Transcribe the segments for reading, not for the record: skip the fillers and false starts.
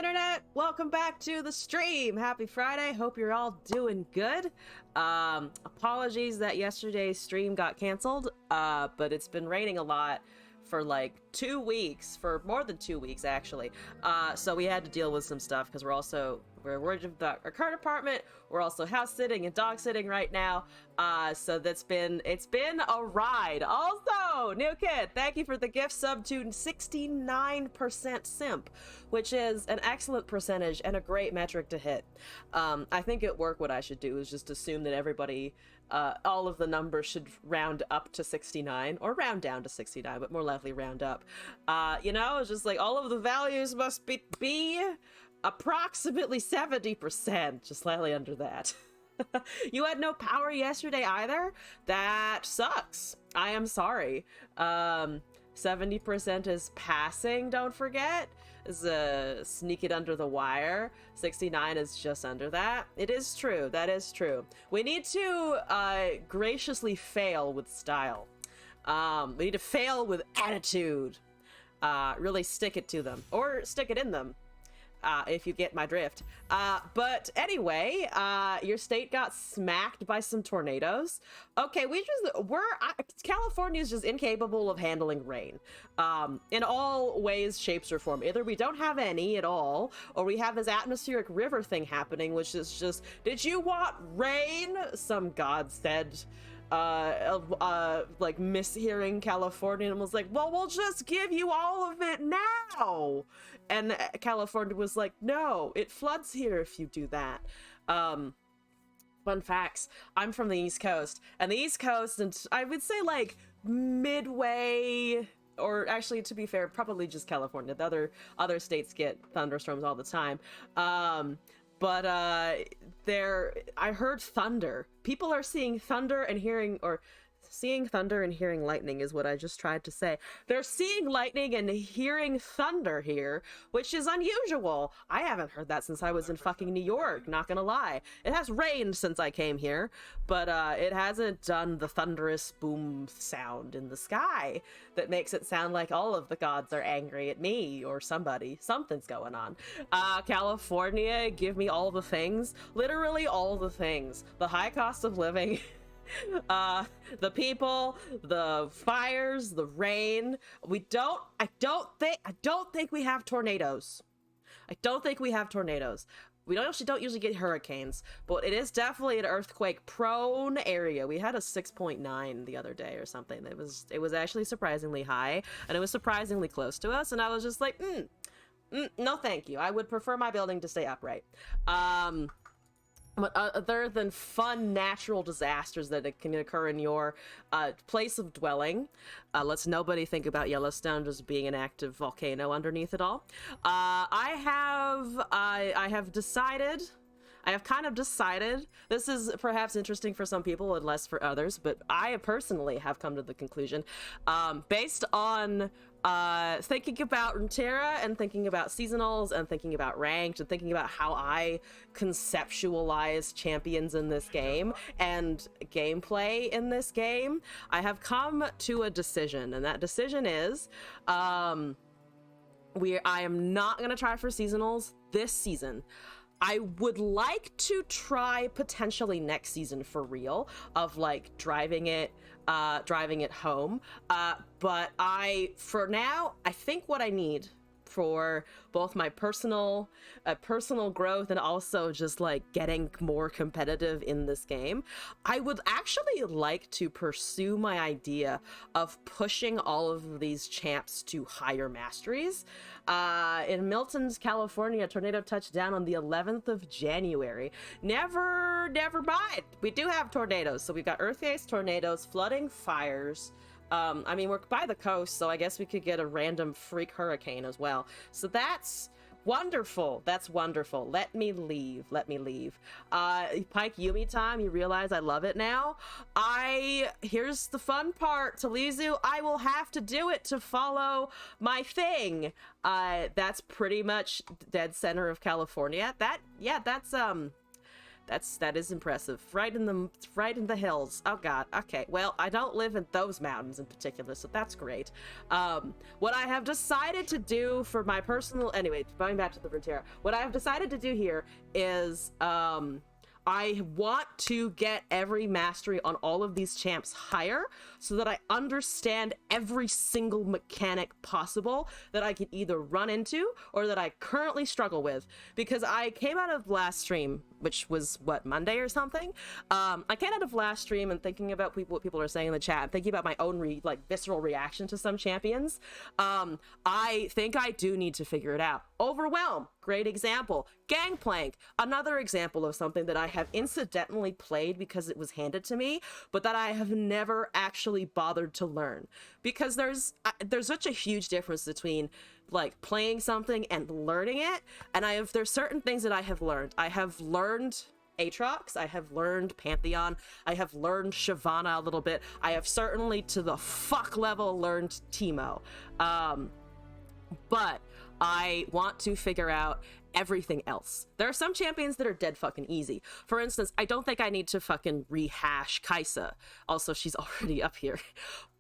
internet, welcome back to the stream. Happy Friday, hope you're all doing good. Apologies that yesterday's stream got canceled, but it's been raining a lot for like 2 weeks, for more than 2 weeks actually. So we had to deal with some stuff because we're worried about our current apartment. We're also house sitting and dog sitting right now. So it's been a ride. Also, new kid, thank you for the gift sub to 69% simp, which is an excellent percentage and a great metric to hit. I think at work what I should do is just assume that everybody, all of the numbers should round up to 69 or round down to 69, but more likely round up. It's just like all of the values must be approximately 70%, just slightly under that. You had no power yesterday either? That sucks. I am sorry. 70% is passing, don't forget. Sneak it under the wire. 69 is just under that. It is true. That is true. We need to graciously fail with style. We need to fail with attitude. Really stick it to them. Or stick it in them. If you get my drift. But anyway, your state got smacked by some tornadoes. Okay, California is just incapable of handling rain. In all ways, shapes, or form. Either we don't have any at all, or we have this atmospheric river thing happening, which is just, did you want rain? Some god said, like mishearing California, and was like, well, we'll just give you all of it now. And California was like, no, it floods here if you do that. Fun facts, I'm from the East Coast, and the East Coast, and I would say like midway, or actually to be fair, probably just California. The other states get thunderstorms all the time. But I heard thunder. People are seeing thunder and hearing, or seeing thunder and hearing lightning is what I just tried to say. They're seeing lightning and hearing thunder here, which is unusual. I haven't heard that since I was in fucking New York, not gonna lie. It has rained since I came here, but it hasn't done the thunderous boom sound in the sky that makes it sound like all of the gods are angry at me or somebody. Something's going on. California, give me all the things. Literally all the things. The high cost of living, the people, the fires, the rain. I don't think we have tornadoes. I don't think we have tornadoes. We don't usually get hurricanes, but it is definitely an earthquake prone area. We had a 6.9 the other day or something. It was actually surprisingly high, and it was surprisingly close to us, and I was just like, no thank you. I would prefer my building to stay upright. But other than fun natural disasters that can occur in your place of dwelling, let's nobody think about Yellowstone just being an active volcano underneath it all. I have kind of decided, this is perhaps interesting for some people and less for others, but I personally have come to the conclusion, based on thinking about Runeterra and thinking about seasonals and thinking about ranked and thinking about how I conceptualize champions in this game and gameplay in this game, I have come to a decision, and that decision is I am not going to try for seasonals this season. I would like to try potentially next season for real, of like driving it home. But for now, I think what I need for both my personal growth and also just like getting more competitive in this game, I would actually like to pursue my idea of pushing all of these champs to higher masteries. In Milton's, California, a tornado touched down on the 11th of January. Never mind. We do have tornadoes. So we've got earthquakes, tornadoes, flooding, fires. I mean, we're by the coast, so I guess we could get a random freak hurricane as well. So that's wonderful. That's wonderful. Let me leave. Pike Yumi time. You realize I love it now. Here's the fun part, Talizu. I will have to do it to follow my thing. That's pretty much dead center of California. That's That is impressive. Right in the hills. Oh god. Okay. Well, I don't live in those mountains in particular, so that's great. What I have decided to do for my personal, anyway, going back to the Runeterra, what I have decided to do here is I want to get every mastery on all of these champs higher so that I understand every single mechanic possible that I can either run into or that I currently struggle with. Because I came out of last stream, which was, what, Monday or something? I came out of last stream and thinking about what people are saying in the chat, and thinking about my own visceral reaction to some champions. I think I do need to figure it out. Overwhelm, great example. Gangplank, another example of something that I have incidentally played because it was handed to me, but that I have never actually bothered to learn. Because there's such a huge difference between like playing something and learning it, and there's certain things that I have learned. I have learned Aatrox, I have learned Pantheon, I have learned Shyvana a little bit, I have certainly to the fuck level learned Teemo. But I want to figure out everything else. There are some champions that are dead fucking easy. For instance, I don't think I need to fucking rehash Kai'Sa. Also, she's already up here.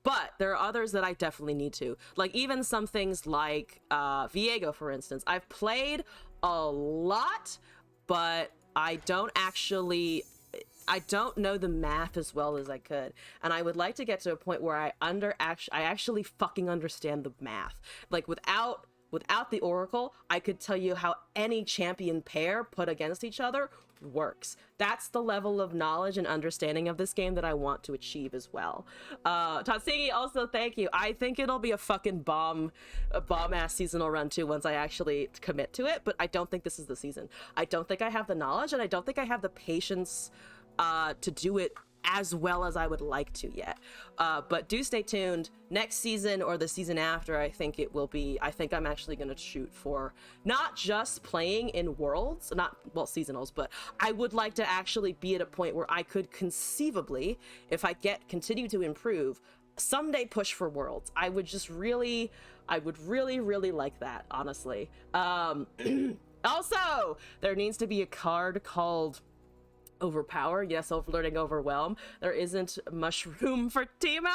But there are others that I definitely need to. Like even some things like Viego, for instance. I've played a lot, but I don't know the math as well as I could, and I would like to get to a point where I actually fucking understand the math. Like without the Oracle, I could tell you how any champion pair put against each other works. That's the level of knowledge and understanding of this game that I want to achieve as well. Tatsigi, also thank you. I think it'll be a fucking bomb-ass seasonal run too once I actually commit to it, but I don't think this is the season. I don't think I have the knowledge, and I don't think I have the patience to do it as well as I would like to yet. But do stay tuned. Next season or the season after, I think I'm actually going to shoot for not just playing in worlds, seasonals, but I would like to actually be at a point where I could conceivably, if I continue to improve, someday push for worlds. I would really like that, honestly. Also, there needs to be a card called Overpower. Yes, learning Overwhelm. There isn't Mushroom for Teemo.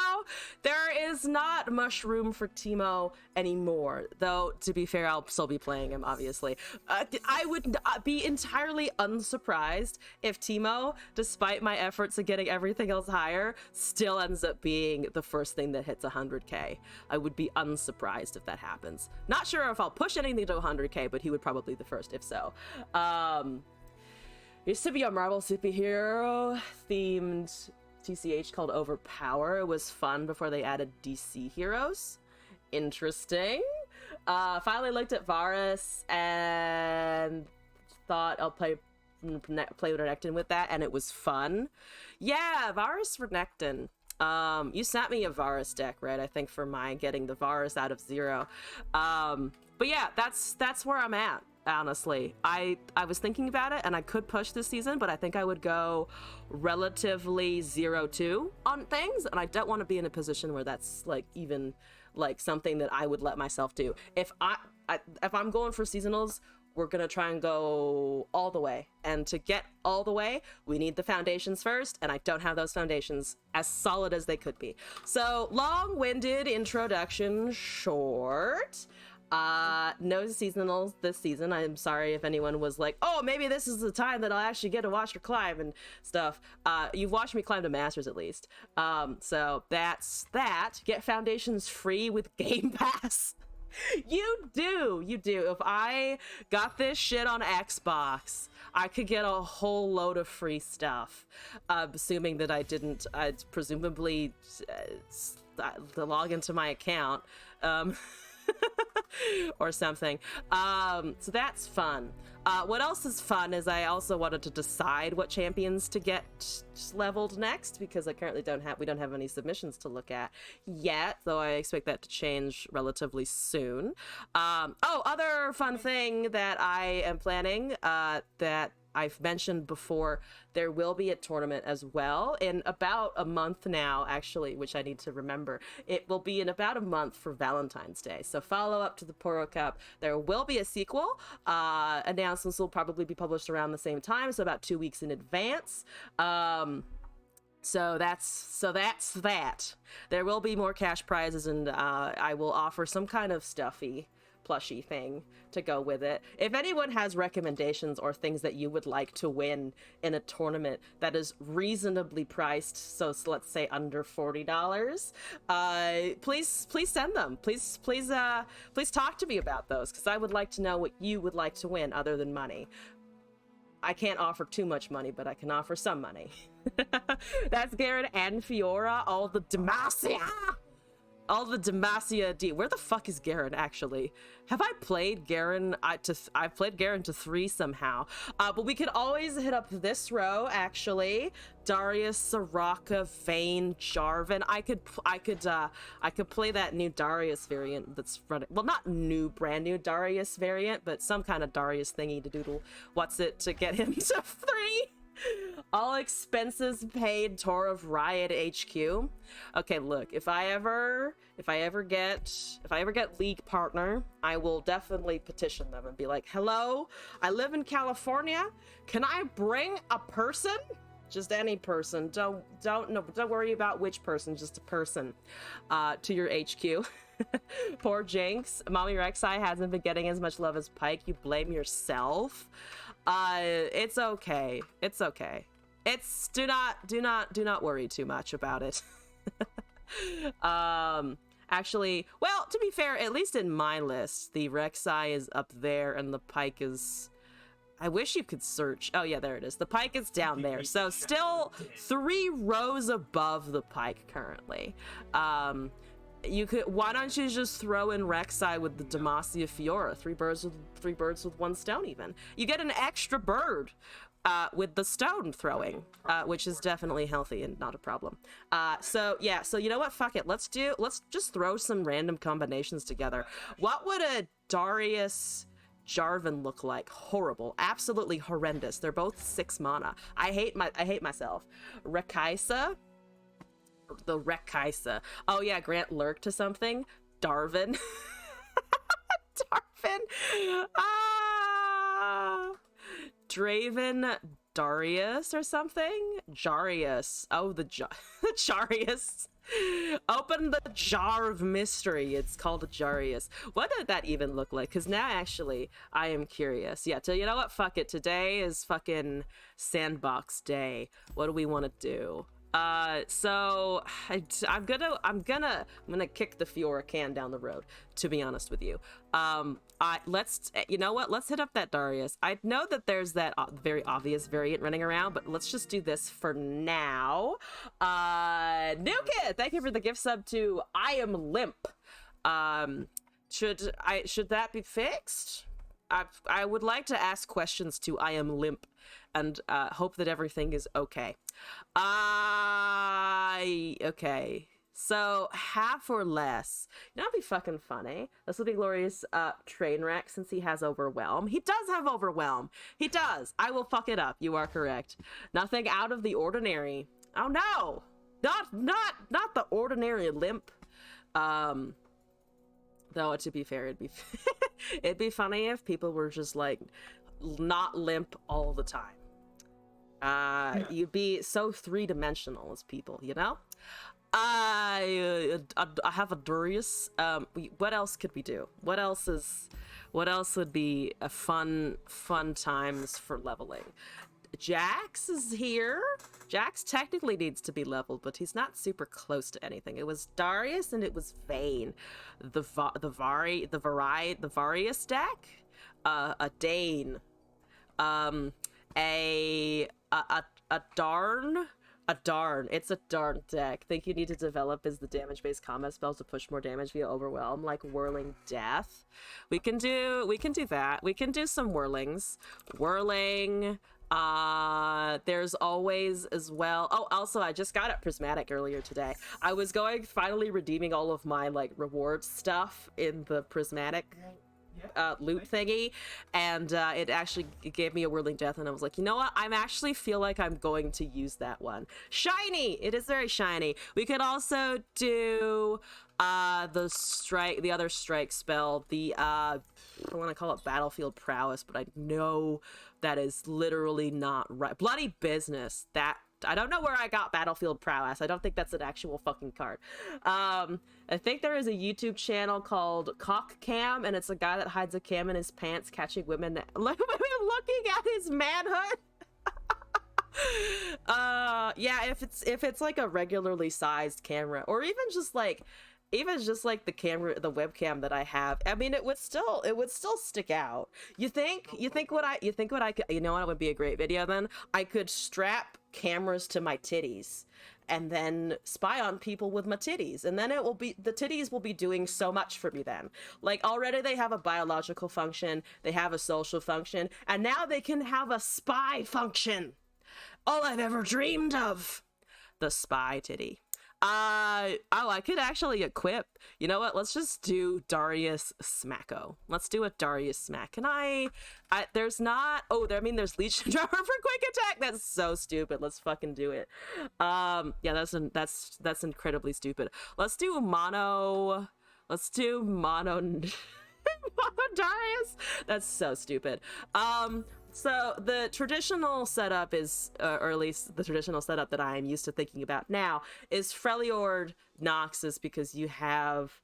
There is not Mushroom for Teemo anymore, though to be fair, I'll still be playing him, obviously. I would be entirely unsurprised if Teemo, despite my efforts at getting everything else higher, still ends up being the first thing that hits 100k. I would be unsurprised if that happens. Not sure if I'll push anything to 100k, but he would probably be the first if so. Used to be a Marvel superhero themed TCH called Overpower. It was fun before they added DC heroes. Interesting. Finally looked at Varus and thought I'll play Renekton with that, and it was fun. Yeah, Varus Renekton. You sent me a Varus deck, right? I think for my getting the Varus out of 0. But yeah, that's where I'm at. Honestly, I was thinking about it, and I could push this season, but I think I would go relatively 0-2 on things, and I don't want to be in a position where that's like even like something that I would let myself do. If I'm going for seasonals, we're gonna try and go all the way, and to get all the way, we need the foundations first, and I don't have those foundations as solid as they could be. So long-winded introduction, short. No seasonals this season. I'm sorry if anyone was like, oh, maybe this is the time that I'll actually get to watch her climb and stuff. You've watched me climb to Masters at least. So that's that. Get foundations free with Game Pass. You do. If I got this shit on Xbox, I could get a whole load of free stuff. Assuming that I'd presumably log into my account. Or something. So that's fun. What else is fun is I also wanted to decide what champions to get leveled next, because I currently we don't have any submissions to look at yet, though I expect that to change relatively soon. Other fun thing that I am planning that I've mentioned before, there will be a tournament as well in about a month now, actually, which I need to remember. It will be in about a month for Valentine's Day. So follow up to the Poro Cup. There will be a sequel. Announcements will probably be published around the same time, so about 2 weeks in advance. So that's that. There will be more cash prizes, and I will offer some kind of stuffy plushy thing to go with it. If anyone has recommendations or things that you would like to win in a tournament that is reasonably priced, so let's say under $40, please send them. Please talk to me about those, because I would like to know what you would like to win other than money. I can't offer too much money, but I can offer some money. That's Garen and Fiora, all the Demacia! All the Demacia D. Where the fuck is Garen, actually? Have I played Garen? I've played Garen to 3 somehow. But we could always hit up this row, actually. Darius, Soraka, Vayne, Jarvan. I could play that new Darius variant that's running. Well, not new, brand new Darius variant, but some kind of Darius thingy to doodle. What's it to get him to 3? All expenses paid, tour of Riot HQ. Okay, look, if I ever get League partner, I will definitely petition them and be like, hello, I live in California. Can I bring a person? Just any person. Don't worry about which person, just a person, to your HQ. Poor Jinx. Mommy Rek'Sai hasn't been getting as much love as Pyke. You blame yourself. It's okay. It's okay. Do not worry too much about it. Actually, well, to be fair, at least in my list, the Rek'Sai is up there and the Pyke is... I wish you could search. Oh yeah, there it is. The Pyke is down there. So still 3 rows above the Pyke currently. Why don't you just throw in Rek'Sai with the Demacia Fiora? 3 birds with 1 stone even. You get an extra bird with the stone throwing, which is definitely healthy and not a problem. So yeah, so you know what? Fuck it. Let's just throw some random combinations together. What would a Darius Jarvan look like? Horrible. Absolutely horrendous. They're both 6 mana. I hate myself. Rek'Sai. The Rek'Sai. Oh yeah, grant lurk to something. Darvin. Darvin. Draven Darius or something? Jarius. Oh, the Jarius. Open the jar of mystery. It's called a Jarius. What did that even look like? Because now actually I am curious. Yeah, so you know what? Fuck it. Today is fucking sandbox day. What do we want to do? So I'm gonna kick the Fiora can down the road, to be honest with you. You know what? Let's hit up that Darius. I know that there's that very obvious variant running around, but let's just do this for now. Nuka, thank you for the gift sub to I Am Limp. Should that be fixed? I would like to ask questions to I Am Limp and hope that everything is okay. Okay. So, half or less. You know, that'd be fucking funny. This would be Glorious train wreck since he has Overwhelm. He does have Overwhelm. He does. I will fuck it up. You are correct. Nothing out of the ordinary. Oh no! Not the ordinary limp. Though, to be fair, it'd be funny if people were just like not limp all the time. You'd be so 3-dimensional as people, you know? I have a Darius. What else could we do? What else would be a fun times for leveling? Jax is here. Jax technically needs to be leveled, but he's not super close to anything. It was Darius and it was Vayne. The Various deck, a Dane, a darn. It's a darn deck. Think you need to develop is the damage-based combat spells to push more damage via Overwhelm, like Whirling Death. We can do that. We can do some whirlings. Whirling. There's always as well. Oh, also I just got it Prismatic earlier today. I was finally redeeming all of my like reward stuff in the Prismatic. loot thingy, and it actually gave me a whirling death, and I was like, you know what, I'm actually feel like I'm going to use that one. Shiny, it is very shiny. We could also do the other strike spell, the I want to call it battlefield prowess, but I know that is literally not right. Bloody business. That, I don't know where I got battlefield prowess. I don't think that's an actual fucking card. I think there is a YouTube channel called Cock Cam, and it's a guy that hides a cam in his pants catching women looking at his manhood. Yeah, if it's like a regularly sized camera, or even just like the camera, the webcam that I have, I mean, it would still stick out. You think what I could, you know what, it would be a great video then? I could strap cameras to my titties and then spy on people with my titties, and then the titties will be doing so much for me then. Like, already they have a biological function, they have a social function, and now they can have a spy function. All I've ever dreamed of. The spy titty. Oh, I could actually equip, you know what, let's just do Darius Smacko. Let's do a Darius Smack. Can there's not, there's Legion Driver for quick attack. That's so stupid. Let's fucking do it. Yeah, that's incredibly stupid. Let's do mono mono Darius. That's so stupid. So the traditional setup is, or at least the traditional setup that I'm used to thinking about now, is Freljord Noxus, because you have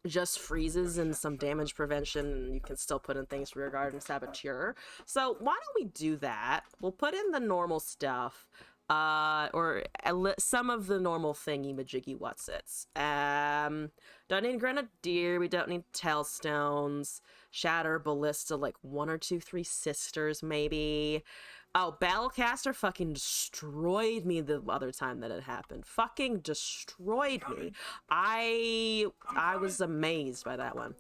just freezes and some damage prevention, and you can still put in things rear guard and saboteur. So why don't we do that? We'll put in the normal stuff, or some of the normal thingy majiggy whatsits. Don't need Grenadier, we don't need Tailstones, Shatter, Ballista, like 1 or 2, 3 Sisters, maybe. Oh, Battlecaster fucking destroyed me the other time that it happened. Fucking destroyed me. I was amazed by that one.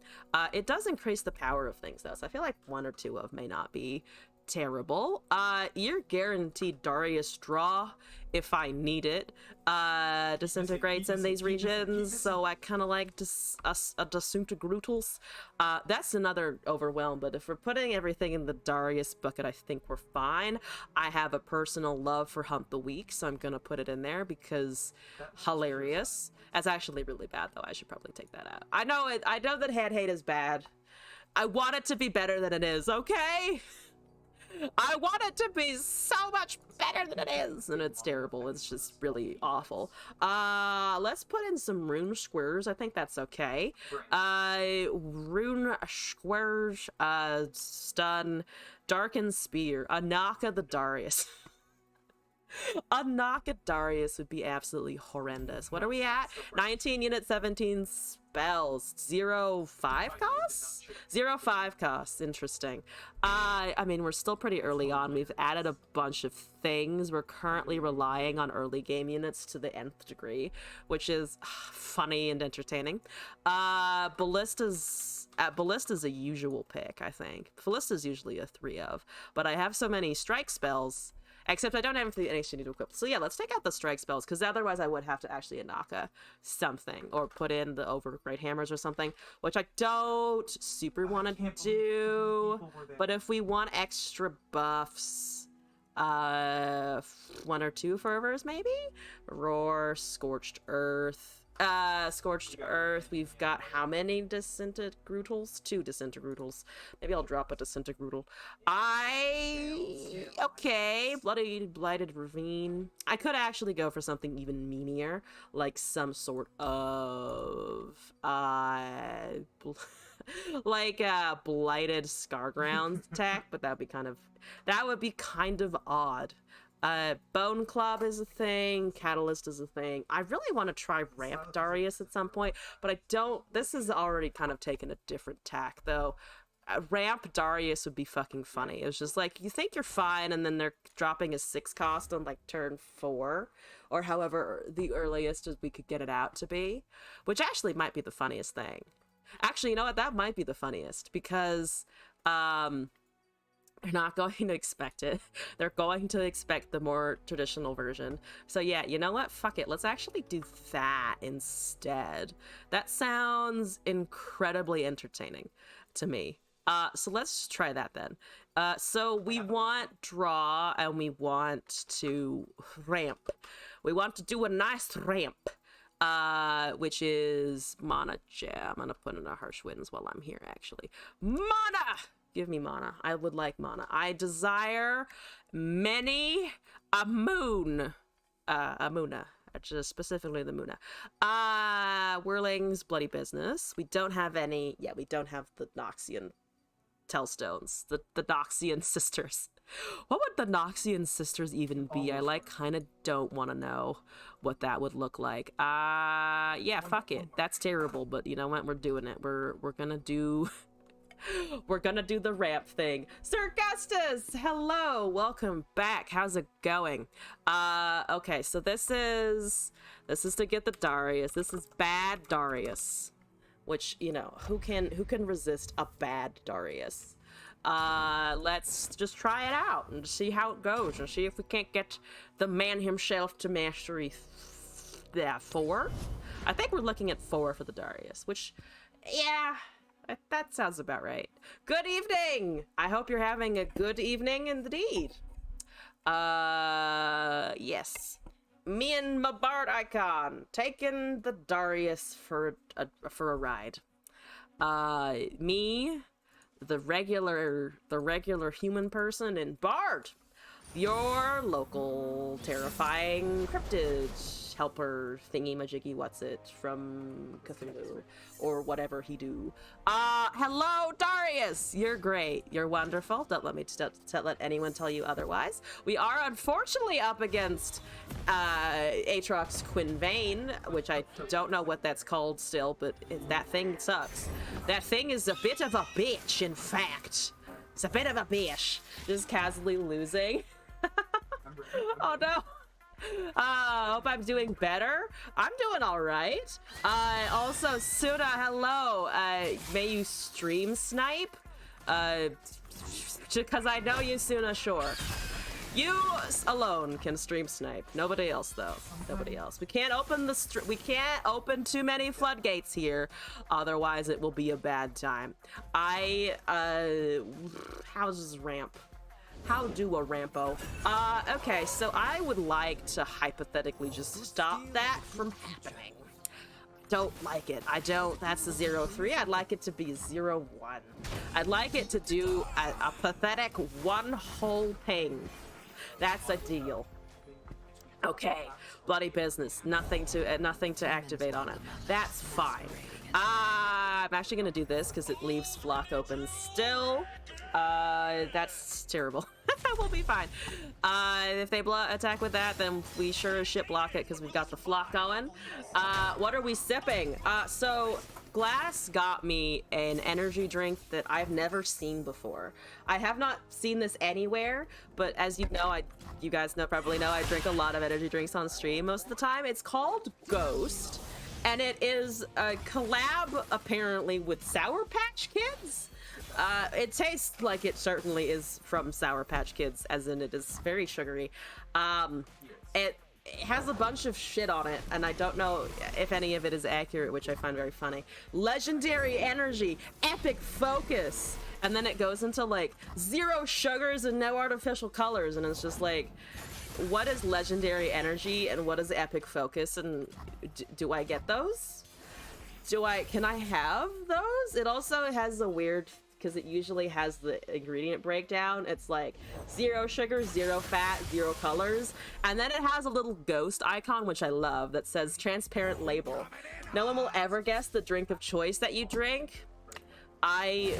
It does increase the power of things, though, so I feel like 1 or 2 of may not be terrible. You're guaranteed Darius draw if I need it. Disintegrates in these regions, so I kind of like disintegrutals. That's another overwhelm, but if we're putting everything in the Darius bucket, I think we're fine. I have a personal love for Hunt the Weak, so I'm gonna put it in there because hilarious. That's actually really bad, though. I should probably take that out. I know that hand hate is bad. I want it to be better than it is, okay? I want it to be so much better than it is, and it's terrible. It's just really awful. Let's put in some rune squares. I think that's okay. Rune squares, stun, darken spear, Anaka the Darius. A knock at Darius would be absolutely horrendous. What are we at? 19 units, 17 spells. 0.5 costs? 0.5 costs. Interesting. I mean, we're still pretty early on. We've added a bunch of things. We're currently relying on early game units to the nth degree, which is funny and entertaining. Ballista's a usual pick, I think. Ballista's usually a 3 of, but I have so many strike spells. Except I don't have anything to equip. So yeah, let's take out the strike spells, because otherwise I would have to actually Anaka something, or put in the overgrade hammers or something, which I don't super want to do. But if we want extra buffs, 1 or 2 fervors maybe? Roar, Scorched Earth. Scorched Earth, we've got how many disintegrutals? 2 disintegrutals. Maybe I'll drop a disintegrutal. Okay, Blighted Ravine. I could actually go for something even meanier, like some sort of, like a Blighted Scarground attack, but that would be kind of odd. Bone Club is a thing, Catalyst is a thing. I really want to try Ramp Darius at some point, but I don't. This has already kind of taken a different tack, though. Ramp Darius would be fucking funny. It was just like, you think you're fine, and then they're dropping a 6 cost on like turn 4, or however the earliest we could get it out to be, which actually might be the funniest thing. Actually, you know what? That might be the funniest, because They're not going to expect it. They're going to expect the more traditional version. So yeah, you know what? Fuck it. Let's actually do that instead. That sounds incredibly entertaining to me. So let's try that then. So we want draw and we want to ramp. We want to do a nice ramp, which is mana jam. I'm gonna put in a harsh winds while I'm here, actually. Mana! Give me mana. I would like mana. I desire many a moon. A Muna. Just specifically the Muna. Whirling's bloody business. We don't have any. Yeah, we don't have the Noxian Tellstones. The Noxian sisters. What would the Noxian sisters even be? I like kind of don't want to know what that would look like. Yeah, fuck it. That's terrible, but you know what? We're doing it. We're gonna do we're gonna do the ramp thing. Sir Augustus, hello, welcome back. How's it going? Okay, so this is to get the Darius. This is bad Darius, which, you know, who can resist a bad Darius? Let's just try it out and see how it goes and see if we can't get the man himself to mastery 4. I think we're looking at 4 for the Darius, which, yeah, that sounds about right. Good evening! I hope you're having a good evening indeed. Yes. Me and my Bard icon taking the Darius for a ride. Me, the regular human person, and Bard, your local terrifying cryptid helper thingy majiggy what's it from Cthulhu or whatever he do. Hello Darius, you're great, you're wonderful. Don't let me let anyone tell you otherwise. We are unfortunately up against Aatrox Quinvane, which I don't know what that's called still, but that thing sucks. That thing is a bit of a bitch, in fact. It's a bit of a bitch. Just casually losing. Oh no. Hope I'm doing better. I'm doing all right. Also, Suna, hello. May you stream snipe? Because I know you, Suna, sure. You alone can stream snipe. Nobody else, though. Nobody else. We can't open we can't open too many floodgates here, otherwise it will be a bad time. How's this ramp? How do a rampo? Okay, so I would like to hypothetically just stop that from happening. Don't like it. I don't. That's a 0-3. I'd like it to be 0-1. I'd like it to do a pathetic one whole ping. That's a deal. Okay, bloody business. Nothing to activate on it. That's fine. I'm actually gonna do this because it leaves Flock open still. That's terrible. We'll be fine. If they attack with that, then we sure as shit block it because we've got the Flock going. What are we sipping? So Glass got me an energy drink that I've never seen before. I have not seen this anywhere, but as you know, you guys probably know I drink a lot of energy drinks on stream most of the time. It's called Ghost, and it is a collab apparently with Sour Patch Kids. It tastes like it certainly is from Sour Patch Kids, as in it is very sugary. It has a bunch of shit on it, and I don't know if any of it is accurate, which I find very funny. Legendary energy, epic focus, and then it goes into like 0 sugars and no artificial colors, and it's just like, what is legendary energy and what is epic focus, and do I get those? Can I have those? It also has a weird, because it usually has the ingredient breakdown. It's like 0 sugar, 0 fat, 0 colors, and then it has a little ghost icon, which I love, that says transparent label. No one will ever guess the drink of choice that you drink. I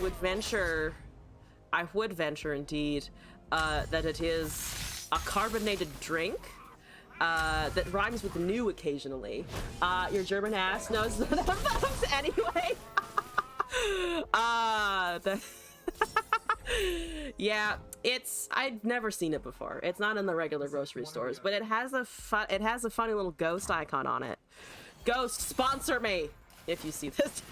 would venture indeed that it is a carbonated drink that rhymes with new occasionally. Your German ass knows none of those anyway. Yeah, I'd never seen it before. It's not in the regular grocery stores, but it has a funny little ghost icon on it. Ghost, sponsor me if you see this.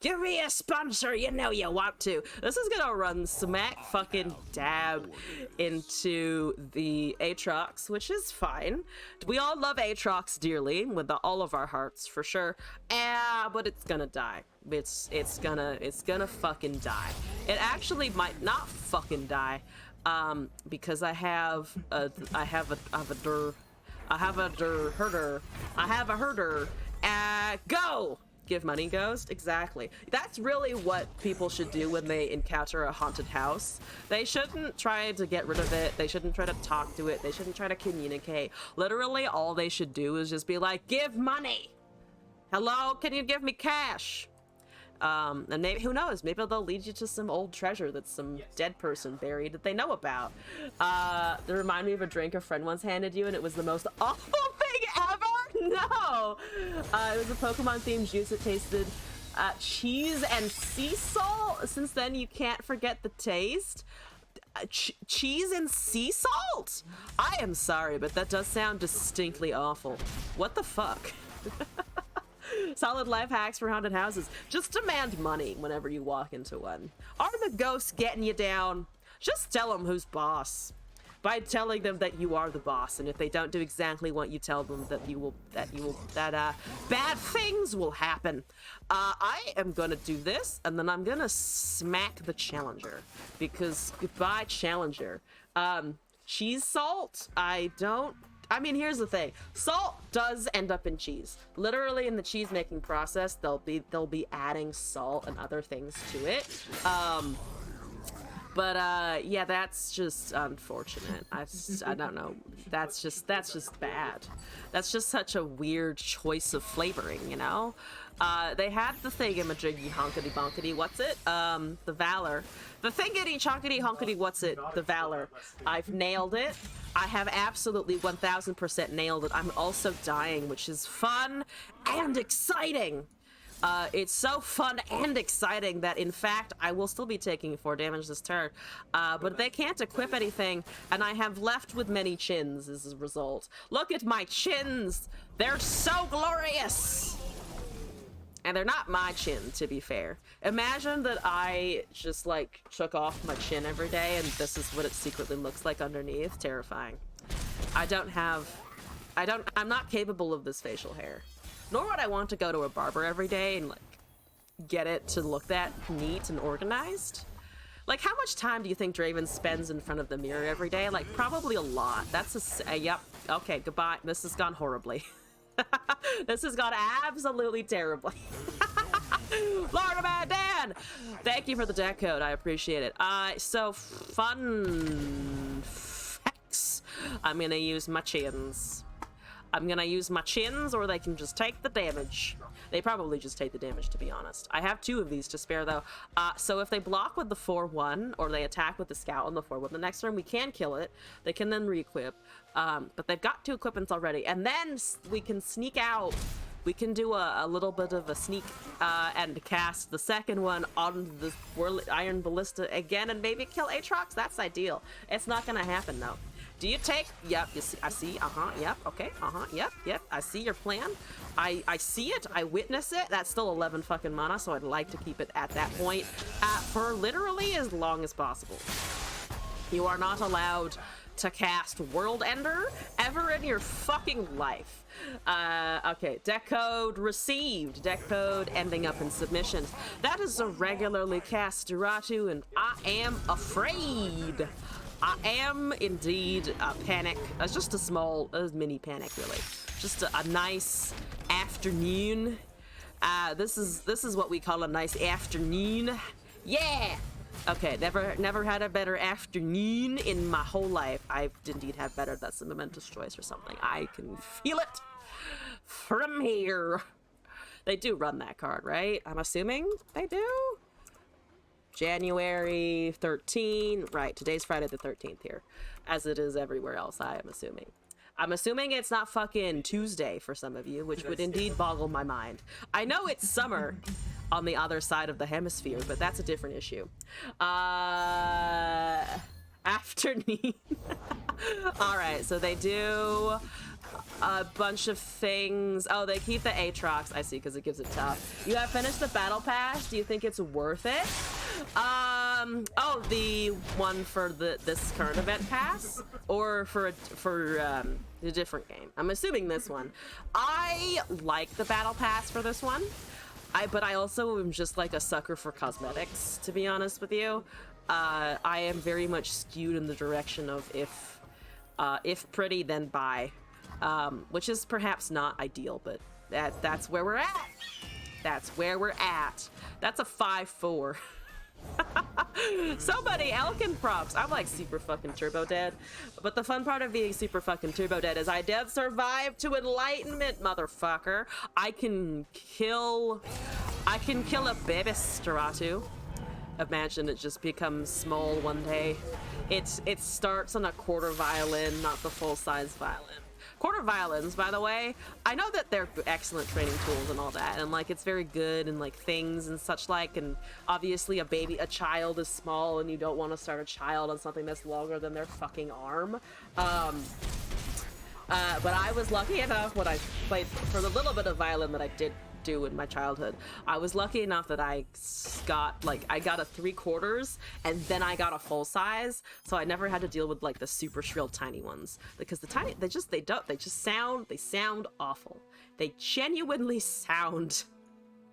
Give me a sponsor, you know you want to. This is gonna run smack fucking dab into the Aatrox, which is fine. We all love Aatrox dearly with all of our hearts, for sure. But it's gonna die. It's gonna fucking die. It actually might not fucking die, because I have a herder. Go! Give money, Ghost. Exactly. That's really what people should do when they encounter a haunted house. They shouldn't try to get rid of it. They shouldn't try to talk to it. They shouldn't try to communicate. Literally, all they should do is just be like, give money! Hello? Can you give me cash? And maybe, who knows, maybe they'll lead you to some old treasure that's some dead person buried that they know about. They remind me of a drink a friend once handed you, and it was the most awful thing ever. No! It was a Pokemon themed juice. It tasted cheese and sea salt. Since then, you can't forget the taste. Cheese and sea salt? I am sorry, but that does sound distinctly awful. What the fuck? Solid life hacks for haunted houses. Just demand money whenever you walk into one. Are the ghosts getting you down? Just tell them who's boss. By telling them that you are the boss, and if they don't do exactly what you tell them, that bad things will happen. I am gonna do this, and then I'm gonna smack the challenger, because goodbye, challenger. Cheese salt, I mean, here's the thing. Salt does end up in cheese. Literally, in the cheese making process, they'll be adding salt and other things to it. Yeah, that's just unfortunate. I don't know. That's just bad. That's just such a weird choice of flavoring, you know? They had the thingamajiggy honkity bonkity, what's it? The Valor. The thingity chonkity honkity what's it? The Valor. I've nailed it. I have absolutely 1000% nailed it. I'm also dying, which is fun and exciting. It's so fun and exciting that, in fact, I will still be taking 4 damage this turn. But they can't equip anything, and I have left with many chins as a result. Look at my chins! They're so glorious! And they're not my chin, to be fair. Imagine that I just, like, took off my chin every day, and this is what it secretly looks like underneath. Terrifying. I'm not capable of this facial hair. Nor would I want to go to a barber every day and, like, get it to look that neat and organized. Like, how much time do you think Draven spends in front of the mirror every day? Like, probably a lot. That's yep. Okay, goodbye. This has gone horribly. This has gone absolutely terribly. Lord of Dan! Thank you for the deck code. I appreciate it. So, fun facts. I'm gonna use my chins. Or they can just take the damage. They probably just take the damage, to be honest. I have 2 of these to spare, though. So if they block with the 4-1, or they attack with the scout on the 4-1, the next turn we can kill it. They can then re-equip. But they've got 2 equipments already. And then we can sneak out. We can do a little bit of a sneak and cast the second one on the Iron Ballista again and maybe kill Aatrox. That's ideal. It's not going to happen, though. Do you take? Yep, you see, I see, yep, okay, yep, I see your plan. I see it, I witness it. That's still 11 fucking mana, so I'd like to keep it at that point for literally as long as possible. You are not allowed to cast World Ender ever in your fucking life. Okay, deck code received. Deck code ending up in submissions. That is a regularly cast Duratu, and I am afraid. I am indeed a panic. It's just a small, mini panic, really. Just a nice afternoon. This is what we call a nice afternoon. Yeah. Okay. Never had a better afternoon in my whole life. I indeed have better. That's a momentous choice or something. I can feel it from here. They do run that card, right? I'm assuming they do. January 13, right, today's Friday the 13th here, as it is everywhere else, I am assuming. I'm assuming it's not fucking Tuesday for some of you, which would indeed boggle my mind. I know it's summer on the other side of the hemisphere, but that's a different issue. Afternoon. All right, so they do a bunch of things. Oh, they keep the Aatrox. I see, because it gives it tough. You have finished the battle pass. Do you think it's worth it? Oh, the one for this current event pass, or for a different game? I'm assuming this one. I like the battle pass for this one. But I also am just like a sucker for cosmetics, to be honest with you. I am very much skewed in the direction of if pretty, then buy, which is perhaps not ideal, but that's where we're at. That's where we're at. That's a 5-4. Somebody, Elkin props. I'm like super fucking turbo dead. But the fun part of being super fucking turbo dead is I did survive to enlightenment, motherfucker. I can kill a baby Staratu. Imagine it just becomes small one day. It starts on a quarter violin, not the full-size violin. Quarter violins, by the way, I know that they're excellent training tools and all that, and like it's very good and like things and such like, and obviously a child is small and you don't want to start a child on something that's longer than their fucking arm. But I was lucky enough when I played for the little bit of violin that I did do in my childhood. I was lucky enough that I got a 3/4 and then I got a full size, so I never had to deal with like the super shrill tiny ones, because they sound awful. They genuinely sound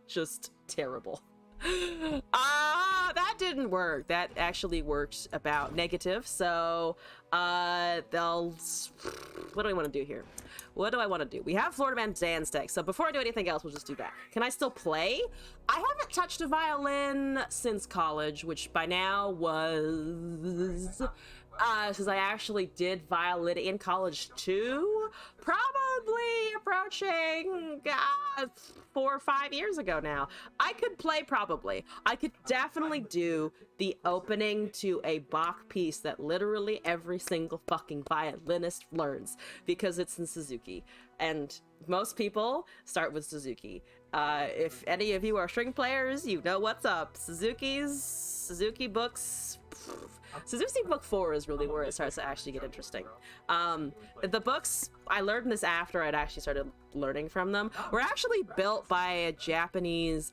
just terrible. That didn't work. That actually worked about negative. So what do I want to do here? What do I want to do? We have Florida Man Dan's deck, so before I do anything else, we'll just do that. Can I still play? I haven't touched a violin since college, which by now was... since I actually did violin in college too, probably approaching 4 or 5 years ago now. I could play probably. I could definitely do the opening to a Bach piece that literally every single fucking violinist learns, because it's in Suzuki. And most people start with Suzuki. If any of you are string players, you know what's up. Suzuki books... Suzuki Book 4 is really where it starts to actually get interesting. The books, I learned this after I'd actually started learning from them, were actually built by a Japanese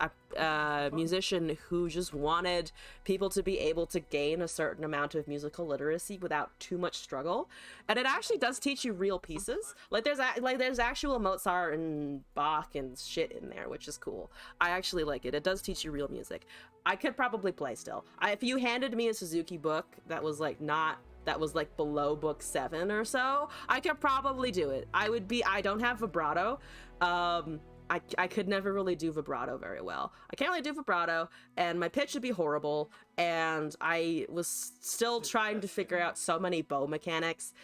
musician who just wanted people to be able to gain a certain amount of musical literacy without too much struggle. And it actually does teach you real pieces. Like there's actual Mozart and Bach and shit in there, which is cool. I actually like it. It does teach you real music. I could probably play still. If you handed me a Suzuki book that was like below book 7 or so, I could probably do it. I don't have vibrato. I could never really do vibrato very well. I can't really do vibrato, and my pitch would be horrible, and I was still trying to figure out so many bow mechanics,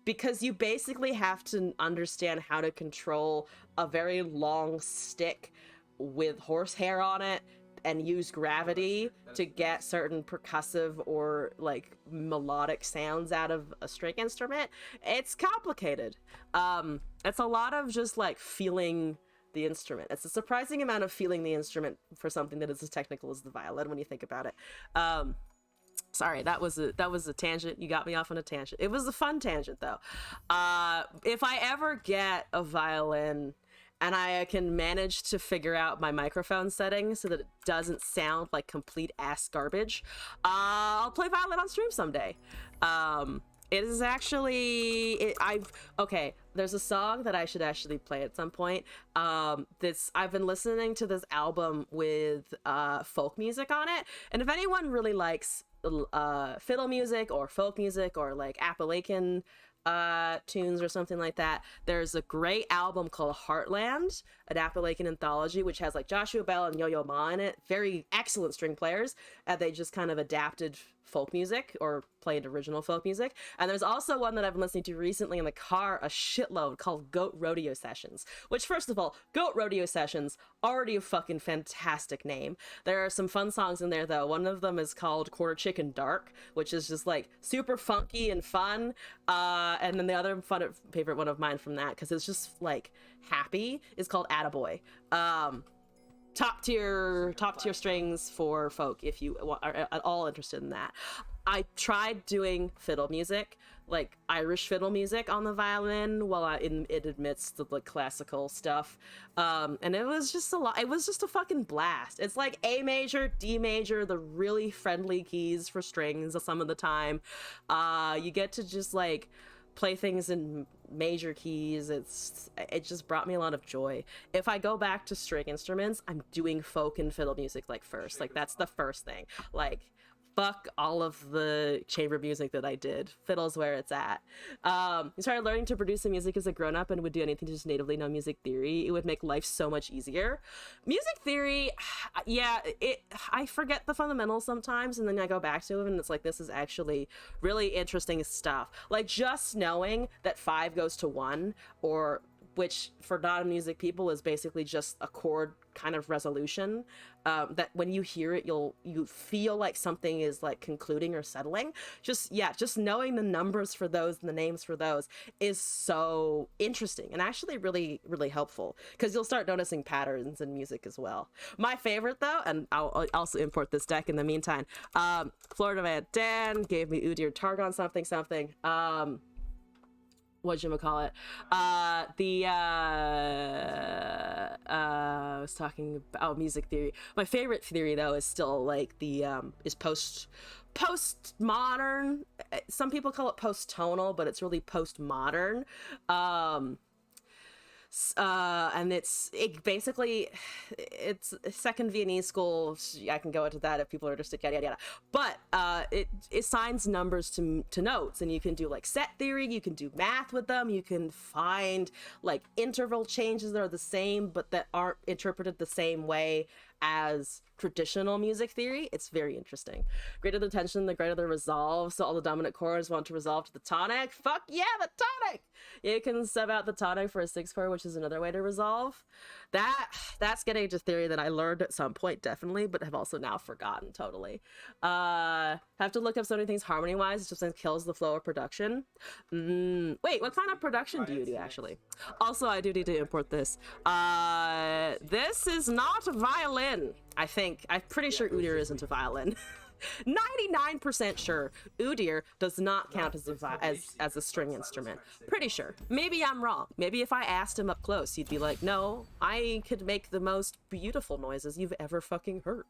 because you basically have to understand how to control a very long stick with horsehair on it and use gravity to get certain percussive or like melodic sounds out of a string instrument. It's complicated. It's a lot of just like feeling the instrument. It's a surprising amount of feeling the instrument for something that is as technical as the violin when you think about it. Sorry, that was a tangent. You got me off on a tangent. It was a fun tangent though. If I ever get a violin and I can manage to figure out my microphone settings so that it doesn't sound like complete ass garbage, I'll play violin on stream someday. It is actually... Okay, there's a song that I should actually play at some point. I've been listening to this album with folk music on it, and if anyone really likes fiddle music or folk music or like Appalachian tunes or something like that, there's a great album called Heartland, an Appalachian anthology, which has like Joshua Bell and Yo-Yo Ma in it. Very excellent string players, and they just kind of adapted folk music or played original folk music. And there's also one that I've been listening to recently in the car a shitload called Goat Rodeo Sessions, which, first of all, Goat Rodeo Sessions, already a fucking fantastic name. There are some fun songs in there though. One of them is called Quarter Chicken Dark, which is just like super funky and fun. And then the other favorite one of mine from that, because it's just like happy, is called Attaboy. Top tier strings for folk if you are at all interested in that. I tried doing fiddle music, like Irish fiddle music on the violin, while it admits the like classical stuff, and it was just a lot. It was just a fucking blast. It's like A major, D major, the really friendly keys for strings some of the time. You get to just like play things in major keys. It just brought me a lot of joy. If I go back to string instruments, I'm doing folk and fiddle music like first. Like that's the first thing. Like fuck all of the chamber music that I did. Fiddle's where it's at. I started learning to produce some music as a grown-up and would do anything to just natively know music theory. It would make life so much easier. Music theory, yeah, I forget the fundamentals sometimes, and then I go back to it and it's like, this is actually really interesting stuff. Like just knowing that 5 goes to 1, or which for non-music people is basically just a chord kind of resolution, that when you hear it you feel like something is like concluding or settling. Just knowing the numbers for those and the names for those is so interesting and actually really really helpful, because you'll start noticing patterns in music as well. My favorite though, and I'll also import this deck in the meantime, Florida Man Dan gave me Udir Targon something whatchamacallit, I was talking about music theory. My favorite theory though is still like the is postmodern. Some people call it post-tonal, but it's really postmodern. And it's basically second Viennese school. I can go into that if people are interested, yada yada yada. But it assigns numbers to notes, and you can do like set theory, you can do math with them, you can find like interval changes that are the same but that aren't interpreted the same way as traditional music theory. It's very interesting. Greater the tension, the greater the resolve. So all the dominant chords want to resolve to the tonic. Fuck yeah, the tonic! You can sub out the tonic for a 6 chord, which is another way to resolve. That's getting into theory that I learned at some point, definitely, but have also now forgotten totally. Have to look up so many things harmony-wise. It just like kills the flow of production. Wait, what kind of production do you do, actually? Also, I do need to import this. This is not a violin, I think. I'm pretty sure Udir isn't a violin. 99% sure Udir does not count as a string instrument. Pretty sure. Maybe I'm wrong. Maybe if I asked him up close, he'd be like, no, I could make the most beautiful noises you've ever fucking heard.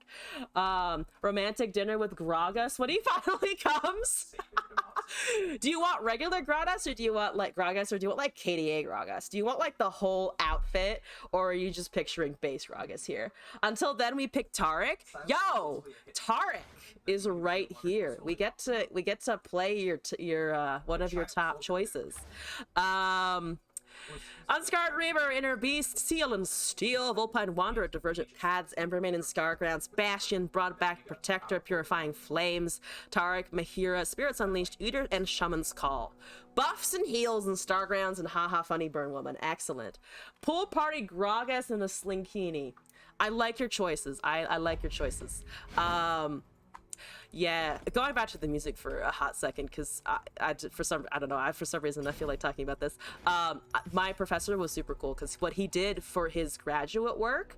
Romantic dinner with Gragas when he finally comes. Do you want regular Gragas, or do you want like Gragas, or do you want like KDA Gragas? Do you want like the whole outfit, or are you just picturing base Gragas here? Until then, we pick Tarek. Yo, Tarek is right here. We get to play your one of your top choices. Unscarred Reaver, Inner Beast, Seal and Steel, Vulpine Wanderer, Divergent Paths, Embermane and Scargrounds, Bastion, Broadback Protector, Purifying Flames, Tarek, Mahira, Spirits Unleashed, Udir, and Shaman's Call. Buffs and heals and Stargrounds and Haha Funny Burn Woman. Excellent. Pool Party Gragas and a Slinkini. I like your choices. I like your choices. Yeah, going back to the music for a hot second, because for some reason I feel like talking about this. My professor was super cool, because what he did for his graduate work,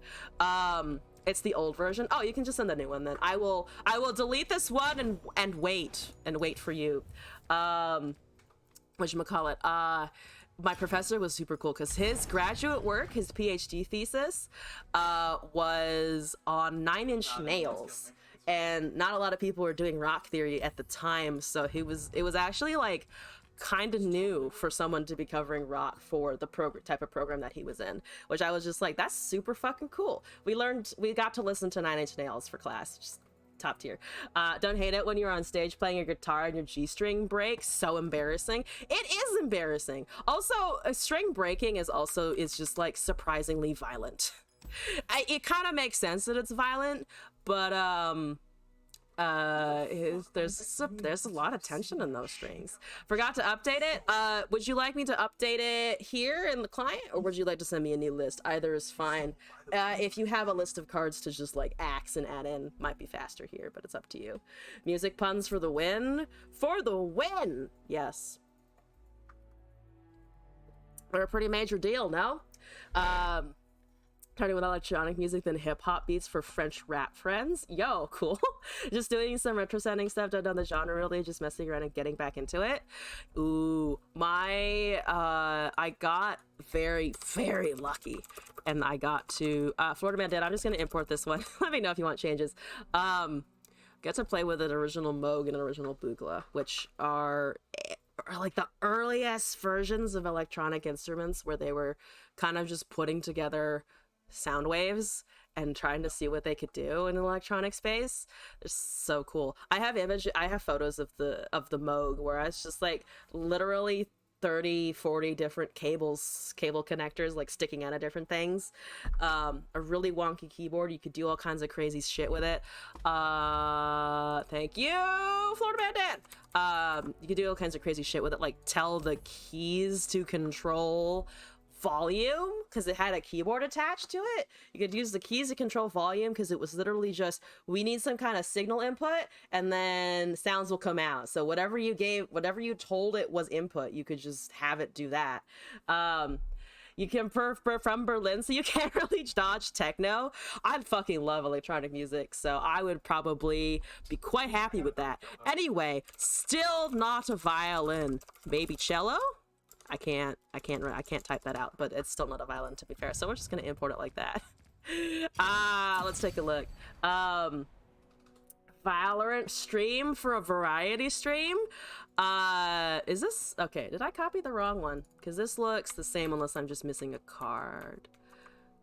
it's the old version. Oh, you can just send the new one then. I will delete this one and wait for you. Whatchamacallit? My professor was super cool, because his graduate work, his PhD thesis, was on 9 Inch Nails. And not a lot of people were doing rock theory at the time, so it was actually like kind of new for someone to be covering rock for the type of program that he was in, which I was just like, that's super fucking cool. We got to listen to 9 Inch Nails for class. Just top tier. Don't hate it when you're on stage playing your guitar and your G-string breaks. So embarrassing. It is embarrassing. Also, a string breaking is just like surprisingly violent. It kind of makes sense that it's violent, but there's a lot of tension in those strings. Forgot to update it. Would you like me to update it here in the client, or would you like to send me a new list? Either is fine. If you have a list of cards to just like axe and add in, might be faster here, but it's up to you. Music puns for the win. For the win. Yes. They're a pretty major deal, no? Starting with electronic music, then hip-hop beats for French rap friends. Yo, cool. Just doing some retro sounding stuff, don't know the genre really, just messing around and getting back into it. Ooh, I got very, very lucky, and I got to Florida Man Dad. I'm just gonna import this one. Let me know if you want changes. Get to play with an original Moog and an original Bugla, which are like the earliest versions of electronic instruments where they were kind of just putting together sound waves and trying to see what they could do in an electronic space. They're so cool. I have photos of the Moog where it's just like literally 30-40 different cable connectors like sticking out of different things. A really wonky keyboard. You could do all kinds of crazy shit with it. Thank you, Florida Man Dan. You could do all kinds of crazy shit with it, like tell the keys to control volume because it had a keyboard attached to it. You could use the keys to control volume because it was literally just, we need some kind of signal input and then sounds will come out. So whatever you told it was input, you could just have it do that. You can from Berlin, so you can't really dodge techno. I fucking love electronic music, so I would probably be quite happy with that. Anyway, still not a violin. Maybe cello? I can't type that out, but it's still not a violin, to be fair. So we're just gonna import it like that. Let's take a look. Valorant stream for a variety stream. Is this okay? Did I copy the wrong one? Because this looks the same unless I'm just missing a card.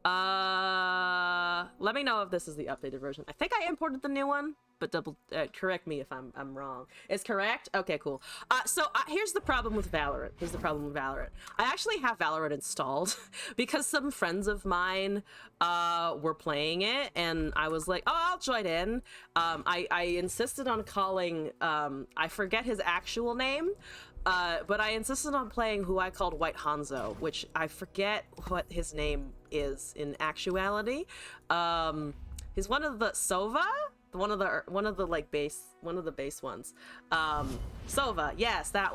Let me know if this is the updated version. I think I imported the new one, but double correct me if I'm wrong. It's correct? Okay, cool. So here's the problem with Valorant. I actually have Valorant installed because some friends of mine were playing it, and I was like, oh, I'll join in. I insisted on calling, I forget his actual name, but I insisted on playing who I called White Hanzo, which I forget what his name is in actuality. He's one of the Sova? One of the base ones. Sova, yes, that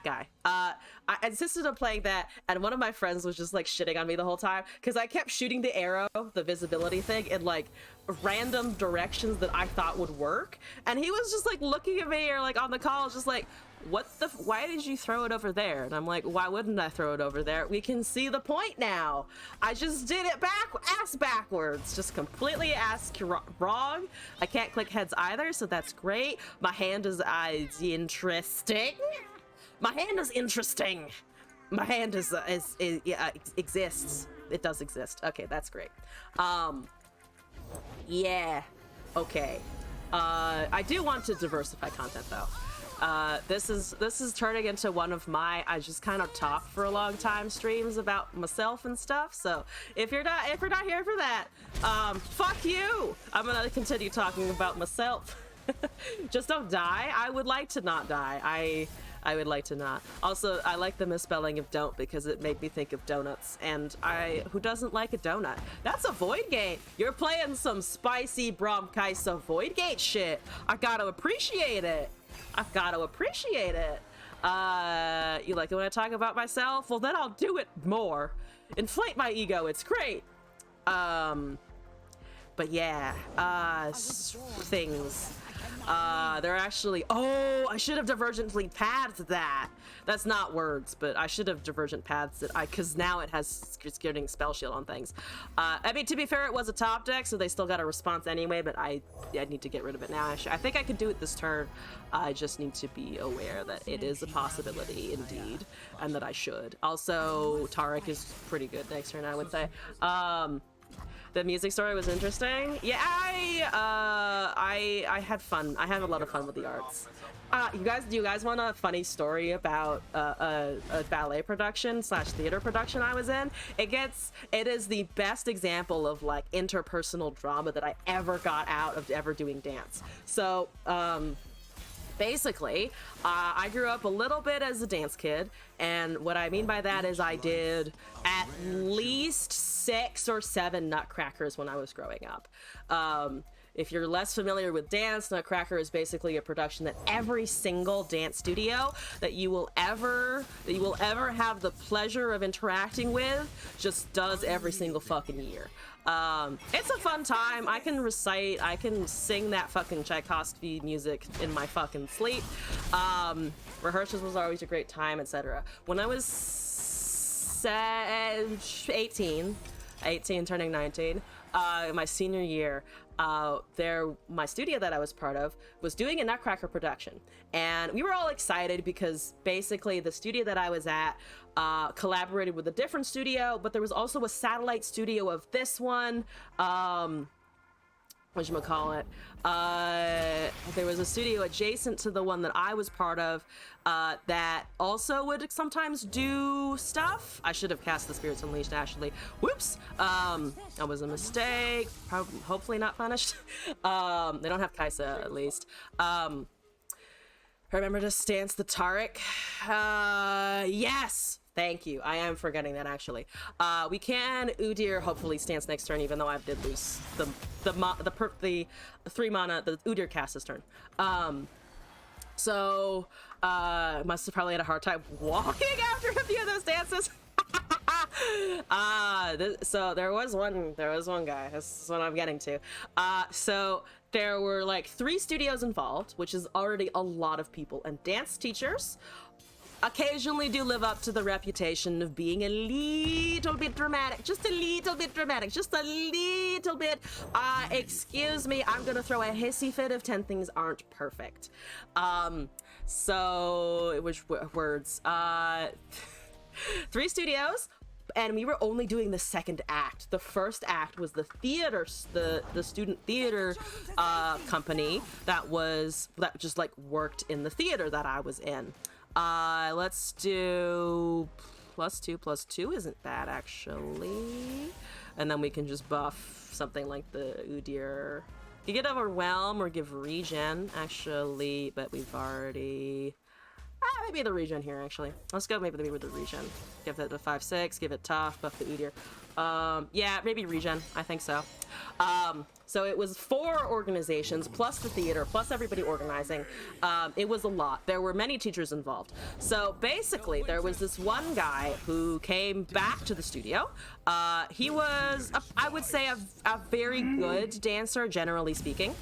guy. I insisted on playing that, and one of my friends was just like shitting on me the whole time because I kept shooting the arrow, the visibility thing, in like random directions that I thought would work, and he was just like looking at me or like on the call just like, why did you throw it over there? And I'm like, why wouldn't I throw it over there? We can see the point now. I just did it ass backwards, just completely wrong. I can't click heads either, so that's great. My hand is interesting. My hand is interesting. My hand exists. It does exist. Okay, that's great. Yeah. Okay. I do want to diversify content though. This is turning into one of my I just kind of talk for a long time streams about myself and stuff. So if you're not here for that, fuck you. I'm gonna continue talking about myself. Just don't die. I would like to not die. I would like to not. Also, I like the misspelling of don't because it made me think of donuts, and who doesn't like a donut? That's a Void Gate. You're playing some spicy Bromkaisa Void Gate shit. I gotta appreciate it. I've got to appreciate it. You like it when I talk about myself? Well, then I'll do it more. Inflate my ego. It's great. But yeah, things. They're actually, oh, I should have divergently pathed that. That's not words, but I should have divergent paths it, because now it's getting spell shield on things. I mean, to be fair, it was a top deck, so they still got a response anyway, but I need to get rid of it now. I think I could do it this turn. I just need to be aware that it is a possibility indeed, and that I should. Also, Tarek is pretty good next turn, I would say. The music story was interesting. Yeah, I had fun. I had a lot of fun with the arts. Do you guys want a funny story about a ballet production / theater production I was in? It is the best example of like interpersonal drama that I ever got out of ever doing dance. So, basically, I grew up a little bit as a dance kid, And what I mean by that is I did at least 6 or 7 Nutcrackers when I was growing up. If you're less familiar with dance, Nutcracker is basically a production that every single dance studio that you will ever have the pleasure of interacting with just does every single fucking year. It's a fun time. I can sing that fucking Tchaikovsky music in my fucking sleep. Rehearsals was always a great time, etc. When I was 18 turning 19, my senior year, my studio that I was part of was doing a Nutcracker production, and we were all excited because basically the studio that I was at collaborated with a different studio, but there was also a satellite studio of this one. Whatchamacallit? There was a studio adjacent to the one that I was part of that also would sometimes do stuff. I should have cast the Spirits Unleashed, actually. Whoops! That was a mistake. Hopefully not punished. They don't have Kaisa, at least. Remember to stance the Tariq? Yes! Thank you. I am forgetting that, actually. We can Udyr hopefully stance next turn, even though I did lose the 3 mana, the Udyr cast this turn. So must have probably had a hard time walking after a few of those dances. So there was one guy. This is what I'm getting to. So there were like 3 studios involved, which is already a lot of people, and dance teachers occasionally do live up to the reputation of being a little bit dramatic. Just a little bit dramatic. Just a little bit. Excuse me, I'm gonna throw a hissy fit if 10 things aren't perfect. So, which words? 3 studios, and we were only doing the second act. The first act was the theater, the student theater company that just like worked in the theater that I was in. Let's do +2/+2 isn't bad, actually. And then we can just buff something like the Udyr. You get Overwhelm or give regen, actually, but we've already... maybe the regen here, actually. Let's go maybe with the regen. Give it a 5/6, give it tough, buff the Udyr. Yeah, maybe regen, I think so. So it was 4 organizations, plus the theater, plus everybody organizing. It was a lot. There were many teachers involved. So basically, there was this one guy who came back to the studio. He was, I would say, a very good dancer, generally speaking.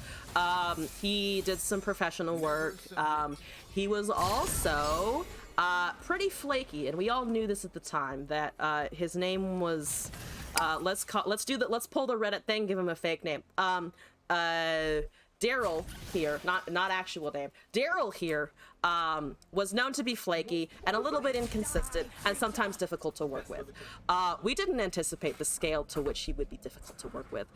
He did some professional work. He was also pretty flaky, and we all knew this at the time, that his name was... let's pull the Reddit thing, give him a fake name. Daryl here, not actual name. Daryl here was known to be flaky and a little bit inconsistent and sometimes difficult to work with. We didn't anticipate the scale to which he would be difficult to work with.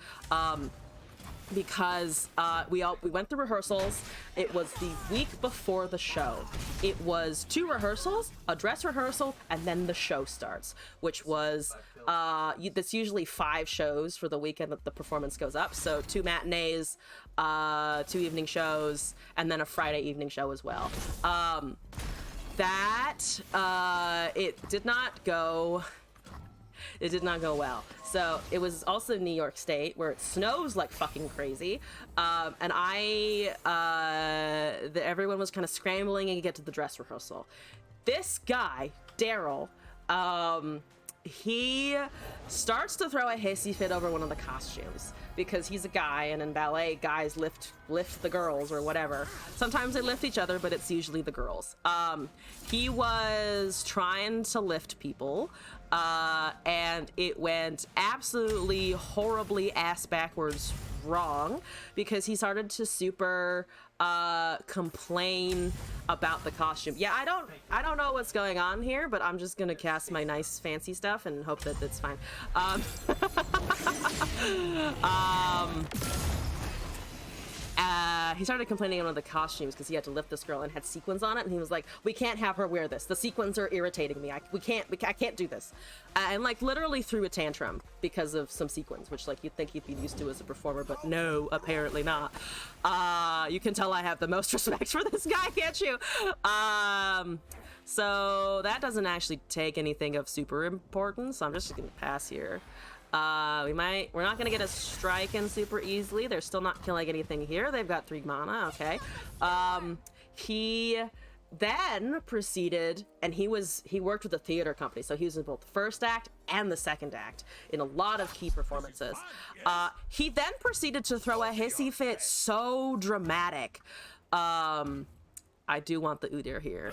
Because we went through rehearsals. It was the week before the show. It was 2 rehearsals, a dress rehearsal, and then the show starts, which was that's usually 5 shows for the weekend that the performance goes up. So 2 matinees, 2 evening shows, and then a Friday evening show as well. It did not go well. So it was also New York State, where it snows like fucking crazy, and everyone was kind of scrambling to get to the dress rehearsal. This guy, Daryl, he starts to throw a hissy fit over one of the costumes, because he's a guy, and in ballet, guys lift the girls or whatever. Sometimes they lift each other, but it's usually the girls. He was trying to lift people, and it went absolutely horribly ass backwards wrong, because he started to super complain about the costume. Yeah, I don't know what's going on here, but I'm just gonna cast my nice fancy stuff and hope that it's fine. he started complaining on one of the costumes because he had to lift this girl and had sequins on it, and he was like, we can't have her wear this. The sequins are irritating me. I can't do this. And like literally threw a tantrum because of some sequins, which like you'd think he'd be used to as a performer, but no, apparently not. You can tell I have the most respect for this guy, can't you? So that doesn't actually take anything of super importance, so I'm just gonna pass here. We're not gonna get a strike in super easily. They're still not killing anything here. They've got 3 mana, okay. He then proceeded, and he worked with a theater company, so he was in both the first act and the second act in a lot of key performances. He then proceeded to throw a hissy fit so dramatic. I do want the Udyr here.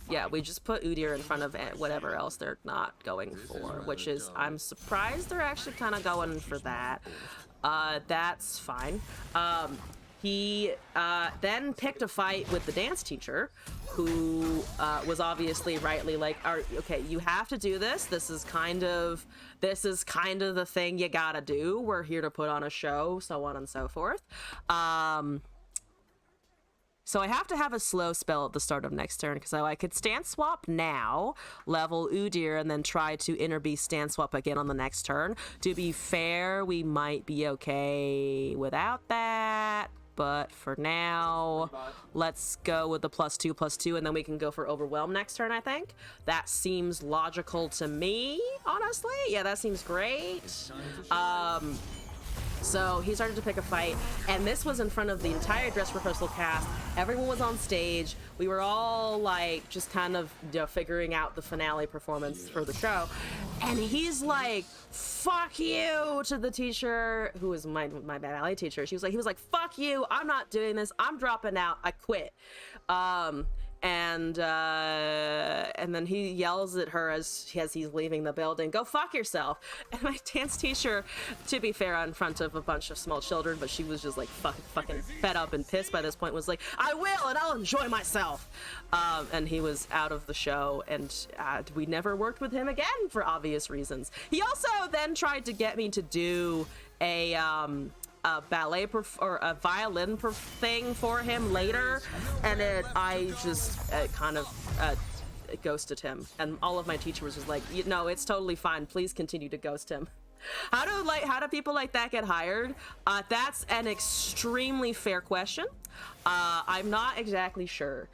Yeah, we just put Udyr in front of whatever else they're not going for, which is, I'm surprised they're actually kind of going for that. That's fine. He then picked a fight with the dance teacher, who was obviously rightly like, okay, you have to do this. This is kind of the thing you gotta do. We're here to put on a show, so on and so forth. So I have to have a slow spell at the start of next turn, because I could stance swap now, level Udyr, and then try to inner beast stance swap again on the next turn. To be fair, we might be okay without that, but for now, let's go with the +2/+2, and then we can go for Overwhelm next turn, I think. That seems logical to me, honestly. Yeah, that seems great. So he started to pick a fight, and this was in front of the entire dress rehearsal cast. Everyone was on stage. We were all like just kind of figuring out the finale performance for the show, and he's like, fuck you to the teacher, who was my ballet teacher. He was like, fuck you, I'm not doing this, I'm dropping out, I quit. And then he yells at her as he's leaving the building, go fuck yourself. And my dance teacher, to be fair, in front of a bunch of small children, but she was just like fucking fed up and pissed by this point, was like, I will, and I'll enjoy myself. And he was out of the show, and we never worked with him again for obvious reasons. He also then tried to get me to do a ballet or a violin thing for him later, and I just kind of ghosted him, and all of my teachers was like, no, it's totally fine, please continue to ghost him. How do people like that get hired? That's an extremely fair question. I'm not exactly sure.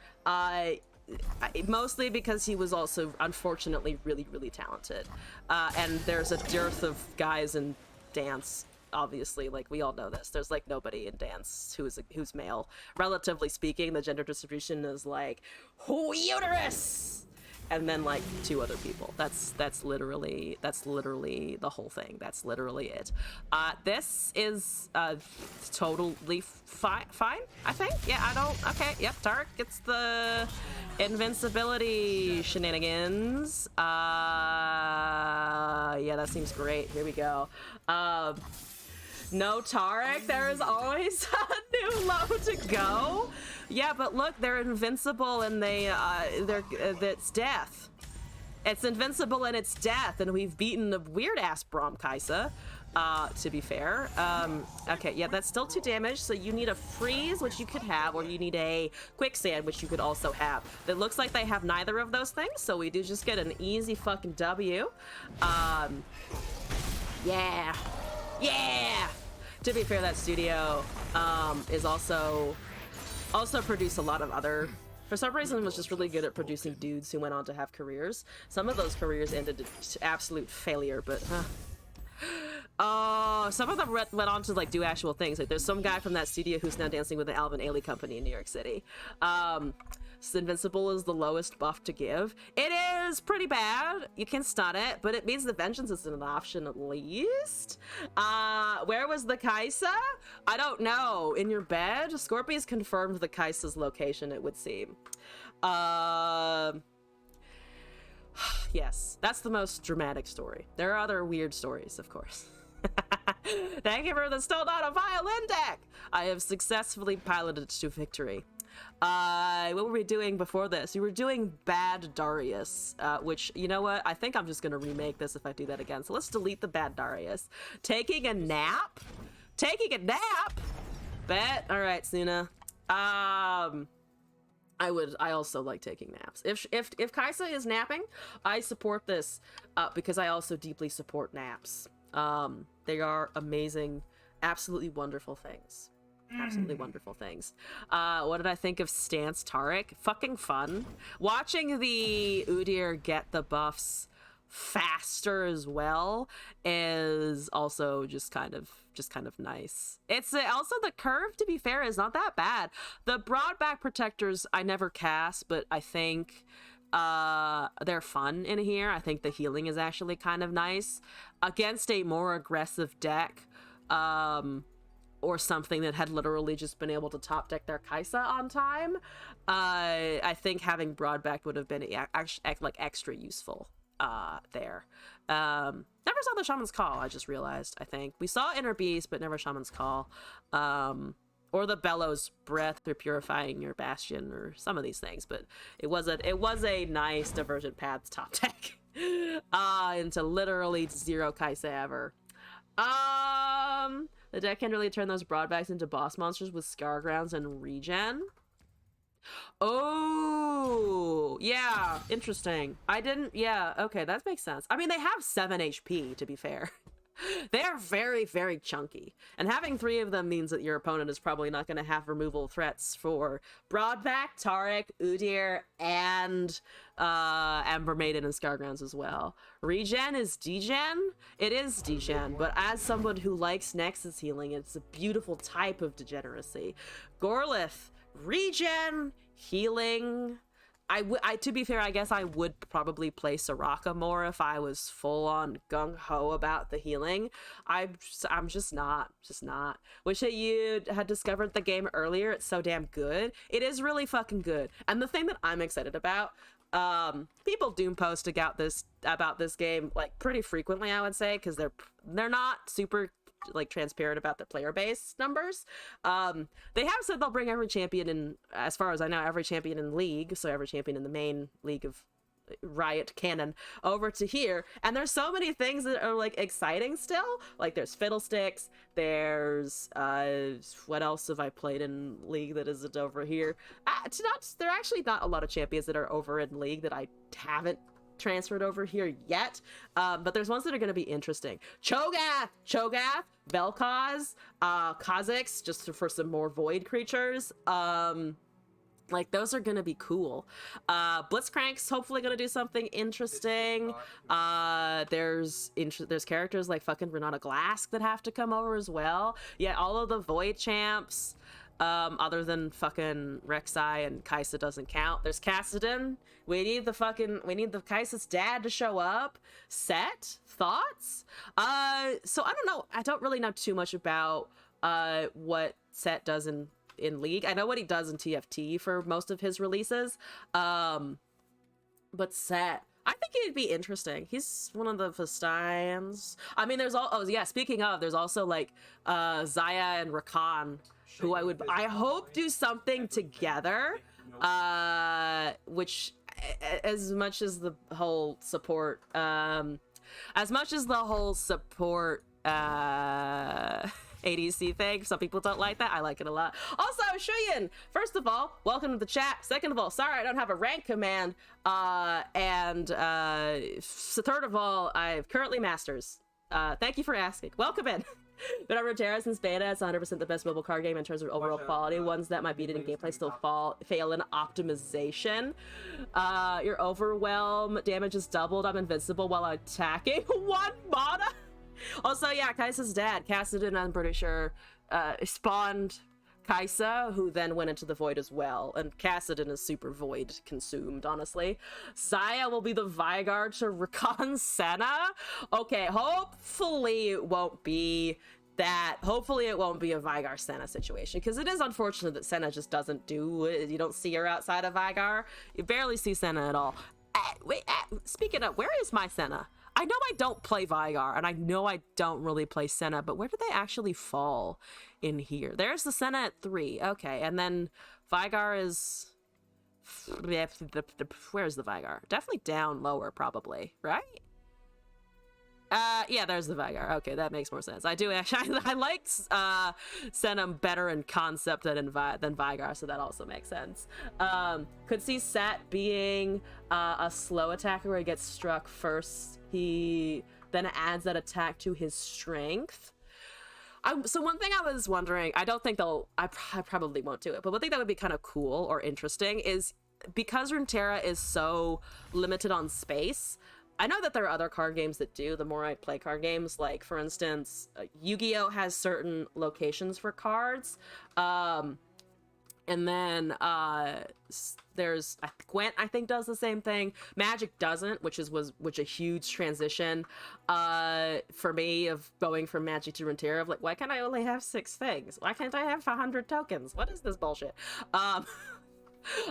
Mostly because he was also unfortunately really, really talented, and there's a dearth of guys in dance. Obviously, like, we all know this. There's like nobody in dance who's male. Relatively speaking, the gender distribution is like uterus, and then like 2 other people. That's literally the whole thing. That's literally it. This is totally fine, I think. Yeah, okay, yep, Tarek gets the invincibility shenanigans. Yeah, that seems great. Here we go. No, Tarek, there is always a new low to go. Yeah, but look, they're invincible, and it's death. It's invincible and it's death, and we've beaten the weird-ass Braum Kaisa, to be fair. Okay, yeah, that's still 2 damage, so you need a freeze, which you could have, or you need a quicksand, which you could also have. It looks like they have neither of those things, so we do just get an easy fucking W. Yeah. Yeah! To be fair, that studio is also produced a lot of other, for some reason, was just really good at producing dudes who went on to have careers. Some of those careers ended in absolute failure, but some of them went on to like do actual things. Like, there's some guy from that studio who's now dancing with the Alvin Ailey company in New York City. Invincible is the lowest buff to give. It is pretty bad. You can stun it, but it means the vengeance is an option at least. Where was the Kaisa? I don't know. In your bed? Scorpius confirmed the Kaisa's location, it would seem. Yes, that's the most dramatic story. There are other weird stories, of course. Thank you for the still not a violin deck! I have successfully piloted to victory. What were we doing before this? We were doing Bad Darius, which, you know what? I think I'm just gonna remake this if I do that again. So let's delete the Bad Darius. Taking a nap? Taking a nap? Bet. Alright, Suna. Um, I also like taking naps. If Kaisa is napping, I support this because I also deeply support naps. They are amazing, absolutely wonderful things. Absolutely wonderful things. What did I think of Stance Tarek? Fucking fun. Watching the Udyr get the buffs faster as well is also just kind of nice. It's also the curve, to be fair, is not that bad. The broadback protectors I never cast, but I think they're fun in here. I think the healing is actually kind of nice against a more aggressive deck, or something that had literally just been able to top deck their Kaisa on time. I think having broadback would have been like extra useful there. Never saw the Shaman's Call, I just realized. I think we saw Inner Beast, but never Shaman's Call. Or the Bellows Breath for purifying your Bastion, or some of these things. But it was a nice Divergent Paths top deck into literally zero Kaisa ever. The deck can really turn those broadbacks into boss monsters with Scar Grounds and regen. Oh, yeah, interesting. Yeah, okay, that makes sense. I mean, they have 7 HP, to be fair. They are very, very chunky. And having 3 of them means that your opponent is probably not going to have removal threats for Broadback, Taric, Udyr, and Ember Maiden and Scargrounds as well. Regen is degen? It is degen, but as someone who likes Nexus healing, it's a beautiful type of degeneracy. Gorlith, regen, healing. To be fair, I guess I would probably play Soraka more if I was full on gung-ho about the healing. I'm just not. Wish that you had discovered the game earlier. It's so damn good. It is really fucking good. And the thing that I'm excited about, people doom post about this game like pretty frequently, I would say, because they're not super like transparent about the player base numbers. They have said they'll bring every champion in, as far as I know, every champion in League, so every champion in the main League of Riot canon over to here, and there's so many things that are like exciting still. Like there's Fiddlesticks, there's what else have I played in League that isn't over here? There are actually not a lot of champions that are over in League that I haven't transferred over here yet, but there's ones that are going to be interesting. Cho'Gath, Vel'Koz, Kha'Zix, just for some more void creatures. Like those are gonna be cool. Blitzcrank's hopefully gonna do something interesting. There's characters like fucking Renata Glask that have to come over as well. Yeah, all of the void champs, other than fucking Rek'Sai and Kaisa doesn't count. There's Kassadin. We need the Kaisa's dad to show up. Set thoughts? So I don't know. I don't really know too much about what Set does in League. I know what he does in TFT for most of his releases. But Set, I think it'd be interesting. He's one of the Vestians. I mean, speaking of, there's also like Xayah and Rakan, who I hope do something together. Which, as much as the whole support ADC thing, some people don't like that. I like it a lot. Also, Shuyin, first of all, welcome to the chat. Second of all, sorry I don't have a rank command. And third of all, I've currently masters. Thank you for asking. Welcome in. Been over Terra since beta. It's 100% the best mobile card game in terms of overall quality. Ones that might beat it in gameplay still fail in optimization. Your overwhelm damage is doubled. I'm invincible while attacking. 1 mana. Also, yeah, Kaisa's dad, Kassadin, I'm pretty sure, spawned Kaisa, who then went into the void as well. And Kassadin is super void consumed, honestly. Xayah will be the Veigar to Rakan Senna. Okay, hopefully it won't be that. Hopefully it won't be a Veigar Senna situation, because it is unfortunate that Senna just doesn't do it. You don't see her outside of Veigar. You barely see Senna at all. Speaking of, where is my Senna? I know I don't play Veigar, and I know I don't really play Senna, but where do they actually fall in here? There's the Senna at 3. Okay, and then Veigar is... Where's the Veigar? Definitely down lower, probably, right? Yeah, there's the Vygar. Okay, that makes more sense. I do actually. I like Senum better in concept than Vygar, so that also makes sense. Could see Set being a slow attacker where he gets struck first. He then adds that attack to his strength. So one thing I was wondering, I don't think they'll. I probably won't do it, but one thing that would be kind of cool or interesting is because Runeterra is so limited on space. I know that there are other card games that do. The more I play card games, like for instance, Yu-Gi-Oh has certain locations for cards, and then there's Gwent, I think, does the same thing. Magic doesn't, which a huge transition for me of going from Magic to Runeterra. Of like, why can't I only have 6 things? Why can't I have 100 tokens? What is this bullshit?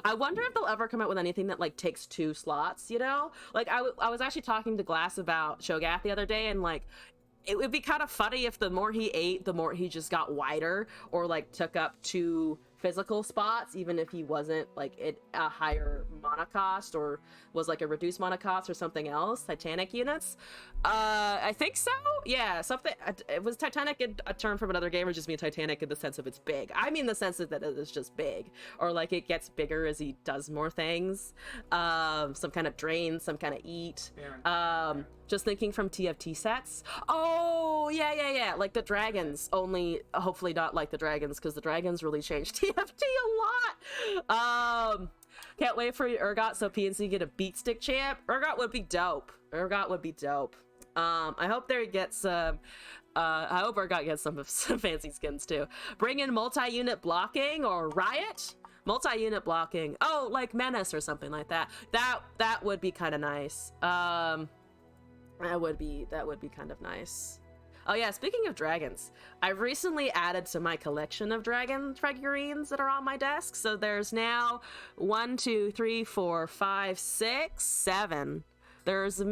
I wonder if they'll ever come out with anything that like takes 2 slots, you know? Like I was actually talking to Glass about Shogath the other day, and like it would be kind of funny if the more he ate, the more he just got wider or like took up 2 physical spots, even if he wasn't like a higher mana cost or was like a reduced mana cost or something else. Titanic units, I think so. Yeah, something. It was Titanic a term from another game, or just mean Titanic in the sense of it's big? I mean the sense that it is just big, or like it gets bigger as he does more things. Some kind of drain, some kind of eat. Just thinking from TFT sets. Oh yeah, like the dragons, only hopefully not like the dragons, because the dragons really changed TFT a lot. Can't wait for Urgot so PNC get a beat stick champ. Urgot would be dope. I hope there gets I hope Urgot gets some fancy skins too. Bring in multi-unit blocking or Riot. Multi-unit blocking. Oh, like Menace or something like that. That would be kind of nice. That would be kind of nice. Oh yeah, speaking of dragons, I've recently added to my collection of dragon figurines that are on my desk. So there's now 1, 2, 3, 4, 5, 6, 7. There's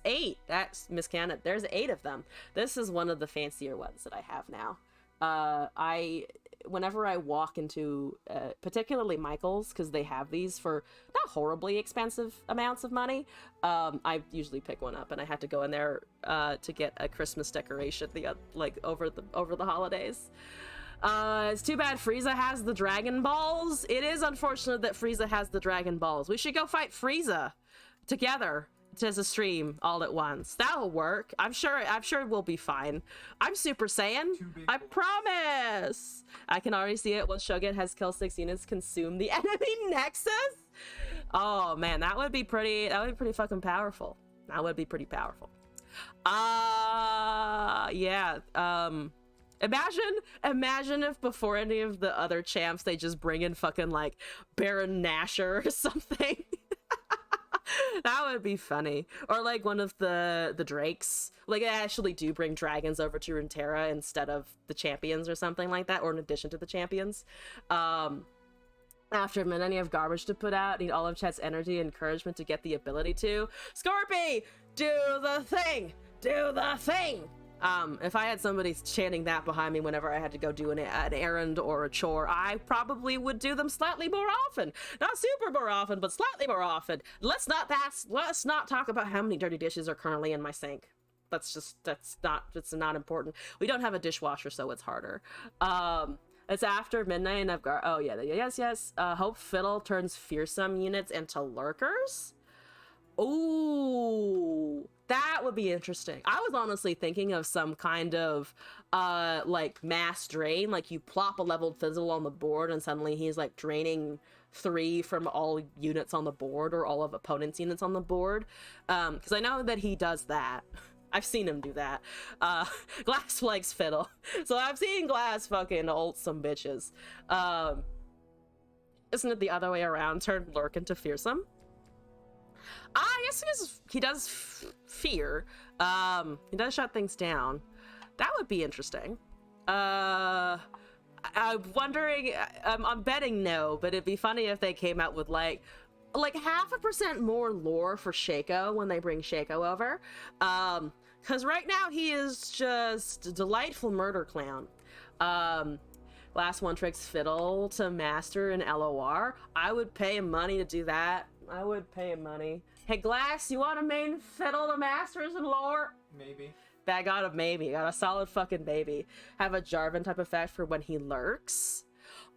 8. That's miscounted. There's 8 of them. This is one of the fancier ones that I have now. Whenever I walk into particularly Michael's, because they have these for not horribly expensive amounts of money, I usually pick one up, and I had to go in there to get a Christmas decoration over the holidays. It's too bad Frieza has the Dragon Balls. It is unfortunate that Frieza has the Dragon Balls. We should go fight Frieza together as a stream all at once. That'll work. I'm sure we'll be fine. I'm Super Saiyan. I promise. I can already see it. Once Shogun has kill 6 units, consume the enemy nexus. Oh man, that would be pretty fucking powerful. That would be pretty powerful. Yeah. Imagine if before any of the other champs they just bring in fucking like Baron Nashor or something. That would be funny. Or like one of the drakes. Like they actually do bring dragons over to Runeterra instead of the champions or something like that, or in addition to the champions. After a millennia of garbage to put out, need all of chat's energy and encouragement to get the ability to. Scorpy, do the thing! Do the thing! If I had somebody chanting that behind me whenever I had to go do an errand or a chore, I probably would do them slightly more often. Not super more often, but slightly more often. Let's not talk about how many dirty dishes are currently in my sink. It's not important. We don't have a dishwasher, so it's harder. It's after midnight and I've got, oh yeah, yes. Hope Fiddle turns fearsome units into lurkers. Ooh, that would be interesting. I was honestly thinking of some kind of like mass drain, like you plop a leveled fizzle on the board and suddenly he's like draining 3 from all units on the board or all of opponent's units on the board, because I know that he does that. I've seen him do that. Glass likes Fiddle, so I've seen Glass fucking ult some bitches. Isn't it the other way around? Turn Lurk into fearsome? I guess he does fear. He does shut things down. That would be interesting. I'm wondering, I'm betting no, but it'd be funny if they came out with like 0.5% more lore for Shaco when they bring Shaco over. Because right now he is just a delightful murder clown. Last one tricks Fiddle to master in LoR. I would pay him money to do that. I would pay him money. Hey Glass, you want to main Fiddle to masters in lore? maybe. I got a maybe. Got a solid fucking maybe. Have a Jarvan type effect for when he lurks.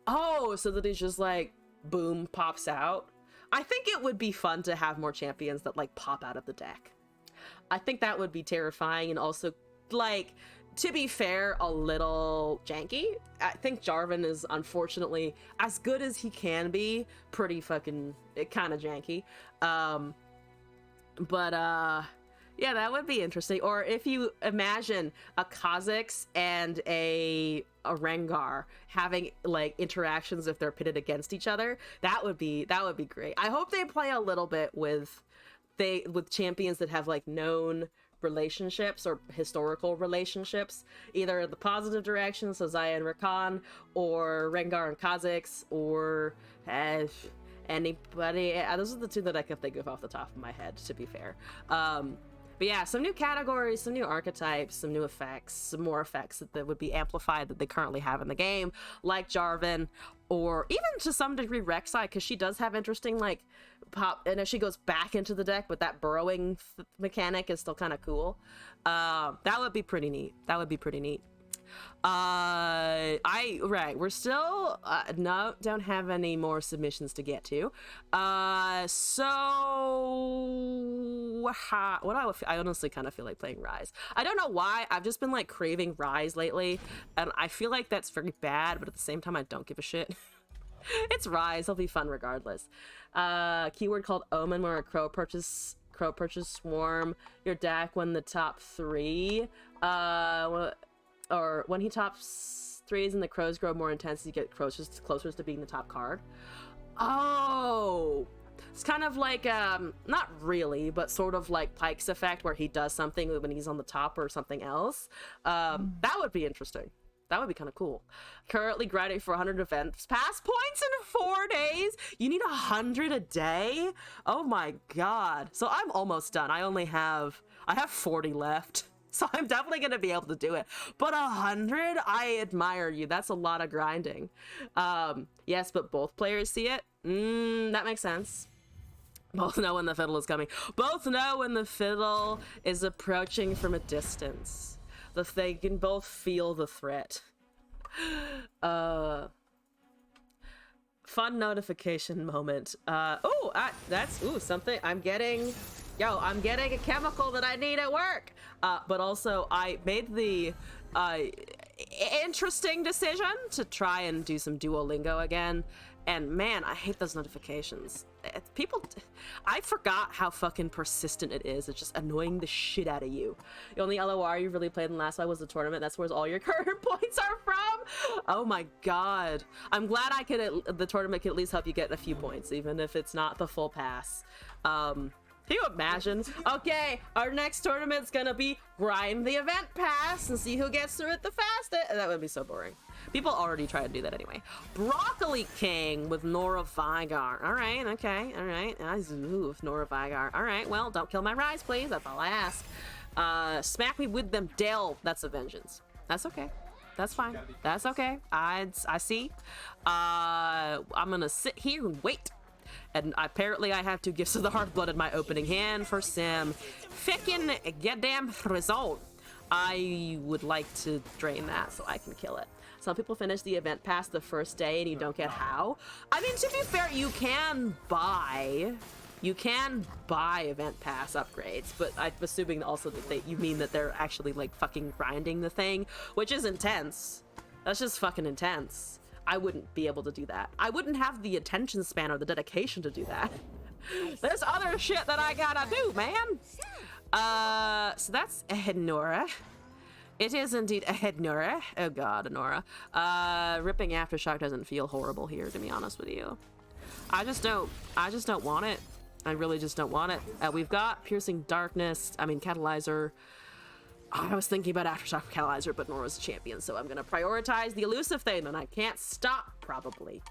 Oh, so that he's just like, boom, pops out. I think it would be fun to have more champions that like pop out of the deck. I think that would be terrifying and also, like, to be fair, a little janky. I think Jarvan is, unfortunately, as good as he can be, pretty fucking kind of janky. Yeah, that would be interesting. Or if you imagine a Kha'Zix and a Rengar having like interactions if they're pitted against each other, that would be great. I hope they play a little bit with champions that have like known relationships or historical relationships, either in the positive direction, so Xayah and Rakan, or Rengar and Kha'Zix, or anybody. Those are the two that I can think of off the top of my head, to be fair. But yeah, some new categories, some new archetypes, some new effects, some more effects that would be amplified that they currently have in the game, like Jarvan, or even to some degree Rek'Sai, because she does have interesting, like, pop, and if she goes back into the deck, but that burrowing mechanic is still kind of cool. That would be pretty neat. That would be pretty neat. We're still don't have any more submissions to get to. I honestly kind of feel like playing Rise. I don't know why. I've just been like craving Rise lately, and I feel like that's very bad, but at the same time I don't give a shit. It's Rise. It'll be fun regardless. Keyword called Omen, where a crow purchase swarm your deck when the top 3 or when he tops 3s and the crows grow more intense, you get closer to being the top card. Oh, it's kind of like not really, but sort of like Pyke's effect, where he does something when he's on the top or something else. That would be interesting. That would be kind of cool. Currently grinding for 100 events pass points in 4 days. You need 100 a day. Oh my god. So I'm almost done. I have 40 left. So I'm definitely going to be able to do it. But 100? I admire you. That's a lot of grinding. Yes, but both players see it? That makes sense. Both know when the fiddle is coming. Both know when the fiddle is approaching from a distance. They can both feel the threat. Fun notification moment. That's something I'm getting. I'm getting a chemical that I need at work. But also, I made the interesting decision to try and do some Duolingo again. And man, I hate those notifications. I forgot how fucking persistent it is. It's just annoying the shit out of you. The only LOR you really played in the last one was the tournament. That's where all your current points are from. Oh my god. I'm glad the tournament could at least help you get a few points, even if it's not the full pass. Can you imagine? Okay, our next tournament's gonna be grind the event pass and see who gets through it the fastest. That would be so boring. People already try to do that anyway. Broccoli King with Nora Vygar. Alright, okay, alright. Ooh, Nora Vygar. Alright, well, don't kill my Rise, please. That's all I ask. Smack me with them Dell. That's a vengeance. That's okay. That's fine. That's okay. I see. I'm gonna sit here and wait. And apparently I have 2 Gifts of the Heartblood in my opening hand for some fickin' goddamn result. I would like to drain that so I can kill it. Some people finish the event pass the first day and you don't get how. I mean, to be fair, you can buy event pass upgrades, but I'm assuming also that you mean that they're actually like fucking grinding the thing, which is intense. That's just fucking intense. I wouldn't be able to do that. I wouldn't have the attention span or the dedication to do that. There's other shit that I gotta do, man. So that's Nora. It is indeed Nora. Oh god, Nora. Ripping Aftershock doesn't feel horrible here, to be honest with you. I just don't want it. I really just don't want it. We've got Piercing Darkness, Catalyzer. I was thinking about Aftershock Catalyzer, but Nora's a champion, so I'm gonna prioritize the elusive thing, and I can't stop, probably.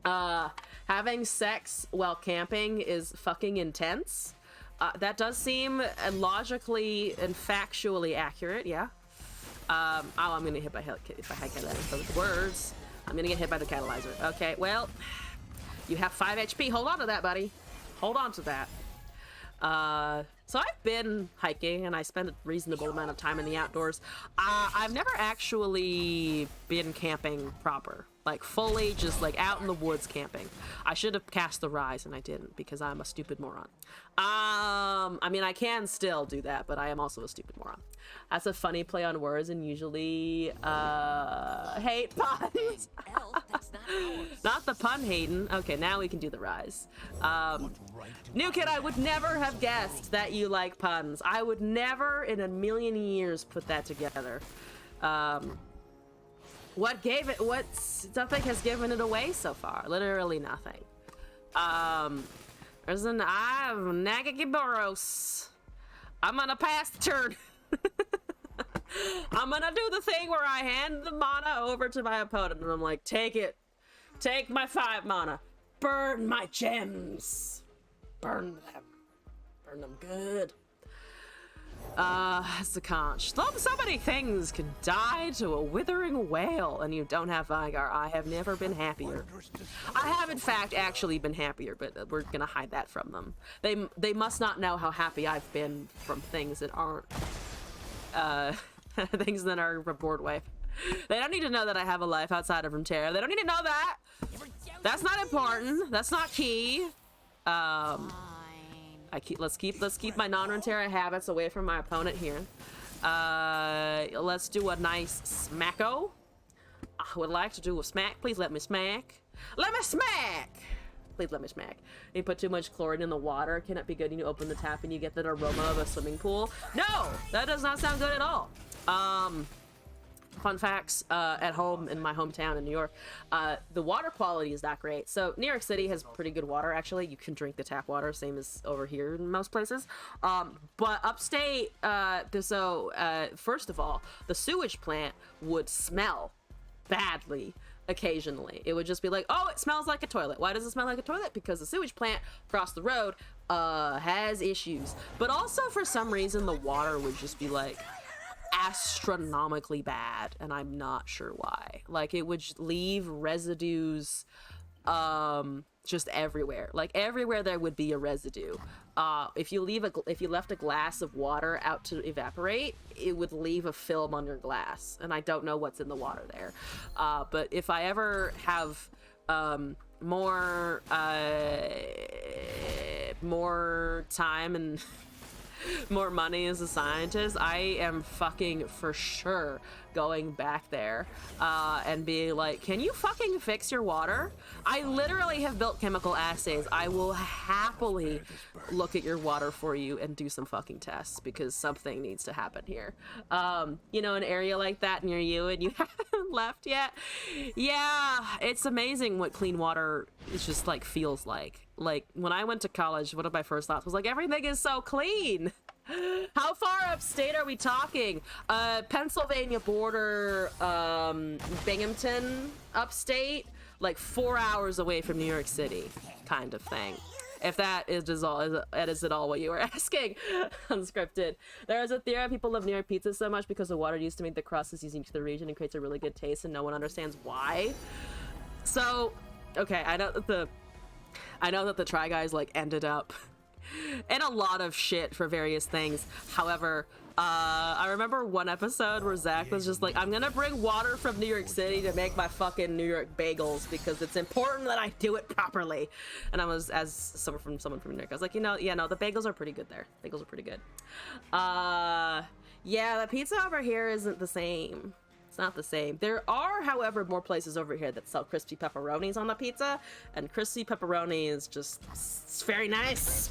Having sex while camping is fucking intense. That does seem logically and factually accurate, yeah. I'm gonna get hit by Catalyzer. Words. I'm gonna get hit by the Catalyzer. Okay, well, you have 5 HP. Hold on to that, buddy. Hold on to that. So I've been hiking and I spend a reasonable amount of time in the outdoors. I've never actually been camping proper, like fully just like out in the woods camping. I should have cast the rise and I didn't because I'm a stupid moron. I mean, I can still do that, but I am also a stupid moron. That's a funny play on words and usually hate puns. Not the pun hating. Okay, now we can do the rise. New kid, I would never have guessed that you like puns. I would never in a million years put that together. What nothing has given it away so far? Literally nothing. There's an eye of Nagagiboros. I'm gonna pass the turn. I'm gonna do the thing where I hand the mana over to my opponent and I'm like, take it. Take my 5 mana. Burn my gems. Burn them. Burn them good. It's a conch. So many things can die to a withering whale, and you don't have Vigar. I have never been happier. I have, in fact, actually been happier, but we're gonna hide that from them. They must not know how happy I've been from things that aren't, things that are a board wipe. They don't need to know that I have a life outside of Runeterra. They don't need to know that. That's not important. That's not key. Let's keep my non-Runeterra habits away from my opponent here. Let's do a nice smacko. I would like to do a smack. Please let me smack. Let me smack. Please let me smack. You put too much chlorine in the water. Can it be good? You open the tap and you get the aroma of a swimming pool. No, that does not sound good at all. Fun facts, at home in my hometown in New York, the water quality is not great. So New York City has pretty good water, actually. You can drink the tap water, same as over here in most places. But upstate, first of all, the sewage plant would smell badly occasionally. It would just be like, oh, it smells like a toilet. Why does it smell like a toilet? Because the sewage plant across the road has issues. But also, for some reason, the water would just be like astronomically bad, and I'm not sure why. Like, it would leave residues just everywhere. Like, everywhere there would be a residue. If you left a glass of water out to evaporate, it would leave a film on your glass, and I don't know what's in the water there. But if I ever have more time and more money as a scientist, I am fucking for sure going back there and being like, can you fucking fix your water? I literally have built chemical assays. I will happily look at your water for you and do some fucking tests because something needs to happen here. You know, an area like that near you and you haven't left yet? Yeah, it's amazing what clean water is just like feels like. Like, when I went to college, one of my first thoughts was like, everything is so clean. How far upstate are we talking? Pennsylvania border, Binghamton upstate, like 4 hours away from New York City, kind of thing. If that is at all what you were asking. Unscripted. There is a theory people love New York pizza so much because the water used to make the crust is unique to the region and creates a really good taste, and no one understands why. So, okay, I know that the Try Guys like ended up in a lot of shit for various things. However, I remember one episode where Zach was just like, I'm gonna bring water from New York City to make my fucking New York bagels because it's important that I do it properly. And I was, as someone from New York, I was like, you know, yeah, no, the bagels are pretty good there. Bagels are pretty good. Yeah, the pizza over here isn't the same. It's not the same. There are, however, more places over here that sell crispy pepperonis on the pizza, and crispy pepperoni is just, it's very nice.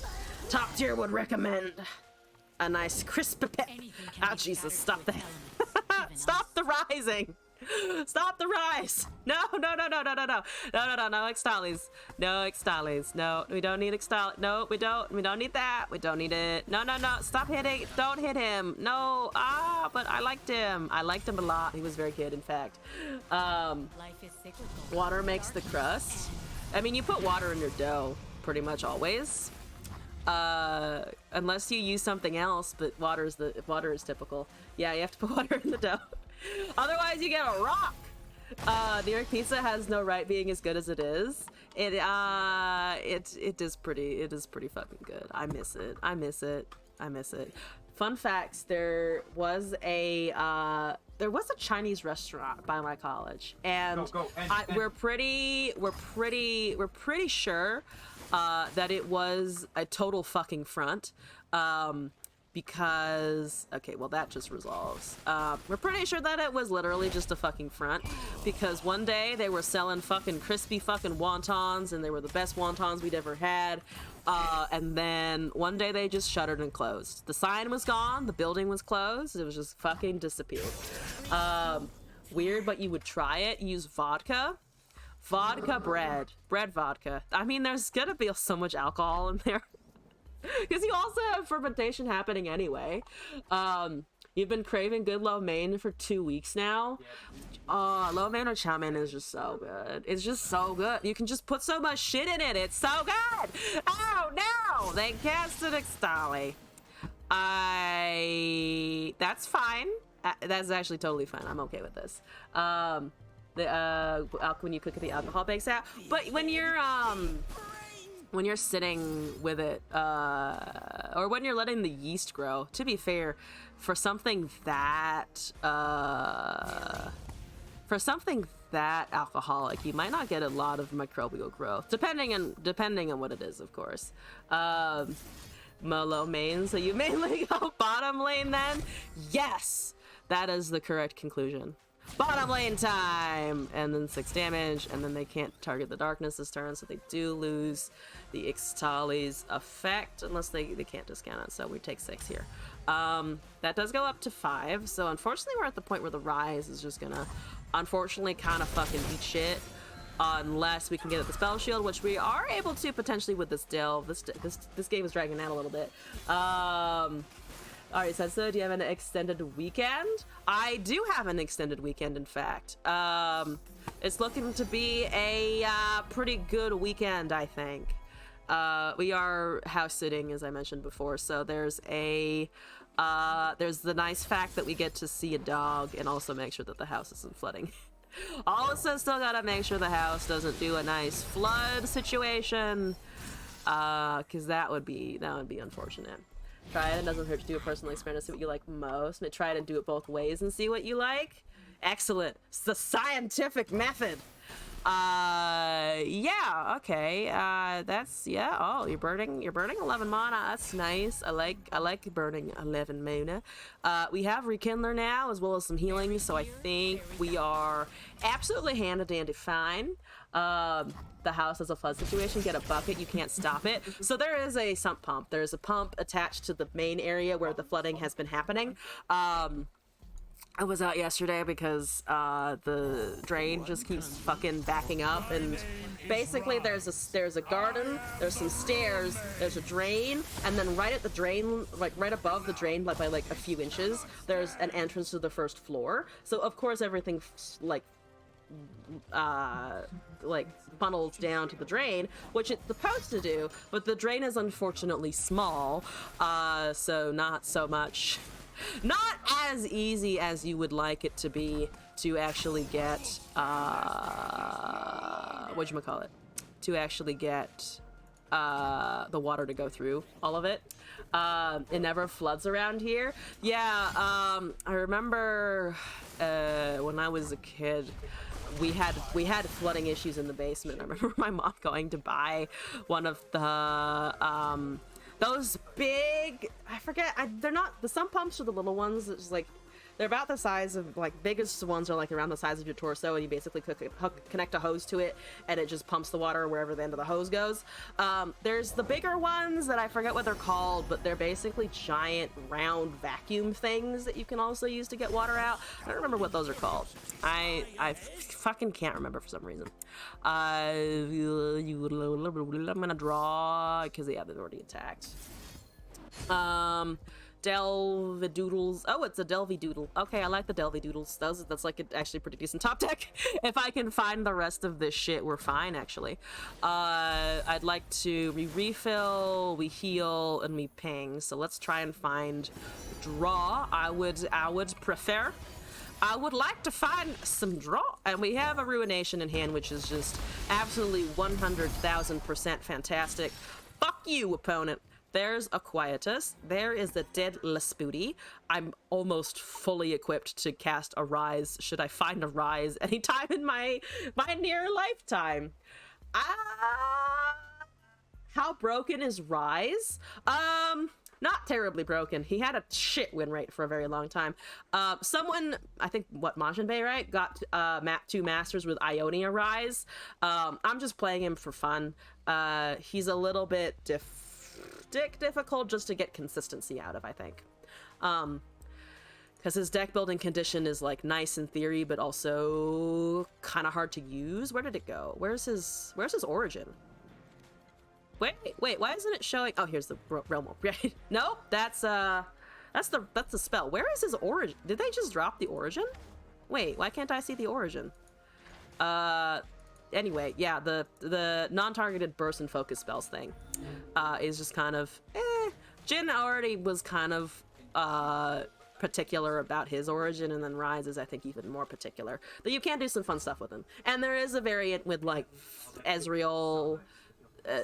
Top tier would recommend a nice crispy Ah, Jesus, stop that. Stop the rising. Stop the rise. No, no, no, no, no, no, no. No, no, no, no extalies. No extalies. No, we don't need extalies. No, we don't need that. We don't need it. No, no, no. Stop hitting. Don't hit him. No. Ah, but I liked him. I liked him a lot. He was very good, in fact. Water makes the crust. I mean, you put water in your dough pretty much always. Unless you use something else, but water is typical. Yeah, you have to put water in the dough. Otherwise, you get a rock. New York pizza has no right being as good as it is. It is pretty fucking good. I miss it. I miss it. Fun facts: there was a Chinese restaurant by my college, and we're pretty sure that it was a total fucking front. Because okay, well that just resolves. We're pretty sure that it was literally just a fucking front, because one day they were selling fucking crispy fucking wontons, and they were the best wontons we'd ever had. And then one day they just shuttered and closed. The sign was gone, the building was closed, it was just fucking disappeared. Weird, but you would try it. Use vodka bread vodka. I mean, there's gonna be so much alcohol in there. Because you also have fermentation happening anyway. You've been craving good lo mein for 2 weeks now. Oh, lo mein or chow mein is just so good. It's just so good. You can just put so much shit in it. It's so good. Oh no, they casted Ixtali. That's fine. That's actually totally fine. I'm okay with this. When you cook it, the alcohol bakes out. But when you're sitting with it, or when you're letting the yeast grow, to be fair, for something that alcoholic, you might not get a lot of microbial growth, depending on what it is, of course. Lo mein, so you mainly go bottom lane then? Yes! That is the correct conclusion. Bottom lane time! And then 6 damage, and then they can't target the darkness this turn, so they do lose the Ixtali's effect, unless they can't discount it, so we take 6 here. That does go up to 5, so unfortunately we're at the point where the Rise is just gonna, unfortunately, kind of fucking eat shit, unless we can get at the Spell Shield, which we are able to potentially with this Delve. This game is dragging out a little bit. Alright, so do you have an extended weekend? I do have an extended weekend, in fact. It's looking to be a pretty good weekend, I think. We are house sitting, as I mentioned before, so there's the nice fact that we get to see a dog and also make sure that the house isn't flooding. Also, still gotta make sure the house doesn't do a nice flood situation, because that would be unfortunate. Try it. It doesn't hurt to do a personal experiment to see what you like most. And try to do it both ways and see what you like. Excellent. It's the scientific method. Yeah, okay. Yeah. Oh, you're burning 11 mana. That's nice. I like burning 11 mana. We have Rekindler now, as well as some healing, so I think we are absolutely handy-dandy fine. The house has a flood situation. Get a bucket, you can't stop it. So there is a sump pump. There's a pump attached to the main area where the flooding has been happening. I was out yesterday because the drain just keeps fucking backing up, and basically there's a garden, there's some stairs, there's a drain, and then right at the drain, like right above the drain, like by like a few inches, there's an entrance to the first floor. So of course everything like funnels down to the drain, which it's supposed to do, but the drain is unfortunately small, so not so much. Not as easy as you would like it to be to actually get, whatchamacallit, to actually get the water to go through all of it. It never floods around here. Yeah, I remember when I was a kid, we had flooding issues in the basement. I remember my mom going to buy one of the those big, I forget, they're not, the sump pumps are the little ones. It's like, they're about the size of, like, biggest ones are like around the size of your torso, and you basically connect a hose to it, and it just pumps the water wherever the end of the hose goes. There's the bigger ones that I forget what they're called, but they're basically giant round vacuum things that you can also use to get water out. I don't remember what those are called. I fucking can't remember for some reason. I'm gonna draw, because yeah, they've already attacked. Delvidoodles. Oh, it's a Delvidoodle. Okay, I like the Delvidoodles. That's like actually a pretty decent top deck. If I can find the rest of this shit, we're fine, actually. I'd like to refill, we heal, and we ping. So let's try and find draw. I would prefer. I would like to find some draw. And we have a Ruination in hand, which is just absolutely 100,000% fantastic. Fuck you, opponent. There's a Quietus. There is the dead Lesputi. I'm almost fully equipped to cast a Rise should I find a Rise anytime in my near lifetime. How broken is Rise? Not terribly broken. He had a shit win rate for a very long time. Someone, I think, Majinbei, right? Got 2 Masters with Ionia Rise. I'm just playing him for fun. He's a little bit difficult just to get consistency out of, I think. Because his deck building condition is like nice in theory, but also kind of hard to use. Where did it go? Where's his origin? Wait, why isn't it showing? Oh, here's the realm. Right? No, that's the spell. Where is his origin? Did they just drop the origin? Wait, why can't I see the origin? Anyway, yeah, the non-targeted burst and focus spells thing is just kind of Jin already was kind of particular about his origin, and then Rise is, I think, even more particular. But you can do some fun stuff with him. And there is a variant with like Ezreal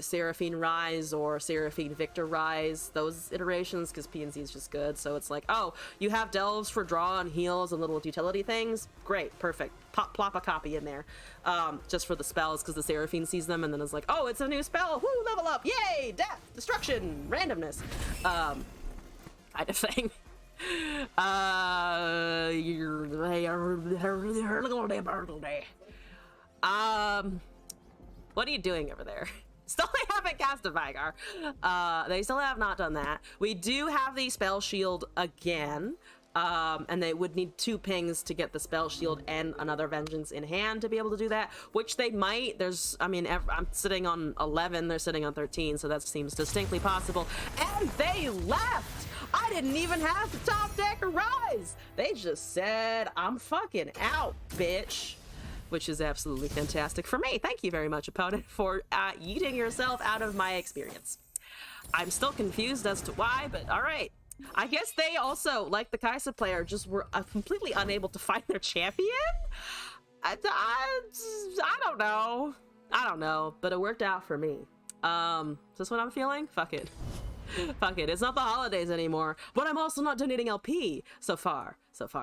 Seraphine Rise or Seraphine Victor Rise, those iterations, because PNZ is just good. So it's like, oh, you have delves for draw and heals and little utility things. Great, perfect. Plop a copy in there, just for the spells, because the Seraphine sees them and then is like, oh, it's a new spell. Woo, level up! Yay! Death, destruction, randomness, kind of thing. What are you doing over there? Still they haven't cast a Vigar. They still have not done that. We do have the spell shield again, and they would need 2 pings to get the spell shield and another vengeance in hand to be able to do that, which they might. There's, I mean, I'm sitting on 11, they're sitting on 13, so that seems distinctly possible. And they left! I didn't even have the top deck Rise! They just said, I'm fucking out, bitch. Which is absolutely fantastic for me. Thank you very much, opponent, for eating yourself out of my experience. I'm still confused as to why, but all right. I guess they also, like the Kaisa player, just were completely unable to find their champion? I don't know. I don't know, but it worked out for me. Is this what I'm feeling? Fuck it. Fuck it. It's not the holidays anymore, but I'm also not donating LP so far.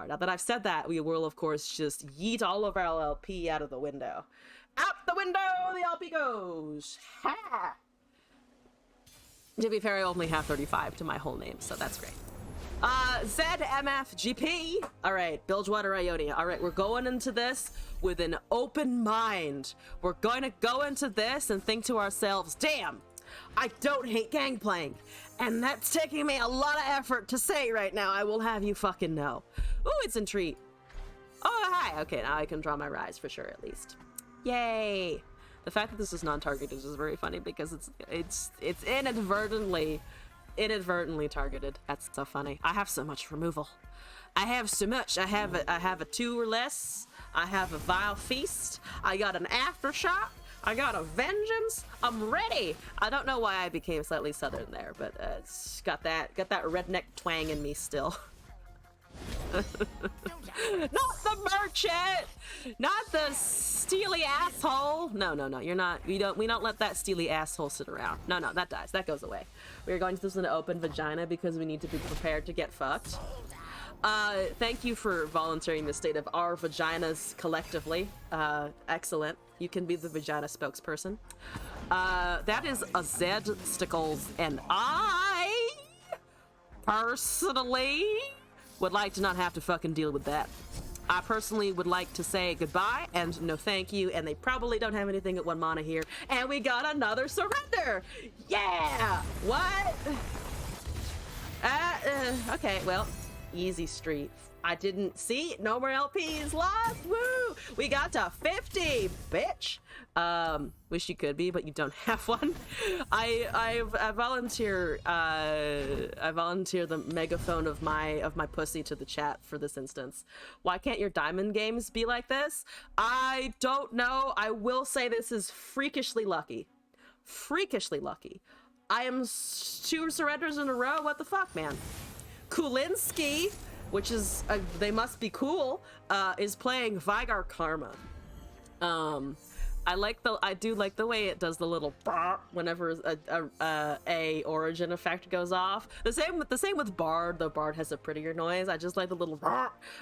Now that I've said that, we will, of course, just yeet all of our LP out of the window. Out the window, the LP goes. Ha! To be fair, I only have 35 to my whole name, so that's great. ZMFGP. All right, Bilgewater Ionia. All right, we're going into this with an open mind. We're going to go into this and think to ourselves, damn, I don't hate gangplank, and that's taking me a lot of effort to say right now. I will have you fucking know. Ooh, it's Entreat. Oh, hi. Okay, now I can draw my Rise for sure, at least. Yay. The fact that this is non-targeted is very funny because it's inadvertently targeted. That's so funny. I have so much removal. I have so much. I have a 2 or less. I have a Vile Feast. I got an Aftershock. I got a Vengeance. I'm ready. I don't know why I became slightly southern there, but it's got that redneck twang in me still. Not the merchant, not the steely asshole. No, you're not. We don't let that steely asshole sit around. No, that dies. That goes away. We're going to this with an open vagina because we need to be prepared to get fucked. Thank you for volunteering the state of our vaginas collectively. Excellent. You can be the vagina spokesperson. That is a Zed Stickles, and I personally would like to not have to fucking deal with that. I personally would like to say goodbye and no thank you, and they probably don't have anything at 1 mana here. And we got another surrender! Yeah! What? Okay, well, easy street. I didn't see no more LPs lost. Woo! We got to 50, bitch. Wish you could be, but you don't have one. I volunteer the megaphone of my pussy to the chat for this instance. Why can't your diamond games be like this? I don't know. I will say this is freakishly lucky. Freakishly lucky. I am 2 surrenders in a row. What the fuck, man? Kulinski, which is they must be cool, is playing Vigar Karma. I do like the way it does the little whenever a origin effect goes off. The same with Bard. The Bard has a prettier noise. I just like the little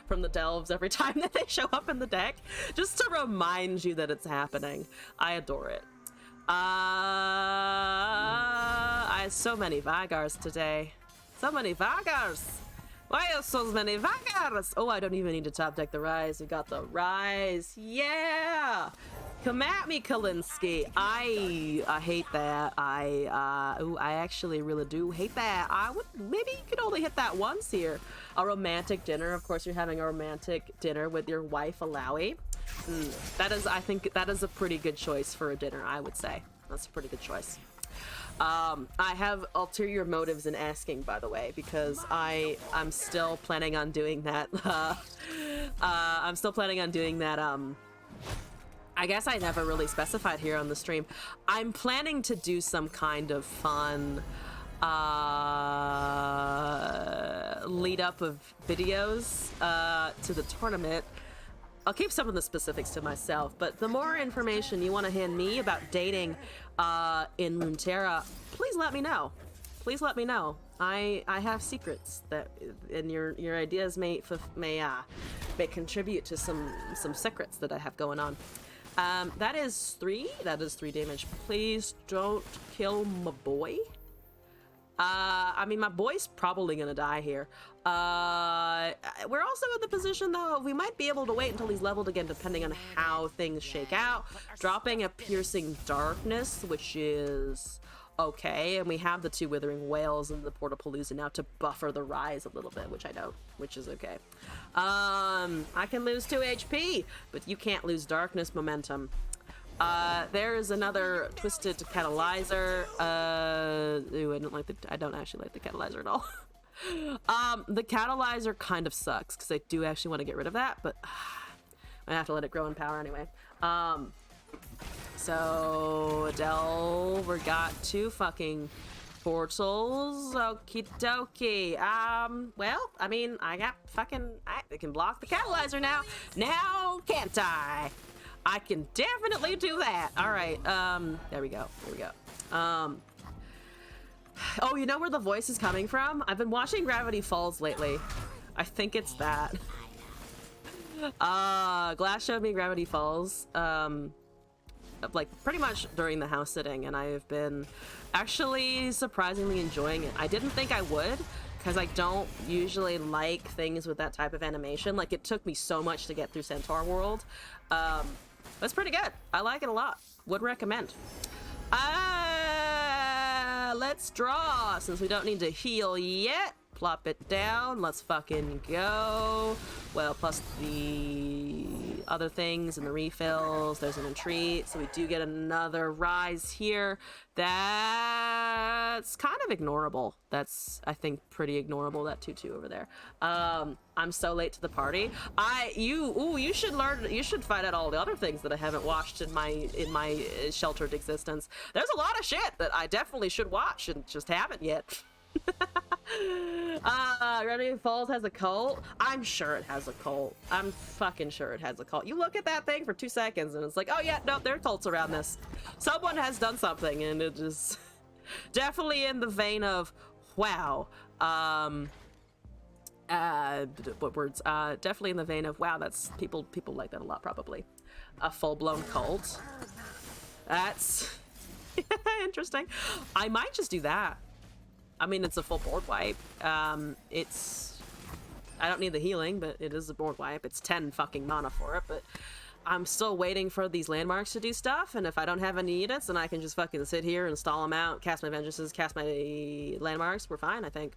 from the delves every time that they show up in the deck, just to remind you that it's happening. I adore it. I have so many Vagars today. So many Vagars. Why are so many Vagars? Oh, I don't even need to top deck the Rise. We got the Rise. Yeah. Come at me, Kalinsky. I hate that. I actually really do hate that. Maybe you could only hit that once here. A romantic dinner. Of course, you're having a romantic dinner with your wife, Alawi. I think that is a pretty good choice for a dinner, I would say. That's a pretty good choice. I have ulterior motives in asking, by the way, because I'm still planning on doing that. I'm still planning on doing that, I guess I never really specified here on the stream. I'm planning to do some kind of fun lead up of videos to the tournament. I'll keep some of the specifics to myself, but the more information you want to hand me about dating in Runeterra, please let me know. Please let me know. I have secrets that, and your ideas may contribute to some secrets that I have going on. That is 3 damage. Please don't kill my boy. I mean, my boy's probably gonna die here. We're also in the position, though, we might be able to wait until he's leveled again, depending on how things shake out. Dropping a Piercing Darkness, which is okay, and we have the 2 Withering Whales and the Portapalooza now to buffer the Rise a little bit, which I know, which is okay. I can lose 2 HP, but you can't lose Darkness momentum. There is another Twisted Catalyzer. Ooh, I don't actually like the Catalyzer at all. The Catalyzer kind of sucks, because I do actually want to get rid of that, but I have to let it grow in power anyway. So, Delver got 2 fucking portals. Okie dokie. Well, I mean, I got fucking... I can block the Catalyzer now. Now, can't I? I can definitely do that. All right. There we go. There we go. Oh, you know where the voice is coming from? I've been watching Gravity Falls lately. I think it's that. Glass showed me Gravity Falls, like pretty much during the house sitting, and I have been actually surprisingly enjoying it. I didn't think I would, because I don't usually like things with that type of animation. Like, it took me so much to get through Centaur World. That's pretty good. I like it a lot. Would recommend. Let's draw, since we don't need to heal yet. Plop it down. Let's fucking go. Well, plus the other things and the refills. There's an entreat, so we do get another Rise here. That's kind of ignorable. That's, I think, pretty ignorable, that 2/2 over there. I'm so late to the party. You should learn. You should find out all the other things that I haven't watched in my sheltered existence. There's a lot of shit that I definitely should watch and just haven't yet. Gravity Falls has a cult. I'm sure it has a cult. I'm fucking sure it has a cult. You look at that thing for 2 seconds and it's like, oh yeah, no, there are cults around this. Someone has done something, and it is definitely in the vein of wow. What words? Definitely in the vein of wow. That's people like that a lot, probably. A full-blown cult. That's interesting. I might just do that. I mean, it's a full board wipe. I don't need the healing, but it is a board wipe. It's 10 fucking mana for it, but I'm still waiting for these landmarks to do stuff, and if I don't have any units, then I can just fucking sit here and stall them out, cast my vengeances, cast my landmarks. We're fine, I think.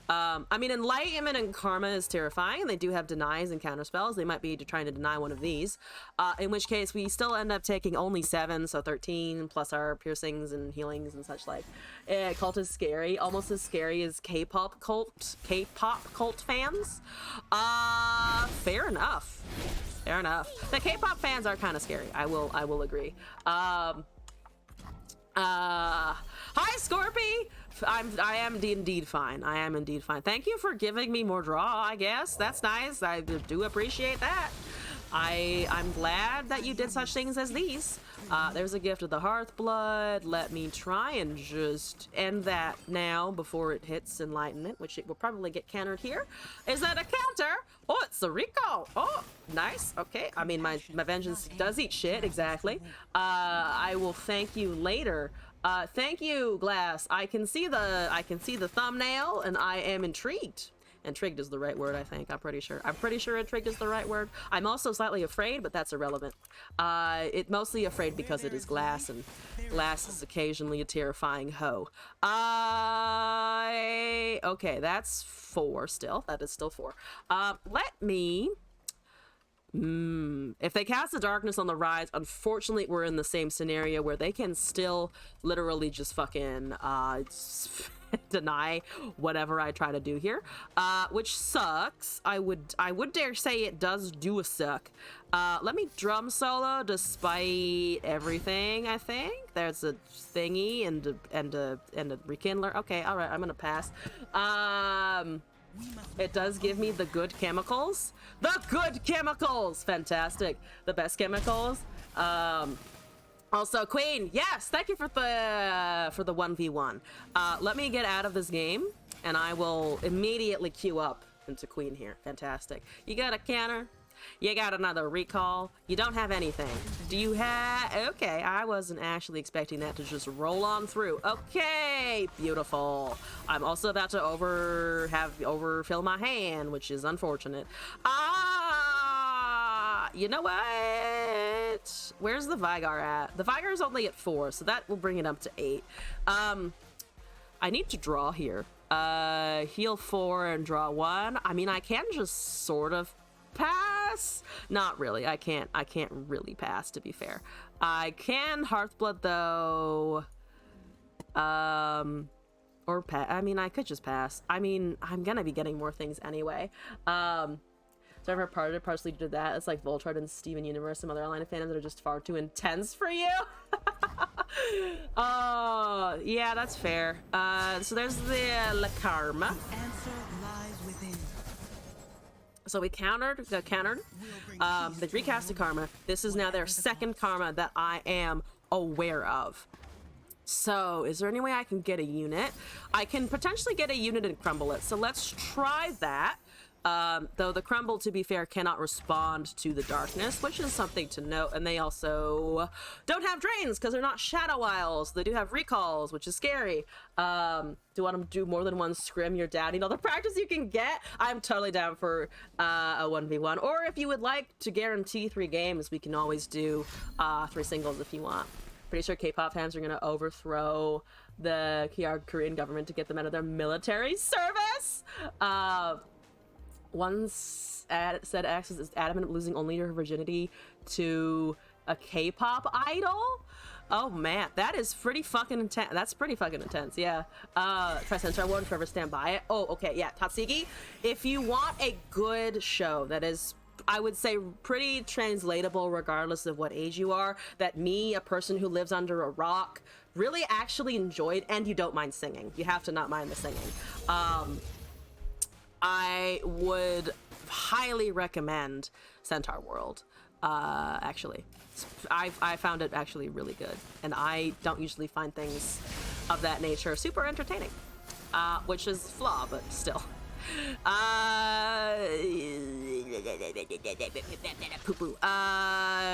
I mean, Enlightenment and Karma is terrifying, and they do have denies and counterspells. They might be trying to deny one of these, in which case we still end up taking only 7, so 13, plus our piercings and healings and such like. Cult is scary, almost as scary as K-pop cult fans. Fair enough. Fair enough. The K-pop fans are kind of scary. I will agree. Hi, Scorpy. I am indeed fine. I am indeed fine. Thank you for giving me more draw, I guess. That's nice. I do appreciate that. I'm glad that you did such things as these. There's a gift of the Hearthblood. Let me try and just end that now before it hits Enlightenment, which it will probably get countered here. Is that a counter? Oh, it's a recall. Oh, nice. Okay. I mean, my vengeance does eat shit. Exactly. I will thank you later. Thank you, Glass. I can see the thumbnail, and I am intrigued. Intrigued is the right word, I think. I'm pretty sure intrigued is the right word. I'm also slightly afraid, but that's irrelevant. It mostly afraid because it is Glass, and Glass is occasionally a terrifying hoe. Okay, that's 4 still. That is still 4. Let me... if they cast the darkness on the rise, unfortunately we're in the same scenario where they can still literally just fucking deny whatever I try to do here, which sucks. I would dare say it does do a suck. Let me drum solo despite everything. I think there's a thingy and a rekindler. Okay, all right, I'm gonna pass. It does give me the good chemicals. The good chemicals! Fantastic. The best chemicals. Also, Queen, yes, thank you for the 1v1. Let me get out of this game, and I will immediately queue up into Queen here. Fantastic. You got a counter. You got another recall. You don't have anything. Do you have... Okay, I wasn't actually expecting that to just roll on through. Okay, beautiful. I'm also about to overfill my hand, which is unfortunate. You know what? Where's the Vigar at? The Vigar is only at 4, so that will bring it up to 8. I need to draw here. Heal 4 and draw 1. I mean, I can just sort of pass. Not really. I can't really pass, to be fair. I can Hearthblood though. Or I mean, I could just pass. I mean, I'm gonna be getting more things anyway. So I've parted partially due to that. It's like Voltron and Steven Universe, some other online fans that are just far too intense for you. Oh, yeah, that's fair. So there's the La Karma. The answer lies within. So we countered. They recasted Karma. This is now their second Karma that I am aware of. So is there any way I can get a unit? I can potentially get a unit and crumble it. So let's try that. Though the crumble, to be fair, cannot respond to the darkness, which is something to note. And they also don't have drains because they're not Shadow Isles. They do have recalls, which is scary. Do you want to do more than one scrim? You're down. You know, the practice you can get. I'm totally down for a 1v1. Or if you would like to guarantee 3 games, we can always do 3 singles if you want. Pretty sure K-pop fans are going to overthrow the Korean government to get them out of their military service. Once said X is adamant of losing only her virginity to a K-pop idol. Oh man, that is pretty fucking intense. That's pretty fucking intense, yeah. Press enter, I won't forever stand by it. Oh, okay, yeah, Tatsuki, if you want a good show that is, I would say, pretty translatable regardless of what age you are, that me, a person who lives under a rock, really actually enjoyed, and you don't mind singing. You have to not mind the singing. I would highly recommend Centaur World. Actually, I found it actually really good, and I don't usually find things of that nature super entertaining, which is a flaw, but still.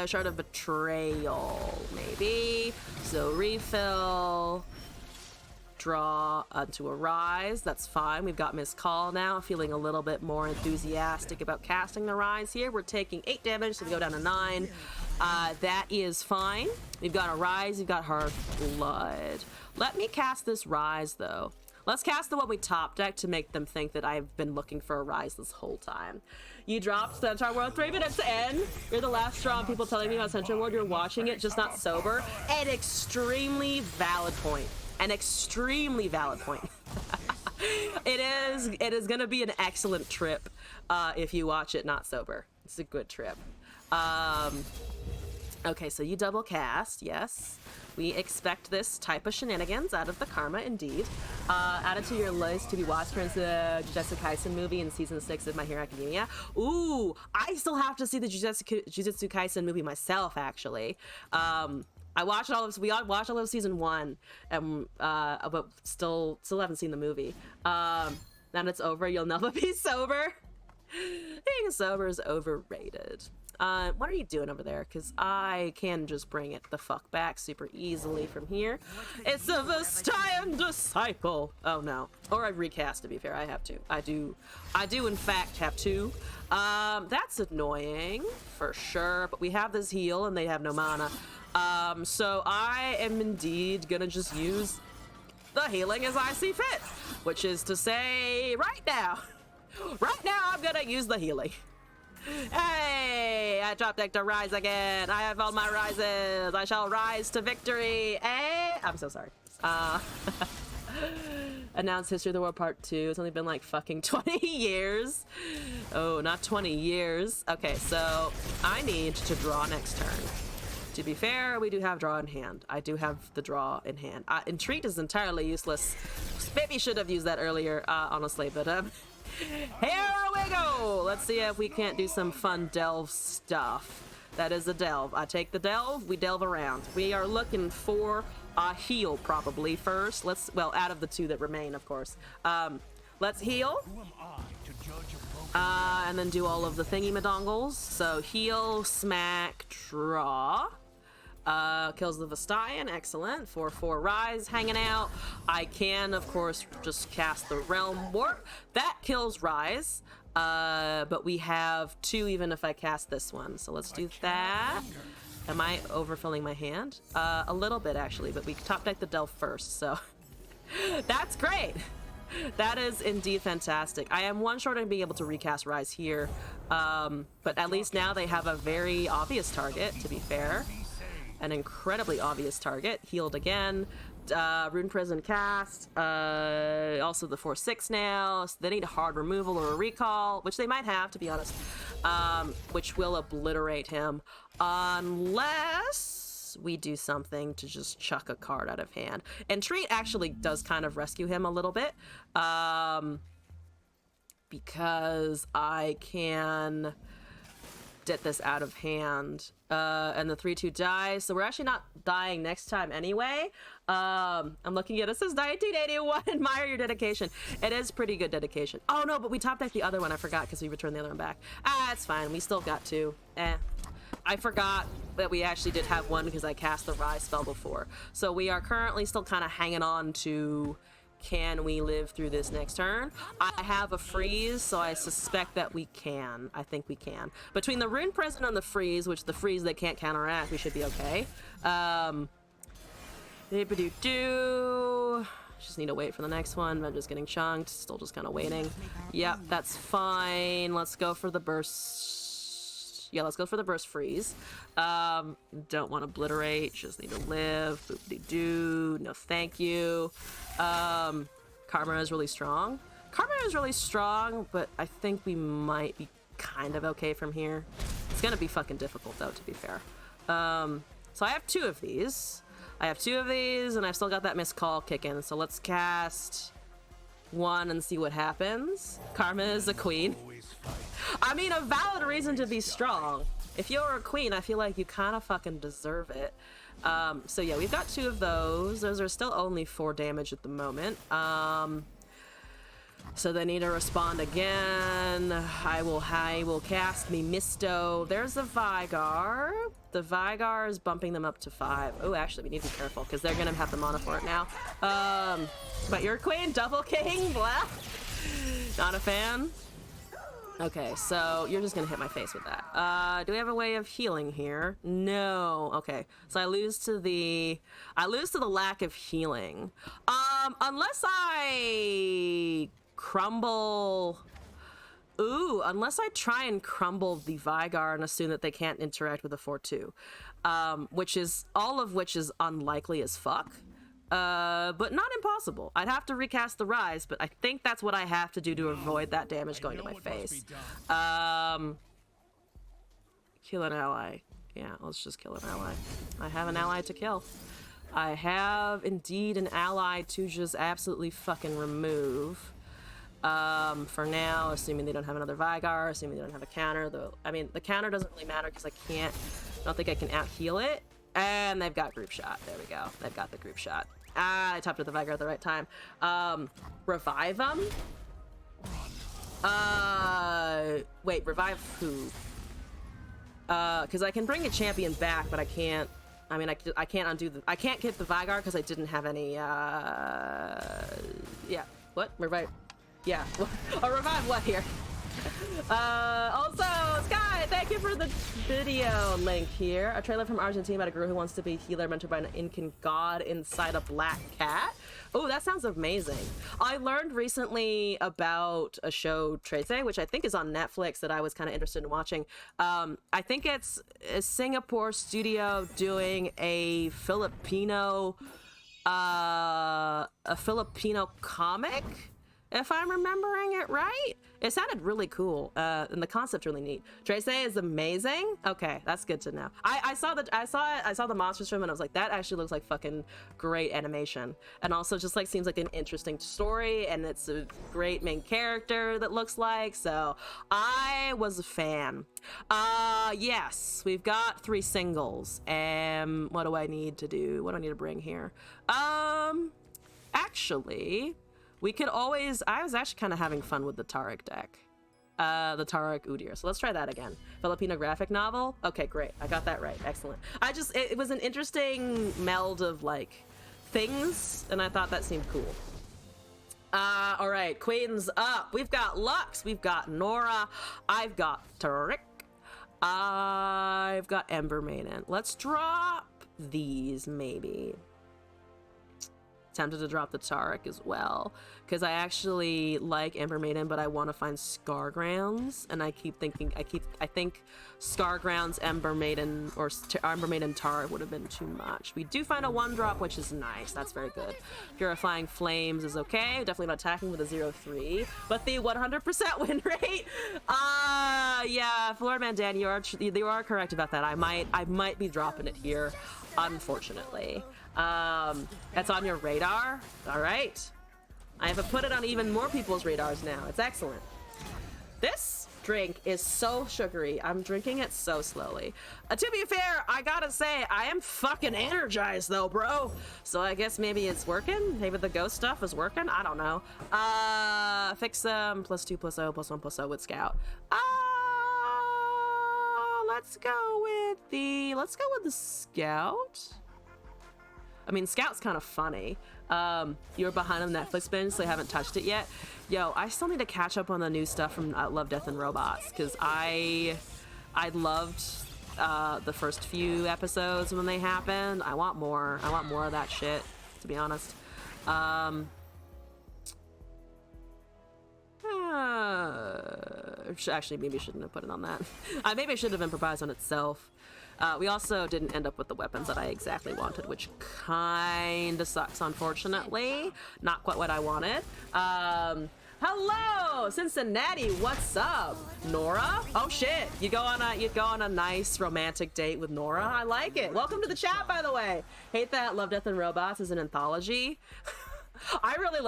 Shard of Betrayal, maybe. So refill. Draw onto a rise. That's fine. We've got Miss Call now. Feeling a little bit more enthusiastic about casting the rise here. We're taking 8 damage, so we go down to 9. That is fine. We've got a rise. We've got Hearthblood. Let me cast this rise, though. Let's cast the one we top deck to make them think that I've been looking for a rise this whole time. You dropped Centaur World 3 minutes in. You're the last straw on people telling me about Centaur World. You're watching it, just not sober. An extremely valid point. An extremely valid point. It is gonna be an excellent trip if you watch it not sober. It's a good trip. Okay, so you double cast, yes. We expect this type of shenanigans out of the karma, indeed. Added to your list to be watched for the Jujutsu Kaisen movie in season 6 of My Hero Academia. Ooh, I still have to see the Jujutsu Kaisen movie myself, actually. I watched all of we all watched all of season 1, and but still haven't seen the movie. Now that it's over, you'll never be sober. Being sober is overrated. What are you doing over there? Because I can just bring it the fuck back super easily from here. It's a Vestian disciple. Oh no. Or I recast, to be fair. I have to. I do in fact have to. That's annoying for sure. But we have this heal and they have no mana. So I am indeed gonna just use the healing as I see fit. Which is to say, right now. Right now, I'm gonna use the healing. Hey, I drop deck to rise again. I have all my rises. I shall rise to victory. Hey, I'm so sorry. Announced History of the World Part 2. It's only been like fucking 20 years. Oh, not 20 years. Okay, so I need to draw next turn. To be fair, we do have draw in hand. I do have the draw in hand. Entreat is entirely useless. Maybe should have used that earlier, honestly, but here we go! Let's see if we can't do some fun delve stuff. That is a delve. I take the delve, we delve around. We are looking for a heal probably first. Well, out of the two that remain, of course. Let's heal. And then do all of the thingy madongles. So heal, smack, draw. Kills the Vestian, excellent. 4/4 rise hanging out. I can, of course, just cast the Realm Warp. That kills rise, but we have 2 even if I cast this one. So let's do that. Am I overfilling my hand? A little bit, actually, but we top deck the Delve first, so that's great. That is indeed fantastic. I am one short of being able to recast Rise here, but at least now they have a very obvious target, to be fair. An incredibly obvious target. Healed again. Rune Prison cast. Also the 4/6 now. So they need a hard removal or a recall, which they might have, to be honest, which will obliterate him. Unless we do something to just chuck a card out of hand. Entreat actually does kind of rescue him a little bit. Because I can get this out of hand, and the 3/2 dies, so we're actually not dying next time anyway. I'm looking at it, says 1981. Admire your dedication. It is pretty good dedication. Oh no, but we top decked the other one. I forgot because we returned the other one back. It's fine. We still got 2. I forgot that we actually did have 1 because I cast the Rise spell before. So we are currently still kind of hanging on to, can we live through this next turn? I have a freeze, so I suspect that we can. I think we can. Between the Rune Prison and the freeze, which the freeze they can't counteract, we should be okay. Just need to wait for the next one. I'm just getting chunked. Still just kind of waiting. Yep, that's fine. Let's go for the burst. Yeah, let's go for the burst freeze. Don't want to obliterate. Just need to live. Boop-de-doo. No, thank you. Karma is really strong. Karma is really strong, but I think we might be kind of okay from here. It's gonna be fucking difficult, though, to be fair. So I have 2 of these. And I've still got that missed call kicking. So let's cast 1 and see what happens. Karma is a queen. I mean, a valid reason to be strong. If you're a queen, I feel like you kind of fucking deserve it. So yeah, we've got 2 of those. Those are still only 4 damage at the moment. So they need to respond again. I will cast me Misto. There's a Vigar. The Vigar is bumping them up to 5. Oh, actually, we need to be careful because they're gonna have the mana for it now. But your queen, double king, blah. Not a fan. Okay, so you're just gonna hit my face with that. Do we have a way of healing here? No. Okay, so I lose to the lack of healing. Unless I crumble. Ooh, unless I try and crumble the Vigar and assume that they can't interact with the 4/2, which is unlikely as fuck. But not impossible. I'd have to recast the Rise, but I think that's what I have to do to avoid that damage going to my face. Kill an ally. Yeah, let's just kill an ally. I have an ally to kill. I have indeed an ally to just absolutely fucking remove. For now, assuming they don't have another Vigar, assuming they don't have a counter, though. I mean, the counter doesn't really matter because I don't think I can out heal it. And they've got group shot. There we go. They've got the group shot. Ah, I topped with the Vigar at the right time. Revive them? Wait, revive who? Because I can bring a champion back, but I can't. I mean, I can't undo the. I can't get the Vigar because I didn't have any. Yeah. What? Revive. Yeah. Or revive what here? Also, Sky, thank you for the video link here. A trailer from Argentina about a girl who wants to be a healer mentored by an Incan god inside a black cat. Oh, that sounds amazing. I learned recently about a show, Trece, which I think is on Netflix that I was kind of interested in watching. I think it's a Singapore studio doing a Filipino comic, if I'm remembering it right. It sounded really cool, and the concept really neat. Trece is amazing. Okay, that's good to know. I saw the monsters from, and I was like, that actually looks like fucking great animation, and also just like seems like an interesting story, and it's a great main character that looks like. So I was a fan. Yes, we've got 3 singles. What do I need to do? What do I need to bring here? Actually. We could always... I was actually kind of having fun with the Tariq deck. The Tariq Udyr. So let's try that again. Filipino graphic novel? Okay, great. I got that right. Excellent. It was an interesting meld of, like, things, and I thought that seemed cool. All right. Queens up. We've got Lux. We've got Nora. I've got Tariq. I've got Ember Maiden. Let's drop these, maybe. Tempted to drop the Tariq as well because I actually like Ember Maiden, but I want to find Scargrounds, and I think Scargrounds, Ember Maiden, or Ember Maiden Tariq would have been too much. We do find a 1-drop, which is nice. That's very good. Purifying Flames is okay. Definitely not attacking with a 0-3, but the 100% win rate. Yeah, Lord Mandan, you are correct about that. I might be dropping it here, unfortunately. That's on your radar. All right, I have put it on even more people's radars now. It's excellent. This drink is so sugary. I'm drinking it so slowly. To be fair, I gotta say, I am fucking energized though, bro. So I guess maybe it's working. Maybe the ghost stuff is working. I don't know. Fix them. +2 +0 +1 +0 with Scout. Let's go with the Scout. I mean, Scout's kind of funny. You're behind on Netflix binge, so I haven't touched it yet. Yo, I still need to catch up on the new stuff from Love, Death, and Robots, because I loved the first few episodes when they happened. I want more. I want more of that shit, to be honest. Actually, maybe I shouldn't have put it on that. Maybe I should have improvised on itself. We also didn't end up with the weapons that I exactly wanted, which kind of sucks, unfortunately. Not quite what I wanted. Hello, Cincinnati. What's up, Nora? Oh shit, you go on a nice romantic date with Nora. I like it. Welcome to the chat, by the way. Hate that Love, Death, and Robots is an anthology. I really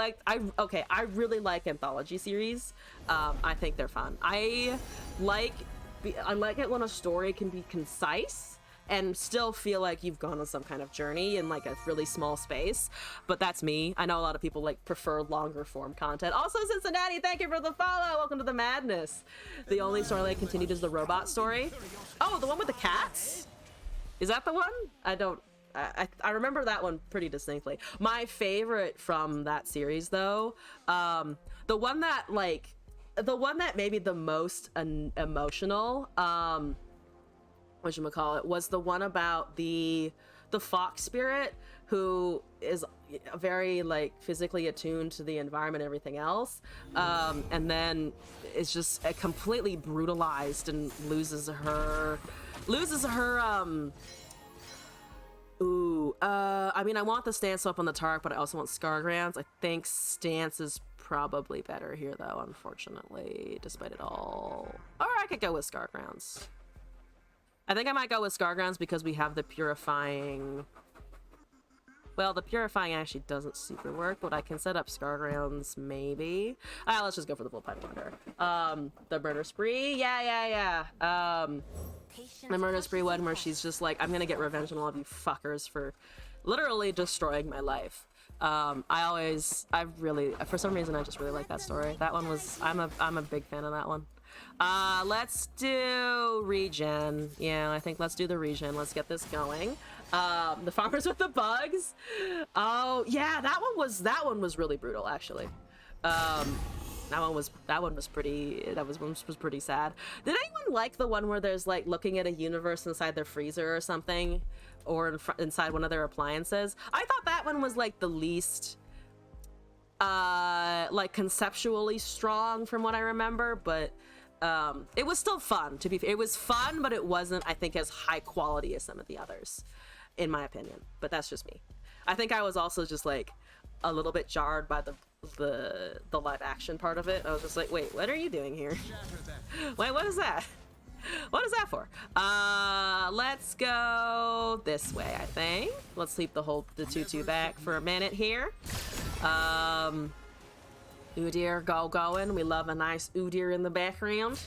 like anthology series. I think they're fun. I like it when a story can be concise and still feel like you've gone on some kind of journey in like a really small space. But that's me. I know a lot of people like prefer longer form content. Also, Cincinnati, thank you for the follow. Welcome to the madness. The only story that continued is the robot story. Oh, the one with the cats? Is that the one? I remember that one pretty distinctly. My favorite from that series, though, the one that maybe the most emotional, whatchamacallit, was the one about the fox spirit who is very like physically attuned to the environment and everything else, and then is just completely brutalized and loses her I mean, I want the stance up on the Tariq, but I also want Scargrounds. I think stance is probably better here, though, unfortunately, despite it all. Or I could go with Scargrounds. I think I might go with Scargrounds because we have the Purifying. Well, the Purifying actually doesn't super work, but I can set up Scargrounds maybe. Let's just go for the Bullpipe Wanderer. The Murder Spree, yeah. The Murder Spree one where she's just like, I'm gonna get revenge on all of you fuckers for literally destroying my life. I really, for some reason, I just really like that story. That one was, I'm a big fan of that one. Let's do regen. Yeah, I think let's do the regen. Let's get this going. The farmers with the bugs. Oh yeah, that one was really brutal actually. That one was pretty sad. Did anyone like the one where there's like looking at a universe inside their freezer or something, or inside one of their appliances? I thought that one was like the least like conceptually strong from what I remember, but it was still fun. To be fair, it was fun, but it wasn't, I think, as high quality as some of the others, in my opinion. But that's just me. I think I was also just like a little bit jarred by the live action part of it. I was just like, wait, what are you doing here? Wait, what is that? What is that for? Let's go this way, I think. Let's leave the tutu back for a minute here. Udyr going. We love a nice Udyr in the background.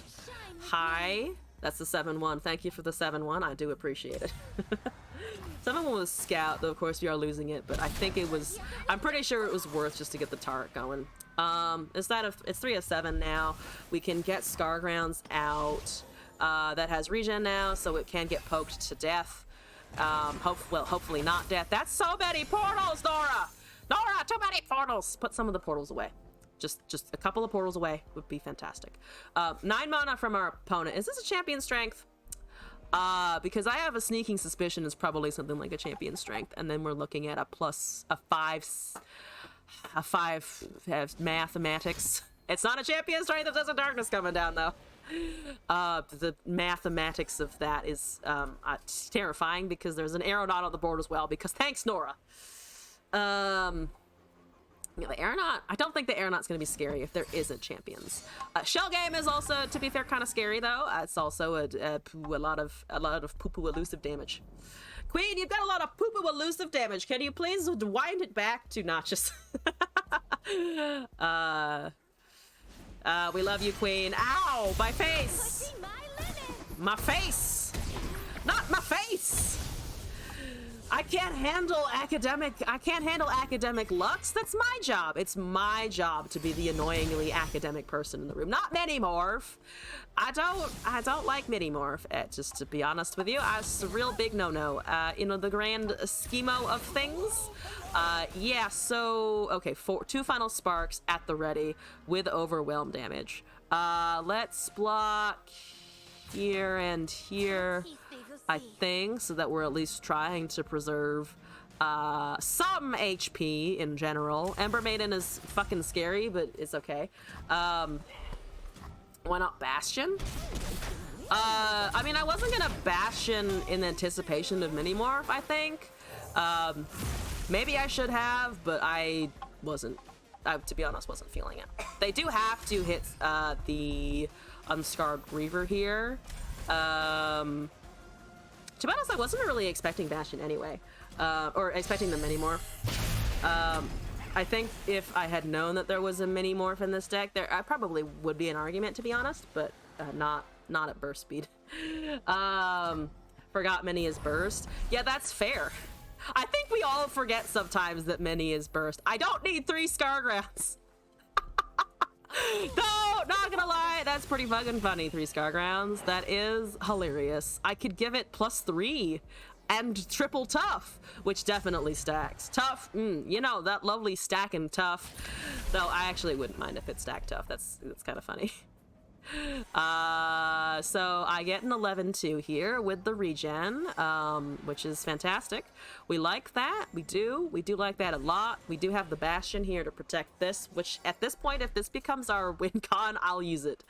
Hi. That's the 7-1. Thank you for the 7-1. I do appreciate it. 7-1 was Scout, though of course we are losing it, but I think it was, I'm pretty sure it was worth just to get the turret going. It's 3 of 7 now. We can get Scargrounds out. That has regen now, so it can get poked to death. Hopefully not death. That's so many portals, Nora! Nora, too many portals! Put some of the portals away. Just a couple of portals away would be fantastic. 9 mana from our opponent. Is this a champion strength? Because I have a sneaking suspicion it's probably something like a champion strength, and then we're looking at a 5 has mathematics. It's not a champion strength if there's a darkness coming down though. The mathematics of that is terrifying because there's an aeronaut on the board as well, because thanks Nora. Yeah, the aeronaut, I don't think the aeronaut's going to be scary if there isn't champions. Shell game is also, to be fair, kind of scary though. It's also a lot of poo-poo elusive damage. Queen, you've got a lot of poo-poo elusive damage. Can you please wind it back to not just... we love you, Queen. Ow, my face. My face. Not my face. I can't handle academic lux. That's my job. It's my job to be the annoyingly academic person in the room. Not Minimorph. I don't like Minimorph. Just to be honest with you, it's a real big no-no. The grand schemo of things. Yeah, so okay, 2 final sparks at the ready with overwhelm damage. Let's block here and here, I think, so that we're at least trying to preserve some HP in general. Ember Maiden is fucking scary, but it's okay. Why not Bastion? I mean, I wasn't gonna Bastion in anticipation of Minimorph, I think. Maybe I should have, but I wasn't. To be honest, wasn't feeling it. They do have to hit the Unscarred Reaver here. To be honest, I wasn't really expecting Bastion anyway, or expecting the Minimorph. I think if I had known that there was a Minimorph in this deck, I probably would be an argument, to be honest, but not at burst speed. Forgot Mini is burst. Yeah, that's fair. I think we all forget sometimes that Mini is burst. I don't need 3 Scargrounds. No, not gonna lie, that's pretty fucking funny. 3 Scargrounds. That is hilarious. I could give it +3 and triple tough, which definitely stacks. Tough, you know, that lovely stacking tough. Though I actually wouldn't mind if it stacked tough. That's kind of funny. So I get an 11-2 here with the regen, which is fantastic. We like that. We do like that a lot. We do have the Bastion here to protect this, which at this point, if this becomes our win con, I'll use it.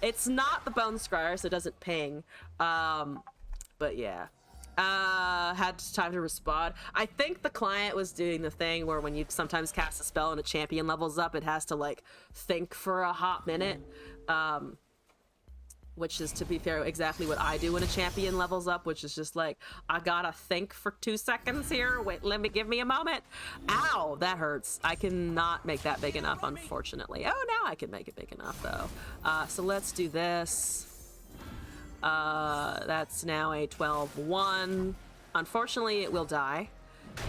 It's not the Bone Scryer, so it doesn't ping. But yeah. Had time to respond. I think the client was doing the thing where when you sometimes cast a spell and a champion levels up, it has to like think for a hot minute. which is, to be fair, exactly what I do when a champion levels up, which is just like, I gotta think for 2 seconds here. Wait, give me a moment. Ow, that hurts. I cannot make that big enough, unfortunately. Oh, now I can make it big enough, though. So let's do this. That's now a 12-1. Unfortunately, it will die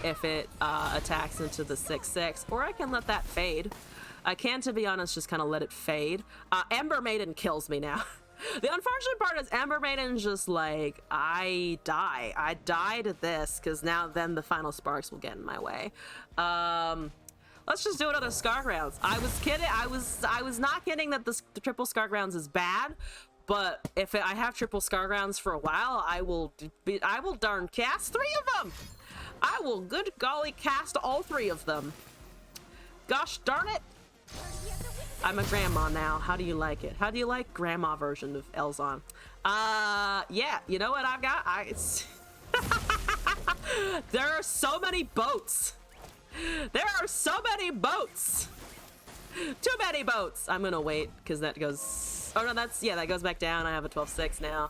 if it attacks into the 6-6, or I can let that fade. I can, to be honest, just kind of let it fade. Ember Maiden kills me now. The unfortunate part is Ember Maiden's just like, I die to this, because then the final sparks will get in my way. Let's just do another Scar Grounds. I was kidding. I was not kidding that the triple Scar Grounds is bad, but if I have triple Scar Grounds for a while, I will darn cast 3 of them. I will, good golly, cast all 3 of them. Gosh darn it. I'm a grandma now. How do you like it? How do you like grandma version of Elzon? Yeah, you know what I've got? There are so many boats. There are so many boats. Too many boats. I'm gonna wait because that goes, oh no, that goes back down. I have a 12-6 now.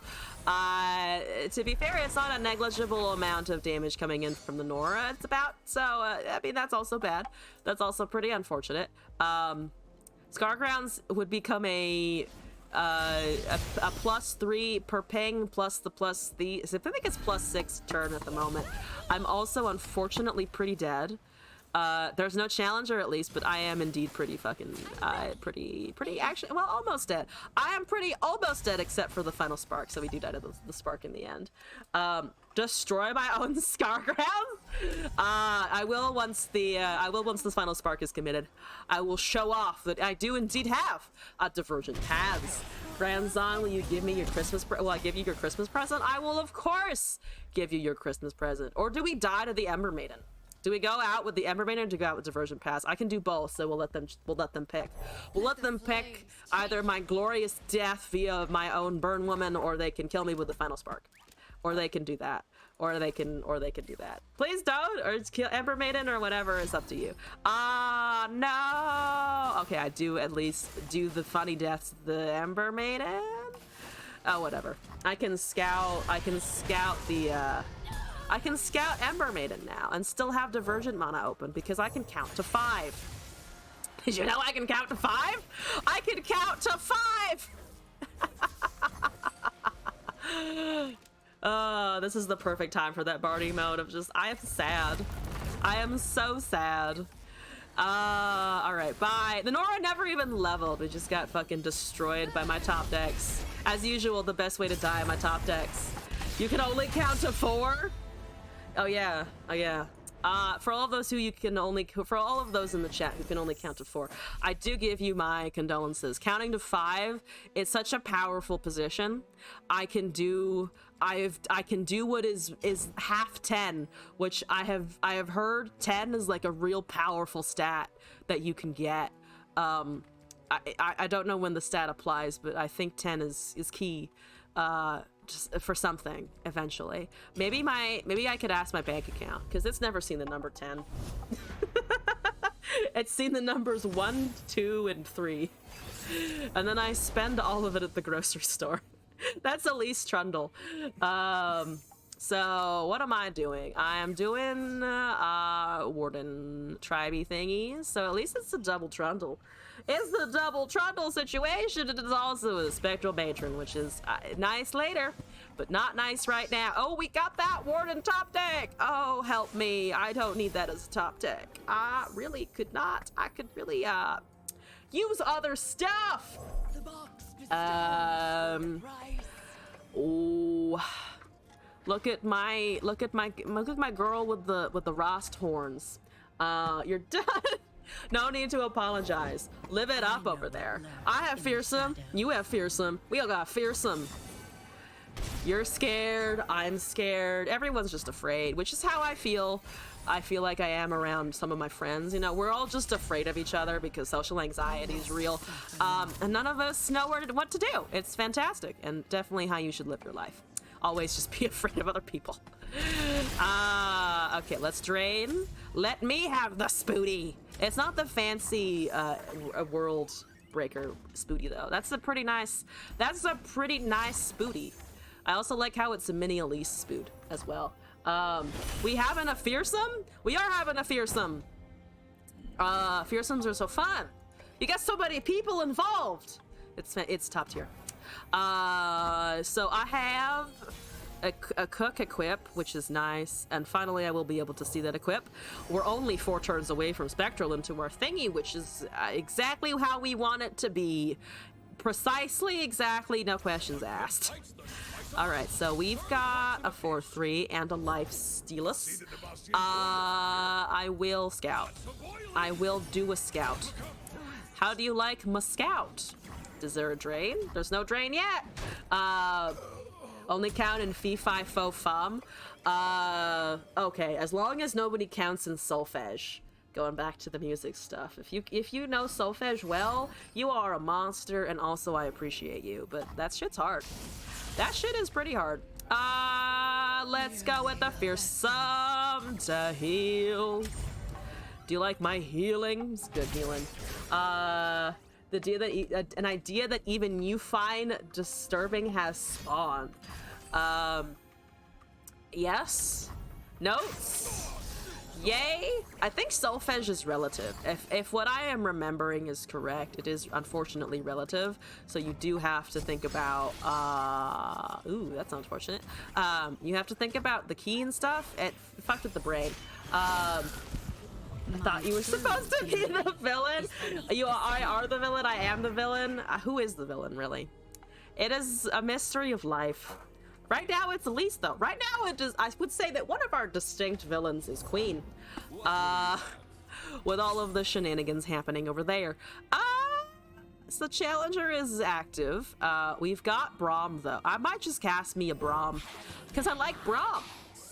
To be fair, it's not a negligible amount of damage coming in from the Nora. It's about, so I mean, that's also bad. That's also pretty unfortunate. Scargrounds would become a +3 per ping plus the so I think it's +6 turn at the moment. I'm also unfortunately pretty dead. There's no challenger at least, but I am indeed pretty fucking, pretty actually, well, almost dead. I am pretty almost dead except for the final spark, so we do die to the spark in the end. Destroy my own Scar Ground? I will once this final spark is committed. I will show off that I do indeed have a divergent paths. Grandzon, will you give me your Christmas will I give you your Christmas present? I will, of course, give you your Christmas present. Or do we die to the Ember Maiden? Do we go out with the Ember Maiden or do we go out with Diversion Pass? I can do both, so we'll let them pick. We'll let them pick either my glorious death via my own Burn Woman, or they can kill me with the Final Spark. Or they can do that. Or they can do that. Please don't, or it's kill Ember Maiden or whatever, it's up to you. No! Okay, I do at least do the funny deaths of the Ember Maiden? Oh, whatever. I can scout Ember Maiden now and still have Divergent mana open because I can count to 5. Did you know I can count to 5? I can count to 5! This is the perfect time for that Barney mode of just, I am sad. I am so sad. Alright, bye. The Nora never even leveled. We just got fucking destroyed by my top decks. As usual, the best way to die, my top decks. You can only count to 4? Oh yeah, oh yeah. For all of those in the chat who can only count to 4, I do give you my condolences. Counting to 5 is such a powerful position. I can do what is half 10, which I have heard 10 is like a real powerful stat that you can get. I don't know when the stat applies, but I think 10 is key. Just for something eventually. Maybe I could ask my bank account because it's never seen the number 10. It's seen the numbers 1, 2, and 3, and then I spend all of it at the grocery store. That's Elise Trundle. So what am I doing? I am doing Warden Tribey thingies. So at least it's a double Trundle. It's the double Trundle situation. It is also a Spectral Matron, which is nice later, but not nice right now. Oh, we got that Warden top deck. Oh, help me. I don't need that as a top deck. I really could not. I could really use other stuff. The box Oh, look at my girl with the Rost horns. You're done. No need to apologize. Live it up over there. I have fearsome. You have fearsome. We all got fearsome. You're scared. I'm scared. Everyone's just afraid, which is how I feel. I feel like I am around some of my friends. You know, we're all just afraid of each other because social anxiety is real. And none of us know what to do. It's fantastic and definitely how you should live your life. Always just be afraid of other people. Okay, let's drain. Let me have the spooty. It's not the fancy world breaker spooty though. That's a pretty nice spooty. I also like how it's a mini Elise spoot as well. We having a fearsome? We are having a fearsome. Fearsomes are so fun. You got so many people involved. It's top tier. So I have a cook equip, which is nice, and finally I will be able to see that equip. We're only 4 turns away from Spectral into our thingy, which is exactly how we want it to be. Precisely, exactly, no questions asked. All right, so we've got a 4/3 and a life steelus. I will scout. I will do a scout. How do you like my scout? Is there a drain? There's no drain yet. Only count in fee fi fo fum. Okay, as long as nobody counts in solfege. Going back to the music stuff. If you know solfege well, you are a monster, and also I appreciate you. But that shit's hard. That shit is pretty hard. Let's go with the fearsome to heal. Do you like my healing? It's good healing. The idea that an idea that even you find disturbing has spawned. Yes. Notes. Yay. I think solfege is relative. If what I am remembering is correct, it is unfortunately relative. So you do have to think about. Ooh, that's unfortunate. You have to think about the key and stuff. It fucked with the brain. I thought you were supposed to be the villain. I are the villain. I am the villain. Who is the villain, really? It is a mystery of life. Right now, it's Elise, though. Right now, I would say that one of our distinct villains is Queen. With all of the shenanigans happening over there. So Challenger is active. We've got Braum, though. I might just cast me a Braum, because I like Braum.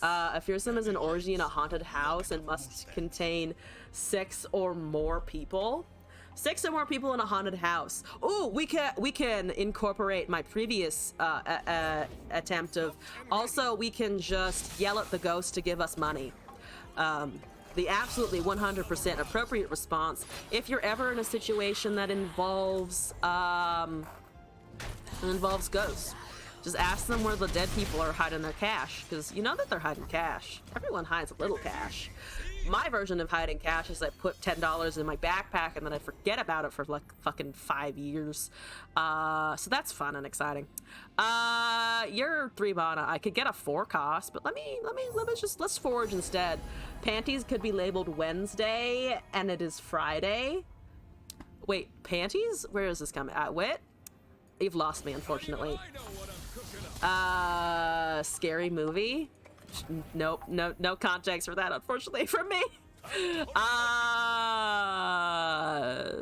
A fearsome is an orgy in a haunted house and must contain 6 or more people. 6 or more people in a haunted house. Ooh, we can incorporate my previous attempt of. Also, we can just yell at the ghost to give us money. The absolutely 100% appropriate response if you're ever in a situation that involves ghosts. Just ask them where the dead people are hiding their cash, because you know that they're hiding cash. Everyone hides a little cash. My version of hiding cash is I put $10 in my backpack and then I forget about it for like fucking 5 years. So that's fun and exciting. You're 3 mana. I could get a 4 cost, but let's forge instead. Panties could be labeled Wednesday and it is Friday. Wait, panties? Where is this coming? Wit? You've lost me, unfortunately. Scary movie? Nope, no context for that, unfortunately, for me.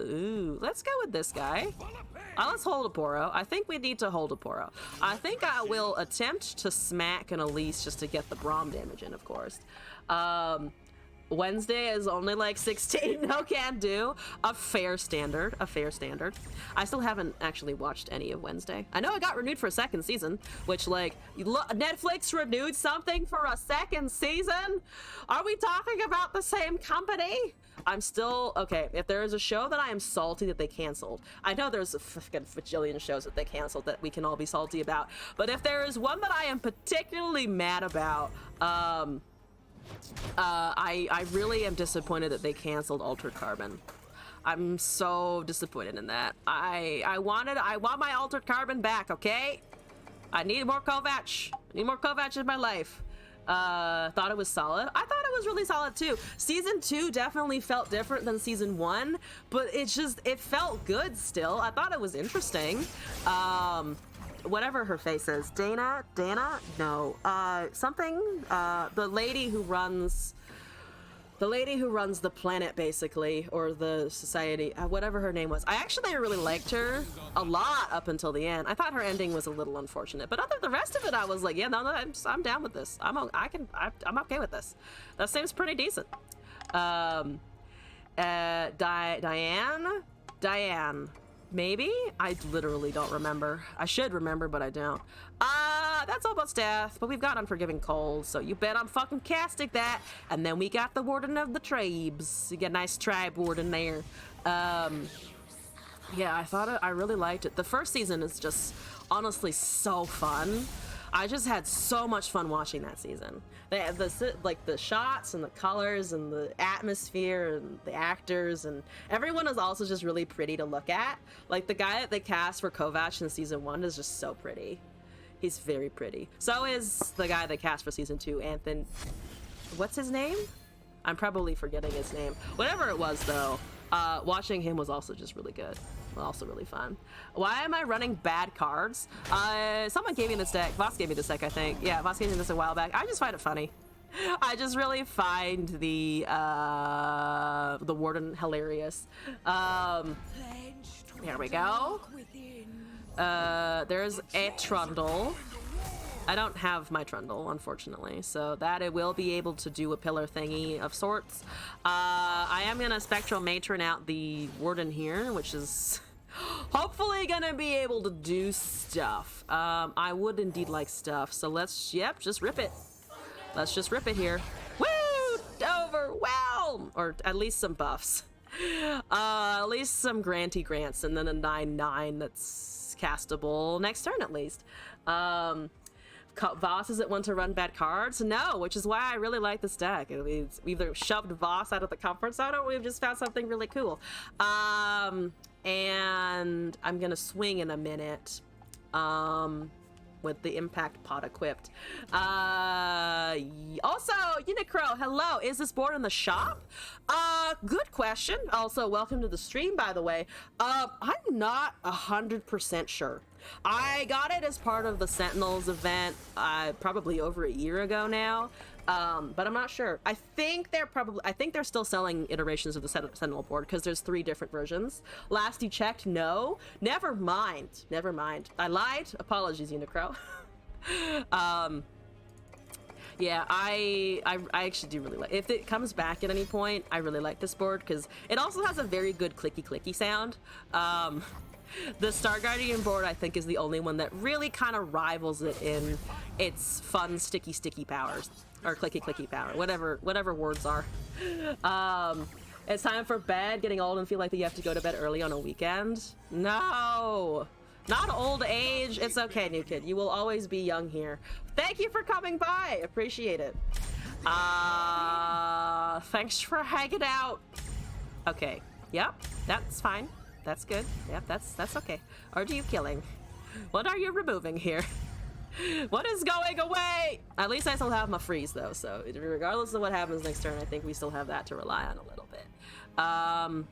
Ooh, let's go with this guy. Let's hold a Poro. I think we need to hold a Poro. I think I will attempt to smack an Elise just to get the Braum damage in, of course. Wednesday is only like 16. No can do. A fair standard. I still haven't actually watched any of Wednesday. I know it got renewed for a 2nd season, which like Netflix renewed something for a 2nd season? Are we talking about the same company? I'm still okay. If there is a show that I am salty that they canceled, I know there's a fucking bajillion shows that they canceled that we can all be salty about, but if there is one that I am particularly mad about, I really am disappointed that they canceled Altered Carbon. I'm so disappointed in that. I want my Altered Carbon back, okay? I need more Kovac. I need more Kovac in my life. Thought it was solid. I thought it was really solid too. Season 2 definitely felt different than season 1, but it felt good still. I thought it was interesting. Whatever her face is. Dana? No. Something. The lady who runs the planet, basically, or the society, whatever her name was. I actually really liked her a lot up until the end. I thought her ending was a little unfortunate, but the rest of it, I was like, yeah, no, I'm down with this. I'm okay with this. That seems pretty decent. Diane. Maybe? I literally don't remember. I should remember, but I don't. That's almost death, but we've got Unforgiving Cold, so you bet I'm fucking casting that. And then we got the Warden of the Tribes. You get a nice tribe warden there. Yeah, I really liked it. The first season is just honestly so fun. I just had so much fun watching that season. They had like the shots and the colors and the atmosphere and the actors, and everyone is also just really pretty to look at. Like the guy that they cast for Kovac in season 1 is just so pretty. He's very pretty. So is the guy they cast for season 2, Anthony. What's his name? I'm probably forgetting his name. Whatever it was though, watching him was also just really good. Also really fun. Why am I running bad cards? Someone gave me this deck. Voss gave me this deck, I think. Yeah, Voss gave me this a while back. I just find it funny. I just really find the Warden hilarious. Here we go. There's a Trundle. I don't have my Trundle, unfortunately, so that it will be able to do a pillar thingy of sorts. I am gonna Spectral Matron out the Warden here, which is hopefully gonna be able to do stuff. I would indeed like stuff, so let's, just rip it. Let's just rip it here. Woo! Overwhelm! Or at least some buffs. At least some Granty Grants, and then a 9/9 that's castable next turn at least. Voss isn't one to run bad cards? No, which is why I really like this deck. We've either shoved Voss out of the comfort zone or we've just found something really cool. And I'm gonna swing in a minute with the impact pot equipped. Also, Unicro, hello. Is this board in the shop? Good question. Also, welcome to the stream, by the way. I'm not 100% sure. I got it as part of the Sentinels event probably over a year ago now, but I'm not sure. I think they're still selling iterations of the Sentinel board because there's 3 different versions. Last you checked, no. Never mind. I lied. Apologies, Unicro. Yeah, I actually do really like. If it comes back at any point, I really like this board because it also has a very good clicky sound. The Star Guardian board, I think, is the only one that really kind of rivals it in its fun, sticky powers. Or clicky power, whatever words are. It's time for bed, getting old and feel like that you have to go to bed early on a weekend. No! Not old age. It's okay, new kid. You will always be young here. Thank you for coming by. Appreciate it. Thanks for hanging out. Okay. Yep, that's fine. That's good. Yep, that's okay. Are you killing? What are you removing here? What is going away? At least I still have my freeze though, so regardless of what happens next turn, I think we still have that to rely on a little bit. I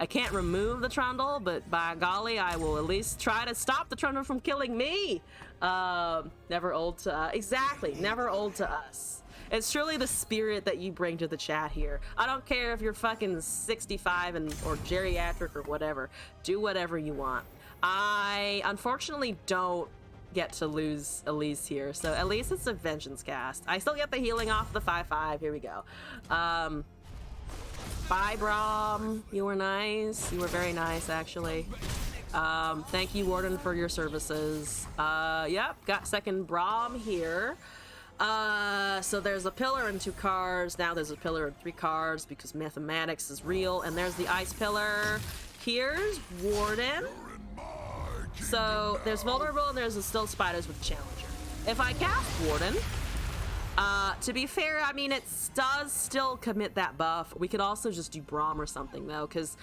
can't remove the Trundle, but by golly, I will at least try to stop the Trundle from killing me. Never old to exactly, never old to us. It's truly the spirit that you bring to the chat here. I don't care if you're fucking 65 or geriatric or whatever. Do whatever you want. I unfortunately don't get to lose Elise here, so at least it's a Vengeance cast. I still get the healing off the 5/5. Here we go. Bye, Brom. You were nice. You were very nice, actually. Thank you, Warden, for your services. Yep, got second Brom here. So there's a pillar and 2 cards. Now there's a pillar and 3 cards because mathematics is real. And there's the ice pillar. Here's Warden. So there's vulnerable and there's the still spiders with challenger. If I cast Warden, to be fair, I mean, it does still commit that buff. We could also just do Braum or something though, because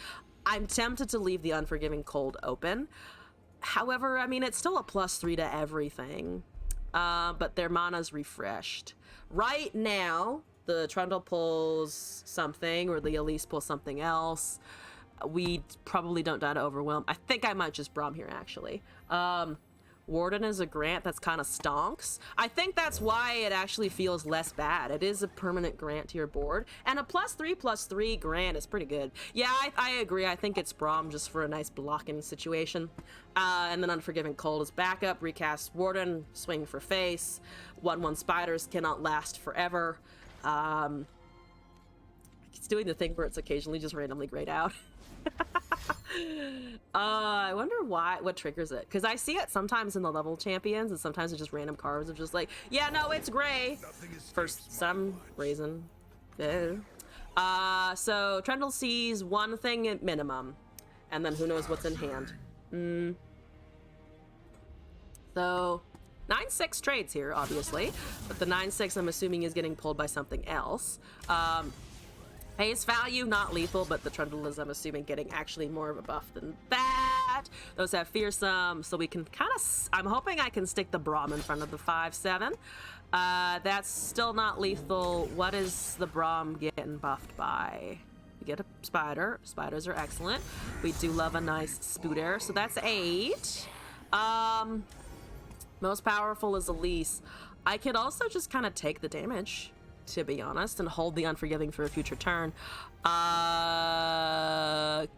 I'm tempted to leave the Unforgiving Cold open. However, I mean, it's still a +3 to everything. But their mana's refreshed. Right now, the Trundle pulls something, or the Elise pulls something else. We probably don't die to Overwhelm. I think I might just Braum here, actually. Warden is a grant that's kind of stonks. I think that's why it actually feels less bad. It is a permanent grant to your board, and a +3/+3 grant is pretty good. Yeah, I agree. I think it's Braum just for a nice blocking situation. And then Unforgiving Cold is backup. Recast Warden, swing for face. 1/1 spiders cannot last forever. It's doing the thing where it's occasionally just randomly grayed out. I wonder what triggers it, because I see it sometimes in the level champions and sometimes it's just random cards of just like, yeah, no, it's gray for some reason. So Trundle sees one thing at minimum. And then who knows what's in hand. So 9-6 trades here, obviously, but the 9-6 I'm assuming is getting pulled by something else. Face value, not lethal, but the Trundle is, I'm assuming, getting actually more of a buff than that. Those have fearsome, so we can kind of, I'm hoping I can stick the Braum in front of the 5-7. That's still not lethal. What is the Braum getting buffed by? We get a Spider. Spiders are excellent. We do love a nice Spooter, so that's 8. Most powerful is Elise. I could also just kind of take the damage, to be honest, and hold the Unforgiving for a future turn.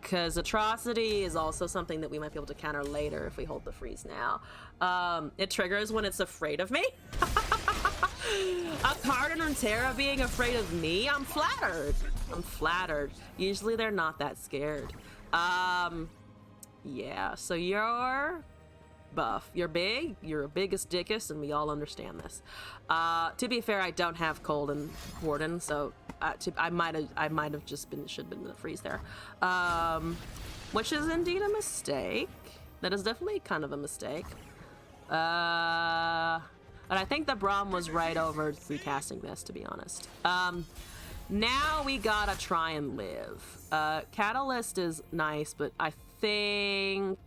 Because Atrocity is also something that we might be able to counter later if we hold the freeze now. It triggers when it's afraid of me. A card in Runeterra being afraid of me? I'm flattered. I'm flattered. Usually they're not that scared. Yeah, so you're buff. You're big, you're a biggest dickus, and we all understand this. To be fair, I don't have Cold and Warden, so I might have just should have been in the freeze there. Which is indeed a mistake. That is definitely kind of a mistake. But I think the Braum was right over recasting this, to be honest. Now we gotta try and live. Catalyst is nice, but I think...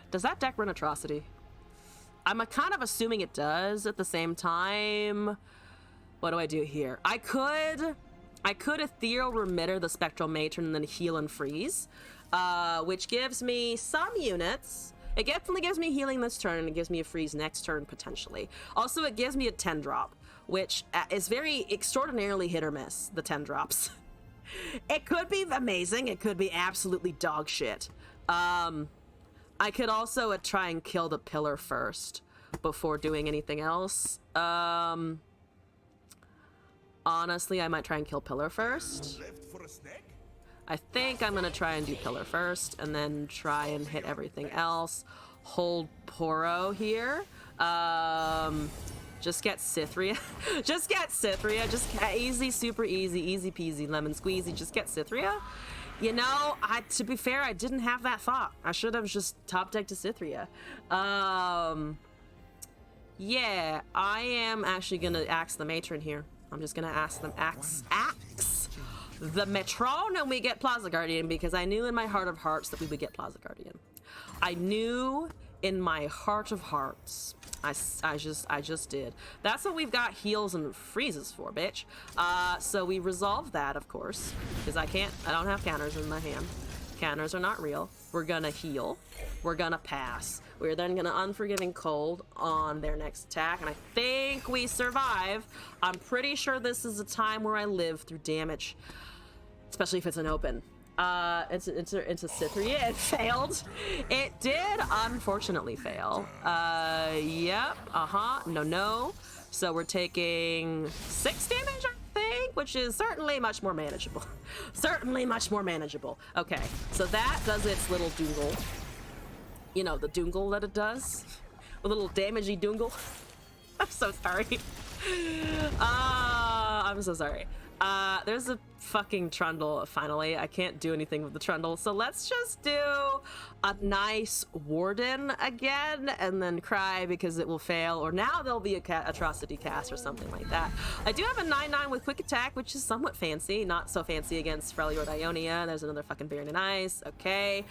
Does that deck run Atrocity? I'm kind of assuming it does. At the same time, what do I do here? I could Ethereal Remitter the Spectral Matron and then heal and freeze, which gives me some units. It definitely gives me healing this turn, and it gives me a freeze next turn, potentially. Also, it gives me a 10 drop, which is very extraordinarily hit or miss, the 10 drops. It could be amazing. It could be absolutely dog shit. I could also try and kill the pillar first before doing anything else. Honestly, I might try and kill pillar first. I think I'm gonna try and do pillar first and then try and hit everything else. Hold Poro here. Just get Cythria. Just get Cythria. Just easy, super easy, easy peasy, lemon squeezy. Just get Cythria. You know, to be fair, I didn't have that thought. I should have just top decked to Cythria. Yeah, I am actually gonna axe the matron here. I'm just gonna axe the matron, and we get Plaza Guardian, because I knew in my heart of hearts that we would get Plaza Guardian. I knew in my heart of hearts. I just did. That's what we've got heals and freezes for, bitch. So we resolve that, of course, because I don't have counters in my hand. Counters are not real. We're gonna heal. We're gonna pass. We're then gonna Unforgiving Cold on their next attack, and I think we survive. I'm pretty sure this is a time where I live through damage, especially if it's an open. Into Cythria. It failed. It did unfortunately fail. Yep. No. So we're taking 6 damage, I think, which is certainly much more manageable. Certainly much more manageable. Okay, so that does its little doongle. You know, the doongle that it does. A little damagey doongle. I'm so sorry. I'm so sorry. There's a fucking Trundle, finally. I can't do anything with the Trundle, so let's just do a nice Warden again, and then cry because it will fail, or now there'll be a Atrocity cast or something like that. I do have a 9/9 with Quick Attack, which is somewhat fancy. Not so fancy against Freljord Ionia. There's another fucking Baron in Ice. Okay.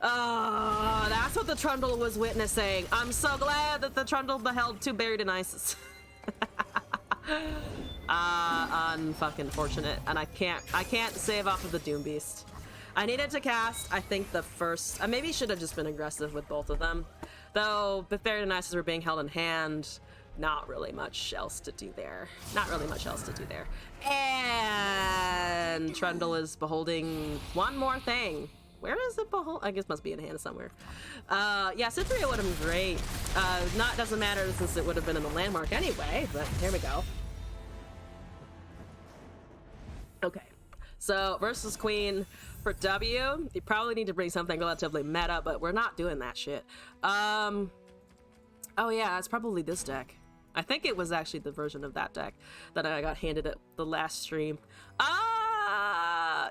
That's what the Trundle was witnessing. I'm so glad that the Trundle beheld 2 Buried in Ices. Unfucking fortunate, and I can't save off of the Doom Beast. I needed to cast, I think, the first. I maybe should have just been aggressive with both of them, though. But Buried in Ices were being held in hand. Not really much else to do there. Not really much else to do there. And Trundle is beholding one more thing. Where is it behold? I guess it must be in hand somewhere. Yeah, Cythria would have been great. Doesn't matter since it would have been in the landmark anyway, but here we go. Okay, so versus Queen for W. You probably need to bring something relatively meta, but we're not doing that shit. Oh yeah, it's probably this deck. I think it was actually the version of that deck that I got handed at the last stream.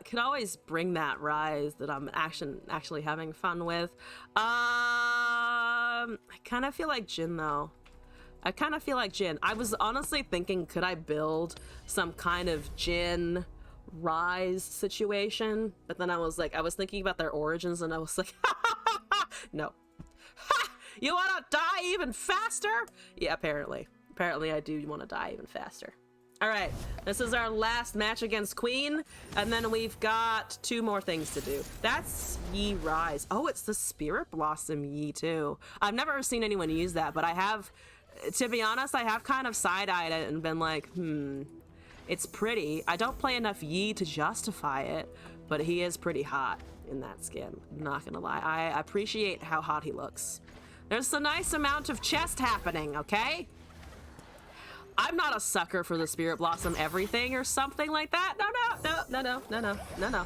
could always bring that rise that I'm actually having fun with. I kind of feel like Jin though. I kind of feel like Jin. I was honestly thinking, could I build some kind of Jin rise situation? But then I was thinking about their origins and I was like, no. You want to die even faster? Yeah, apparently. Apparently I do want to die even faster. All right, this is our last match against Queen, and then we've got 2 more things to do. That's Yi Rise. Oh, it's the Spirit Blossom Yi too. I've never seen anyone use that, but I have, to be honest, I have kind of side-eyed it and been like, it's pretty. I don't play enough Yi to justify it, but he is pretty hot in that skin. I'm not gonna lie. I appreciate how hot he looks. There's a nice amount of chest happening, okay? I'm not a sucker for the Spirit Blossom everything or something like that. No.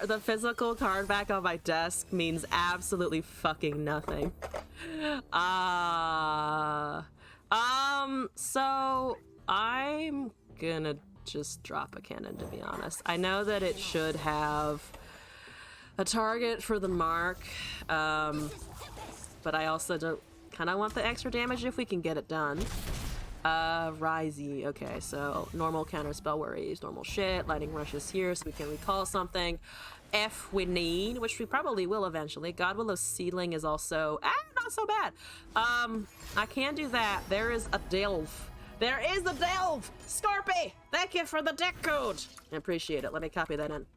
The physical card back on my desk means absolutely fucking nothing. So I'm gonna just drop a cannon, to be honest. I know that it should have a target for the mark, but I also don't kind of want the extra damage if we can get it done. Risey. Okay, so normal counter spell worries, normal shit. Lightning rushes here so we can recall something if we need, which we probably will eventually. God Willow Seedling is also not so bad. I can do that. There is a delve. There is a delve! Scorpy! Thank you for the deck code! I appreciate it. Let me copy that in.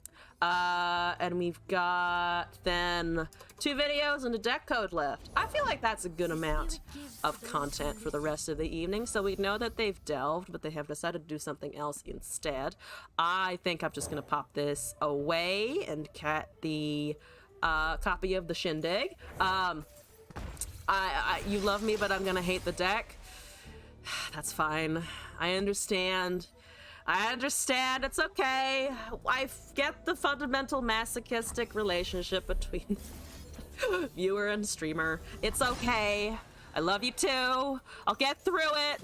And we've got then 2 videos and a deck code left. I feel like that's a good amount of content for the rest of the evening. So we know that they've delved, but they have decided to do something else instead. I think I'm just gonna pop this away and cat the copy of the Shindig. You love me, but I'm gonna hate the deck. That's fine. I understand. It's okay. I get the fundamental masochistic relationship between viewer and streamer. It's okay. I love you too. I'll get through it.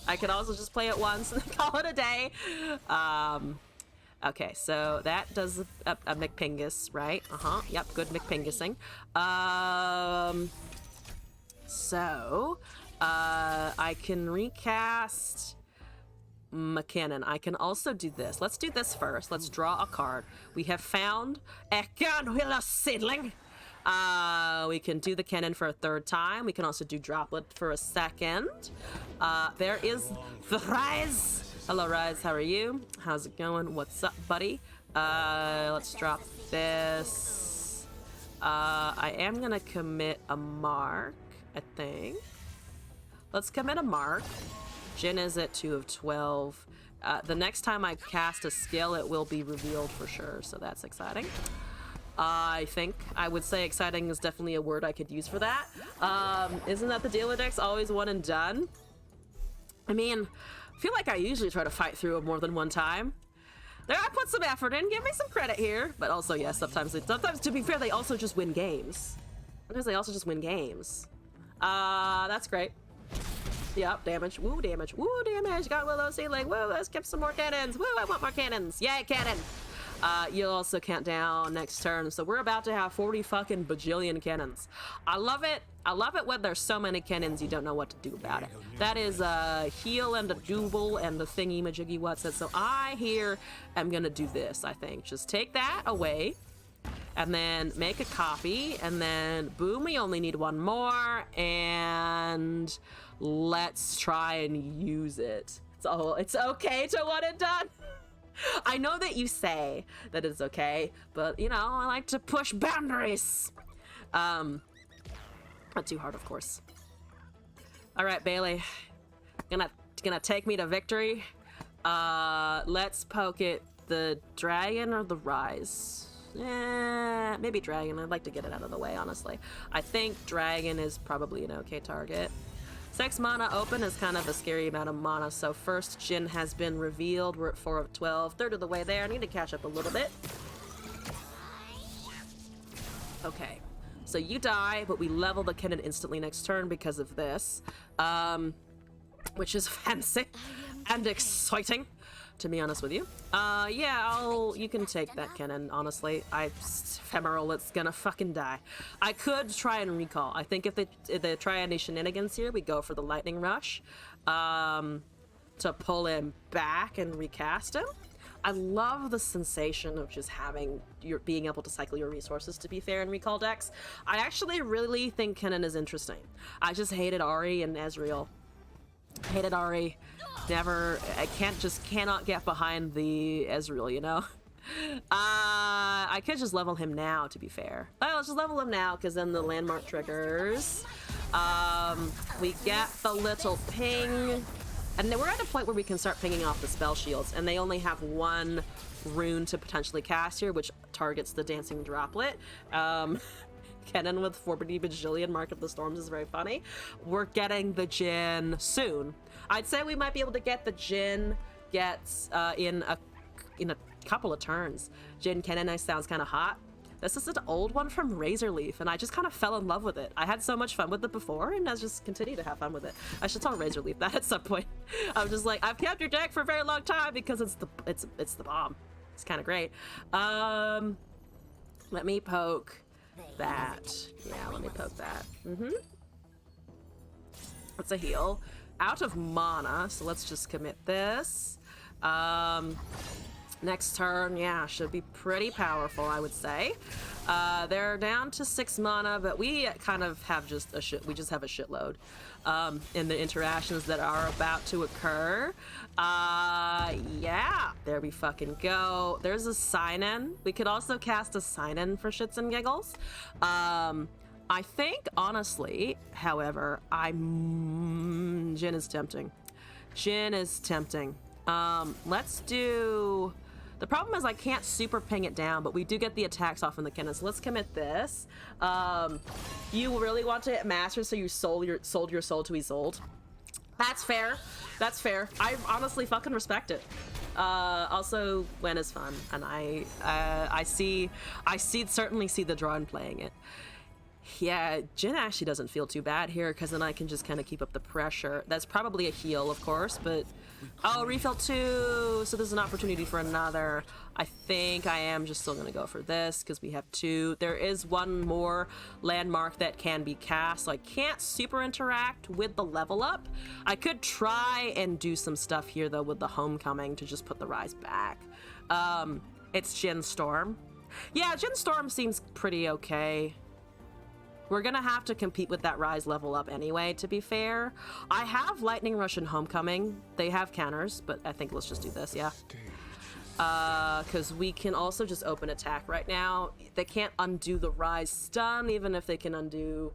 I could also just play it once and call it a day. Okay, so that does a McPingus, right? Yep, good McPingusing. So I can recast McKinnon. I can also do this. Let's do this first. Let's draw a card. We have found a God Willow Seedling. We can do the cannon for a 3rd time. We can also do Droplet for a 2nd. There is the Rise. Hello, Rise. How are you? How's it going? What's up, buddy? Let's drop this. I am gonna commit a mark, I think. Let's commit a mark. Jin is at 2 of 12. The next time I cast a skill, it will be revealed for sure, so that's exciting. I think I would say exciting is definitely a word I could use for that. Isn't that the deal with decks? Always one and done? I mean, I feel like I usually try to fight through it more than one time. There, I put some effort in. Give me some credit here. But also, yes, sometimes, to be fair, they also just win games. Sometimes they also just win games. That's great. Yep, damage. Woo, damage. Woo, damage. Got Willow Seedling. Woo, let's get some more cannons. Woo, I want more cannons. Yay, cannon. You'll also count down next turn. So we're about to have 40 fucking bajillion cannons. I love it. I love it when there's so many cannons you don't know what to do about it. That is a heal and a double and the thingy majiggy what's it. So I here am gonna do this, I think. Just take that away. And then make a copy, and then boom, we only need 1 more, and let's try and use it. It's okay to want it done. I know that you say that it's okay, but you know, I like to push boundaries. Not too hard, of course. All right, Bailey, gonna take me to victory. Let's poke it. The dragon or the rise? Maybe dragon. I'd like to get it out of the way, honestly. I think dragon is probably an okay target. 6 mana open is kind of a scary amount of mana, so first Jin has been revealed. We're at 4 of 12. Third of the way there. I need to catch up a little bit. Okay. So you die, but we level the cannon instantly next turn because of this. Which is fancy. and exciting, to be honest with you. Yeah, you can take that cannon, honestly. Ephemeral, it's gonna fucking die. I could try and recall. I think if they try any shenanigans here, we go for the lightning rush, to pull him back and recast him. I love the sensation of just being able to cycle your resources, to be fair, in recall decks. I actually really think Kennen is interesting. I just hated Ari and Ezreal. Hated Ari. I cannot get behind the Ezreal, you know? I could just level him now, to be fair. Let's just level him now, because then the landmark triggers. We get the little ping. And then we're at a point where we can start pinging off the spell shields, and they only have one rune to potentially cast here, which targets the dancing droplet. Kennen with 40 bajillion Mark of the Storms is very funny. We're getting the Jhin soon. I'd say we might be able to get the Jhin in a couple of turns. Jhin Kennen sounds kind of hot. This is an old one from Razorleaf, and I just kind of fell in love with it. I had so much fun with it before, and I just continue to have fun with it. I should tell Razorleaf that at some point. I'm just like, I've kept your deck for a very long time because it's the bomb. It's kind of great. Let me poke that. Yeah, let me poke that. That's a heal. Out of mana, so let's just commit this. Next turn, yeah, should be pretty powerful, I would say. They're down to 6 mana, but we kind of have just a shitload in the interactions that are about to occur. Yeah, there we fucking go. There's a sign-in. We could also cast a sign-in for shits and giggles. I think, honestly, however, Jhin is tempting. Jhin is tempting. Let's do... The problem is I can't super ping it down, but we do get the attacks off in the cannon, so let's commit this. You really want to hit Master, so you sold your soul to Isolde. That's fair. That's fair. I honestly fucking respect it. Also, Gwen is fun, and I certainly see the draw in playing it. Yeah, Jhin actually doesn't feel too bad here, because then I can just kind of keep up the pressure. That's probably a heal, of course, but... Oh, refill 2! So there's an opportunity for another. I think I am just still going to go for this, because we have 2. There is one more landmark that can be cast, so I can't super interact with the level up. I could try and do some stuff here, though, with the Homecoming to just put the Rise back. It's Jhin Storm. Yeah, Jhin Storm seems pretty okay. We're gonna have to compete with that Rise level up anyway, to be fair. I have Lightning Rush and Homecoming. They have counters, but I think let's just do this, yeah. Because we can also just open attack right now. They can't undo the Rise stun, even if they can undo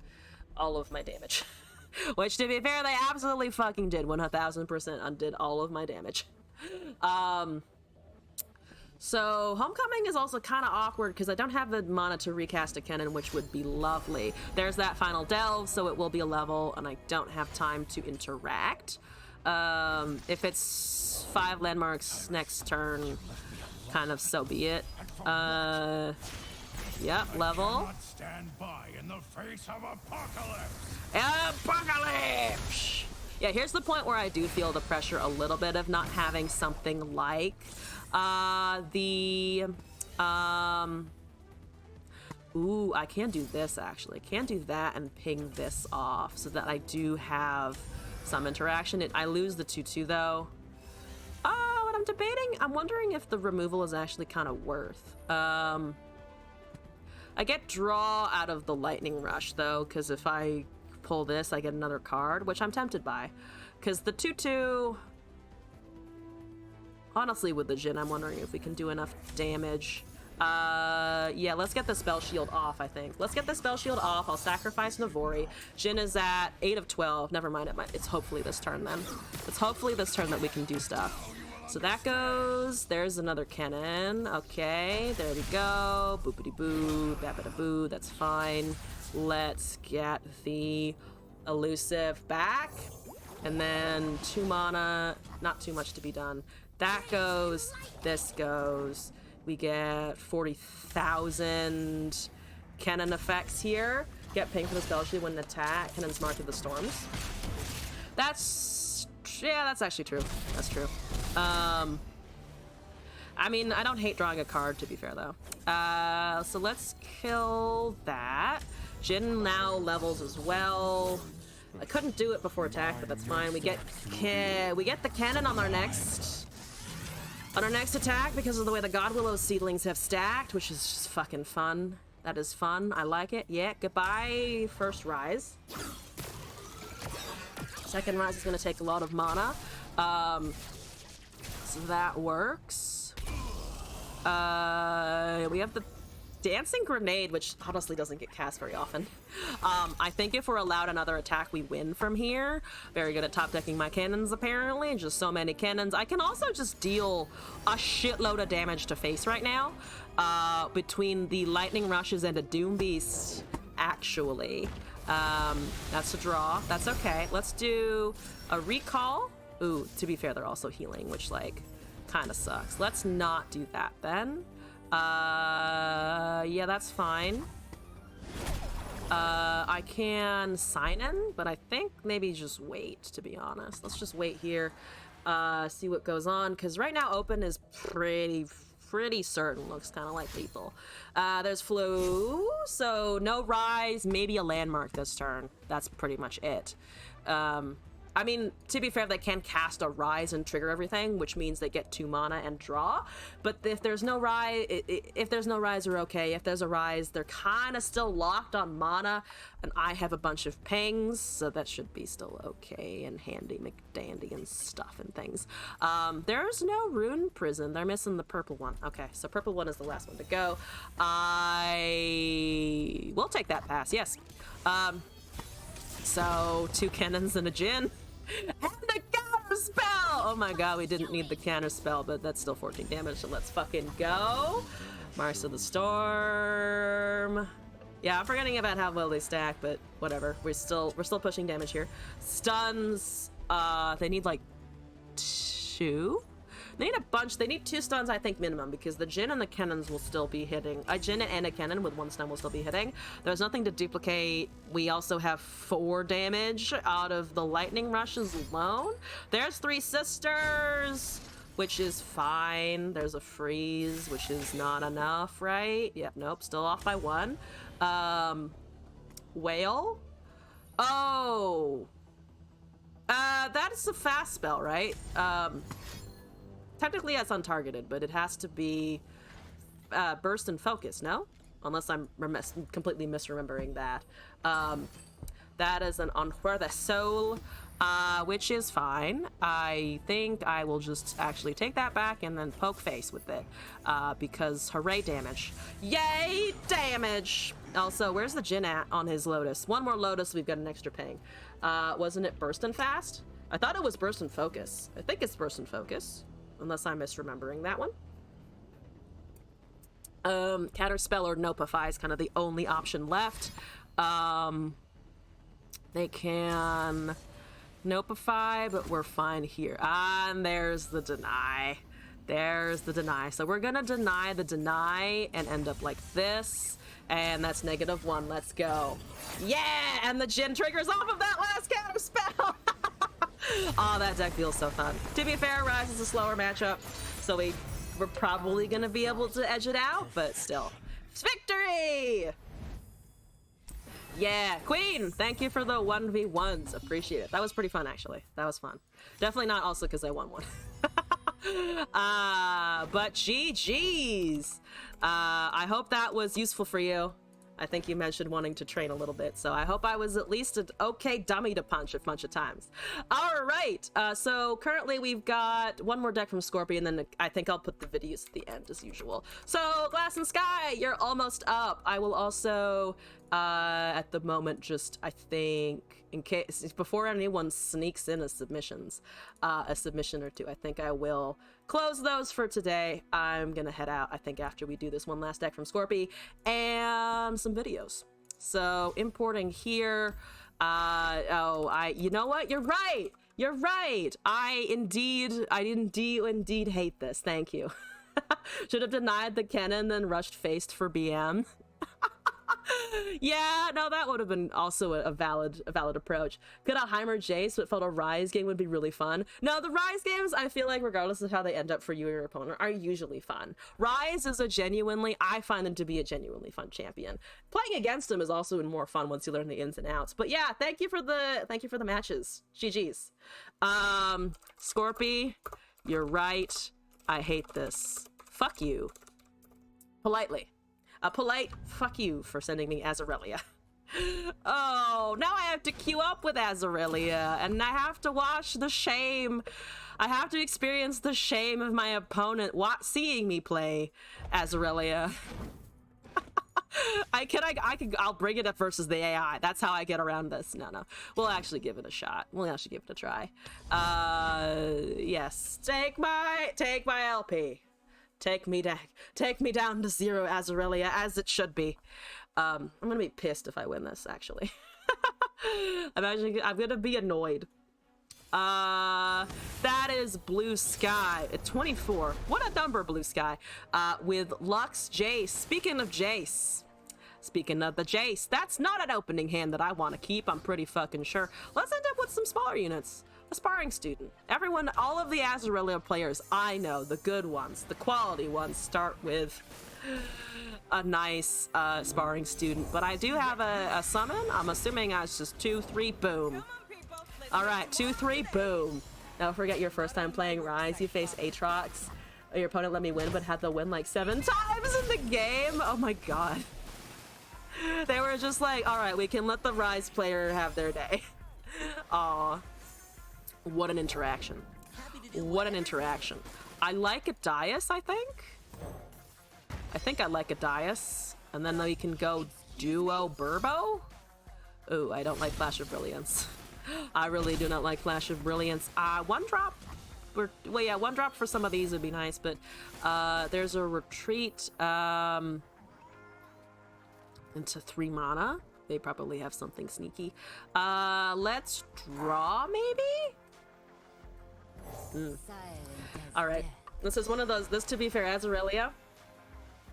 all of my damage. Which, to be fair, they absolutely fucking did. 1000% undid all of my damage. So, Homecoming is also kind of awkward because I don't have the mana to recast a cannon, which would be lovely. There's that final delve, so it will be a level, and I don't have time to interact. If it's 5 landmarks next turn, kind of so be it. Yep, level. Stand by in the face of apocalypse. Apocalypse! Yeah, here's the point where I do feel the pressure a little bit of not having something like ooh, I can do this actually. I can do that and ping this off so that I do have some interaction. I lose the 2/2 though. Oh, and I'm debating. I'm wondering if the removal is actually kind of worth. I get draw out of the Lightning Rush though, because if I pull this, I get another card, which I'm tempted by. Because the 2/2... Honestly, with the Jhin, I'm wondering if we can do enough damage. Yeah, let's get the spell shield off, I think. Let's get the spell shield off. I'll sacrifice Navori. Jhin is at 8 of 12. Never mind, it's hopefully this turn then. It's hopefully this turn that we can do stuff. So that goes. There's another cannon. Okay, there we go. Boopity boo, bappity boo. That's fine. Let's get the elusive back. And then 2 mana. Not too much to be done. That goes. This goes. We get 40,000 cannon effects here. Get ping for the spell shield when attack. Cannon's Mark of the Storms. That's Yeah, that's actually true. That's true. I mean, I don't hate drawing a card, to be fair, though. So let's kill that. Jin now levels as well. I couldn't do it before attack, but that's fine. We get the cannon on our next attack because of the way the God Willow seedlings have stacked, which is just fucking fun. That is fun. I like it. Yeah, goodbye, first rise. Second rise is going to take a lot of mana. So that works. We have the Dancing Grenade, which honestly doesn't get cast very often. I think if we're allowed another attack, we win from here. Very good at top decking my cannons, apparently. Just so many cannons. I can also just deal a shitload of damage to face right now. Between the Lightning Rushes and a Doom Beast, actually. That's a draw. That's okay. Let's do a Recall. Ooh, to be fair, they're also healing, which, like, kind of sucks. Let's not do that, then. Yeah, that's fine. I can sign in, but I think maybe just wait, to be honest. Let's just wait here, see what goes on, because right now open is pretty certain. Looks kind of like lethal. There's Flow, so no rise, maybe a landmark this turn. That's pretty much it. I mean, to be fair, they can cast a rise and trigger everything, which means they get 2 mana and draw. But if there's no rise, we're okay. If there's a rise, they're kind of still locked on mana, and I have a bunch of pings, so that should be still okay and handy McDandy and stuff and things. There's no Rune Prison. They're missing the purple one. Okay, so purple one is the last one to go. I will take that pass. Yes. So 2 cannons and a Jin. And a counter spell! Oh my god, we didn't need the counter spell, but that's still 14 damage, so let's fucking go. Mars of the Storm. Yeah, I'm forgetting about how well they stack, but whatever. We're still pushing damage here. Stuns, they need like 2? They need a bunch. They need 2 stuns, I think, minimum, because the Jin and the cannons will still be hitting. A Jin and a cannon with 1 stun will still be hitting. There's nothing to duplicate. We also have 4 damage out of the lightning rushes alone. There's 3 sisters, which is fine. There's a freeze, which is not enough, right? Yep, nope, still off by 1. Whale. Oh. That is a fast spell, right? Technically, that's untargeted, but it has to be burst and focus, no? Unless I'm completely misremembering that. That is an Enjuer de Sol, which is fine. I think I will just actually take that back and then poke face with it, because hooray damage. Yay damage! Also, where's the Jin at on his Lotus? 1 more Lotus, we've got an extra ping. Wasn't it burst and fast? I thought it was burst and focus. I think it's burst and focus. Unless I'm misremembering that one. Counterspell or Nopify is kind of the only option left. They can Nopify, but we're fine here. And there's the deny. There's the deny. So we're gonna deny the deny and end up like this. And that's -1. Let's go. Yeah! And the Jin triggers off of that last counterspell! Oh, that deck feels so fun. To be fair, Rise is a slower matchup, so we're probably gonna be able to edge it out, but still. Victory! Yeah, Queen! Thank you for the 1v1s. Appreciate it. That was pretty fun, actually. That was fun. Definitely not also because I won one. But GG's! I hope that was useful for you. I think you mentioned wanting to train a little bit, so I hope I was at least an okay dummy to punch a bunch of times. All right, so currently we've got 1 more deck from Scorpion, then I think I'll put the videos at the end as usual. So, Glass and Sky, you're almost up. I will also, at the moment, just, I think, in case, before anyone sneaks in a submission or 2, I think I will close those for today. I'm gonna head out, I think, after we do this one last deck from Scorpy and some videos. So importing here. You know what? You're right. You're right. I indeed hate this. Thank you. Should have denied the cannon, then rushed faced for BM. Yeah, no, that would have been also a valid approach. Could a Heimer Jace but felt a Rise game would be really fun? No, the Rise games, I feel like regardless of how they end up for you or your opponent, are usually fun. Rise is I find them to be a genuinely fun champion. Playing against them is also more fun once you learn the ins and outs. But yeah, thank you for the matches. GG's. Scorpy, you're right. I hate this. Fuck you. Politely. A polite fuck you for sending me Azarelia. Oh, now I have to queue up with Azarelia, and I have to watch the shame. I have to experience the shame of my opponent seeing me play Azarelia. I'll bring it up versus the AI. That's how I get around this. No. We'll actually give it a shot. We'll actually give it a try. Yes. Take my LP. Take me down to 0, Azarelia, as it should be. I'm gonna be pissed if I win this, actually. I'm gonna be annoyed. That is Blue Sky at 24. What a number, Blue Sky. With Lux Jace. Speaking of the Jace, that's not an opening hand that I want to keep, I'm pretty fucking sure. Let's end up with some smaller units. A sparring student. Everyone, all of the Azarelia players I know, the good ones, the quality ones, start with a nice sparring student. But I do have a summon. I'm assuming I was just 2-3 boom. All right, 2-3 boom. Now forget your first time playing Rise. You face Aatrox. Your opponent let me win, but had to win like 7 times in the game. Oh my god. They were just like, all right, we can let the Rise player have their day. Aw. What an interaction. What an interaction. I like a Dais, I think. I like a Dais. And then we can go duo Burbo. Ooh, I don't like Flash of Brilliance. I really do not like Flash of Brilliance. One drop. One drop for some of these would be nice, but there's a retreat into 3 mana. They probably have something sneaky. Let's draw, maybe? All right, this is one of those. This, to be fair, Azarelia.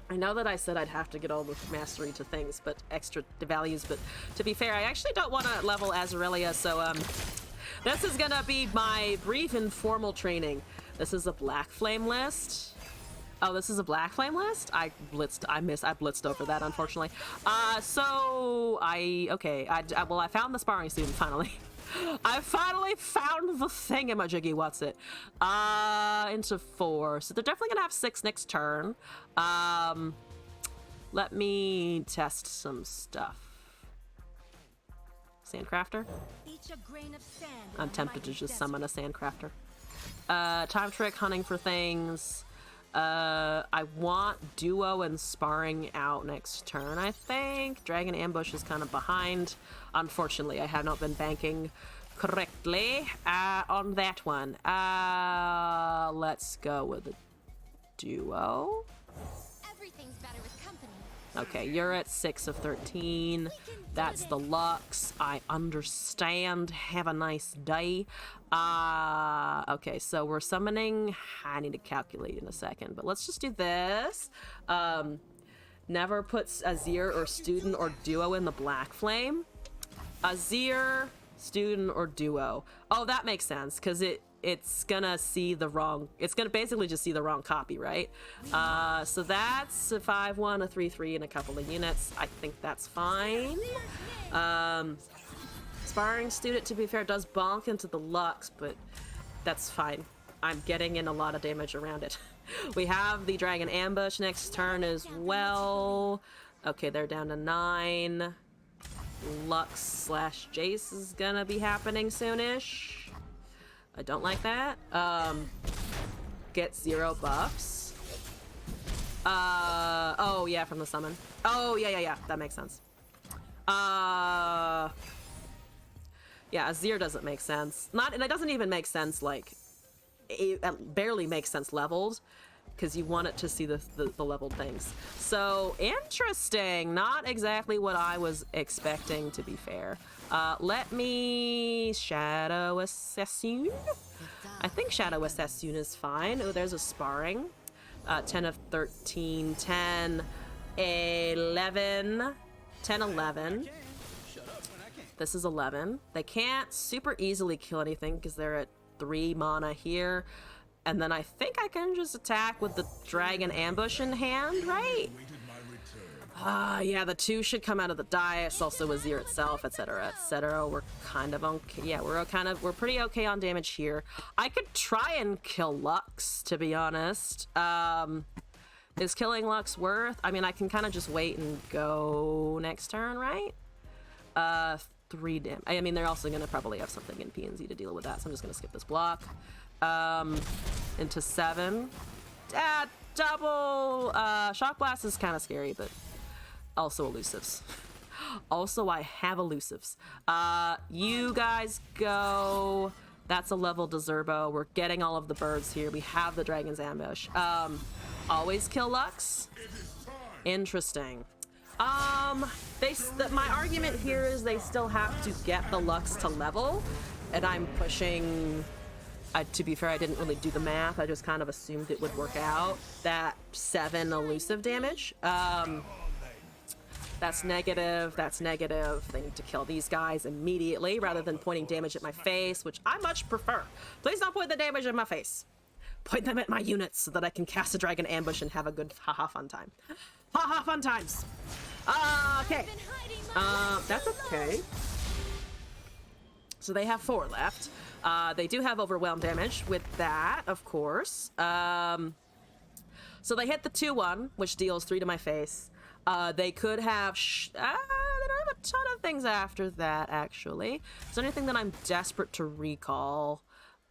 I know that I said I'd have to get all the mastery to things, but extra values. But to be fair, I actually don't want to level Azarelia, so this is gonna be my brief informal training. This is a Black Flame list. Oh, this is a Black Flame list? I blitzed over that, unfortunately. I found the sparring student finally. I finally found the thingamajiggy, what's it? Into 4. So they're definitely gonna have 6 next turn. Let me test some stuff. Sandcrafter? I'm tempted to just summon a Sandcrafter. Time Trick, hunting for things. I want duo and sparring out next turn, I think. Dragon Ambush is kind of behind. Unfortunately, I have not been banking correctly on that one. Let's go with a duo. Everything's better with company. Okay, you're at 6 of 13. That's the Lux. I understand. Have a nice day. Okay, so we're summoning. I need to calculate in a second, but let's just do this. Never puts Azir or student or duo in the Black Flame. Azir, student, or duo. Oh, that makes sense, because it's gonna see the wrong, it's gonna basically just see the wrong copy, right? So that's a 5-1, a 3-3, and a couple of units. I think that's fine. Sparring student, to be fair, does bonk into the Lux, but that's fine. I'm getting in a lot of damage around it. We have the Dragon Ambush next turn as well. Okay, they're down to 9. Lux/Jace is gonna be happening soonish. I don't like that. Get 0 buffs. Oh yeah, from the summon. Oh yeah, that makes sense. Yeah, Azir doesn't make sense. And it doesn't even make sense, like, it barely makes sense leveled, because you want it to see the leveled things. So, interesting. Not exactly what I was expecting, to be fair. Let me Shadow Assassin. I think Shadow Assassin is fine. Oh, there's a sparring. 10 of 13, 10, 11. 10, 11. This is 11. They can't super easily kill anything because they're at 3 mana here. And then I think I can just attack with the dragon ambush in hand, right? Yeah, the 2 should come out of the dice, also Azir itself, etc., etc. We're kind of okay. Yeah, we're pretty okay on damage here. I could try and kill Lux, to be honest. Is killing Lux worth? I mean, I can kind of just wait and go next turn, right? 3 damage. I mean, they're also going to probably have something in PNZ to deal with that, so I'm just going to skip this block. Into 7. Double Shock Blast is kind of scary, but also elusives. Also, I have elusives. You guys go. That's a level Deserbo. We're getting all of the birds here. We have the Dragon's Ambush. Always kill Lux. Interesting. My argument here is they still have to get the Lux to level, and I'm pushing. To be fair, I didn't really do the math. I just kind of assumed it would work out. That 7 elusive damage. That's negative. That's negative. They need to kill these guys immediately rather than pointing damage at my face, which I much prefer. Please don't point the damage at my face. Point them at my units so that I can cast a dragon ambush and have a good haha fun time. Haha fun times. Okay. That's okay. So they have 4 left. They do have overwhelm damage with that, of course. So they hit the 2-1, which deals 3 to my face. They could have... they don't have a ton of things after that, actually. Is there anything that I'm desperate to recall?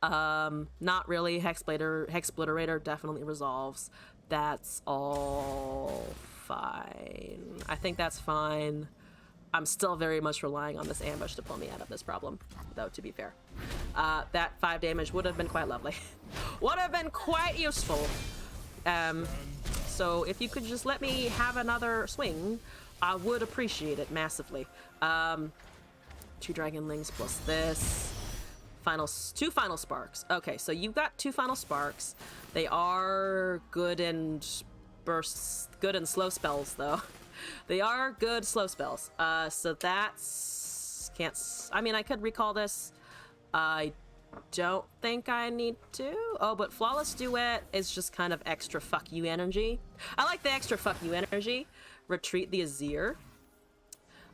Not really. Hexbliterator definitely resolves. That's all fine. I think that's fine. I'm still very much relying on this ambush to pull me out of this problem, though, to be fair. That 5 damage would have been quite lovely. Would have been quite useful. So if you could just let me have another swing, I would appreciate it massively. 2 Dragonlings plus this. 2 final sparks. Okay, so you've got 2 final sparks. They are good and bursts, good and slow spells, though. They are good slow spells. So that's... I mean, I could recall this. I don't think I need to. Oh, but Flawless Duet is just kind of extra fuck you energy. I like the extra fuck you energy. Retreat the Azir.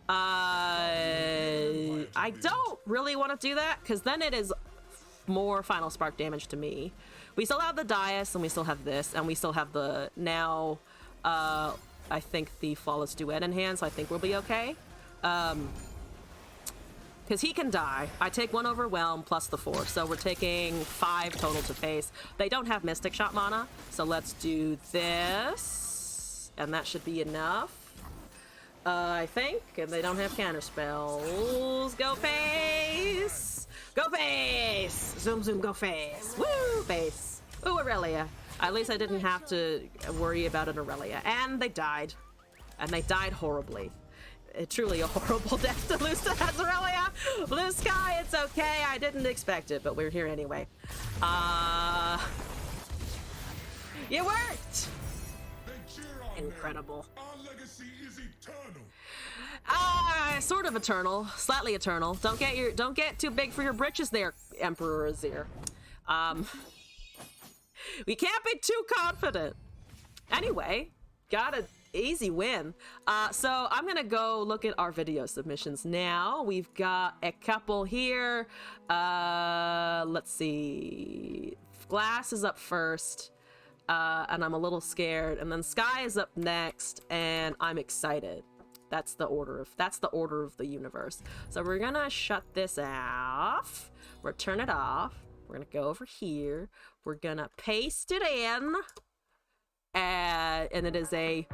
I don't really want to do that, because then it is more final spark damage to me. We still have the Dais, and we still have this, and we still have the now... I think the Flawless Duet in hand, so I think we'll be okay. Because he can die. I take 1 Overwhelm plus the 4, so we're taking 5 total to face. They don't have Mystic Shot mana, so let's do this. And that should be enough. I think. And they don't have counter spells. Go face! Go face! Zoom, zoom, go face! Woo! Face! Ooh, Aurelia. At least I didn't have to worry about an Aurelia. And they died. And they died horribly. Truly a horrible death to lose to Aurelia. Blue Sky, it's okay. I didn't expect it, but we're here anyway. It worked! Incredible. Our legacy is eternal. Sort of eternal. Slightly eternal. Don't get too big for your britches there, Emperor Azir. We can't be too confident. Anyway, got an easy win. So I'm gonna go look at our video submissions now. We've got a couple here. Let's see. Glass is up first, and I'm a little scared. And then Sky is up next, and I'm excited. That's the order of the universe. So we're gonna shut this off. We're turn it off. We're gonna go over here. We're gonna paste it in. And it is a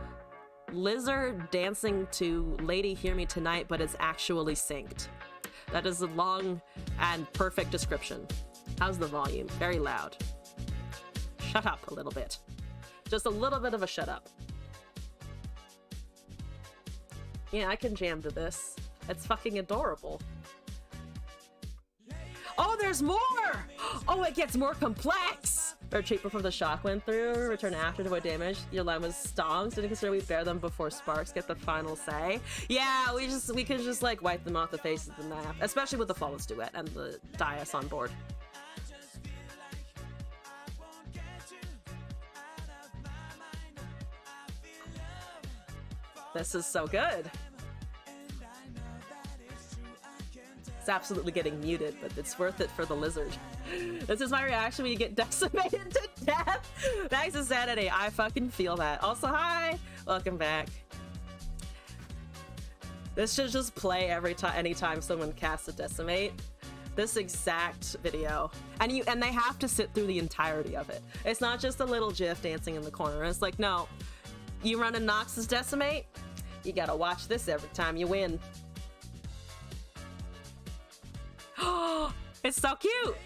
lizard dancing to Lady Hear Me Tonight, but it's actually synced. That is a long and perfect description. How's the volume? Very loud. Shut up a little bit. Just a little bit of a shut up. Yeah, I can jam to this. It's fucking adorable. Oh, there's more! Oh, it gets more complex! Retreat before the shock went through, return after to avoid damage. Your line was stonks. Didn't consider we bear them before sparks get the final say. Yeah, we could just like wipe them off the face of the map, especially with the flawless duet and the Dias on board. This is so good. It's absolutely getting muted, but it's worth it for the lizard. This is my reaction when you get decimated to death. Thanks to Sanity. I fucking feel that. Also, hi. Welcome back. This should just play every time, anytime someone casts a decimate. This exact video, and they have to sit through the entirety of it. It's not just a little GIF dancing in the corner. It's like, no, you run a Noxus decimate, you gotta watch this every time you win. Oh, it's so cute!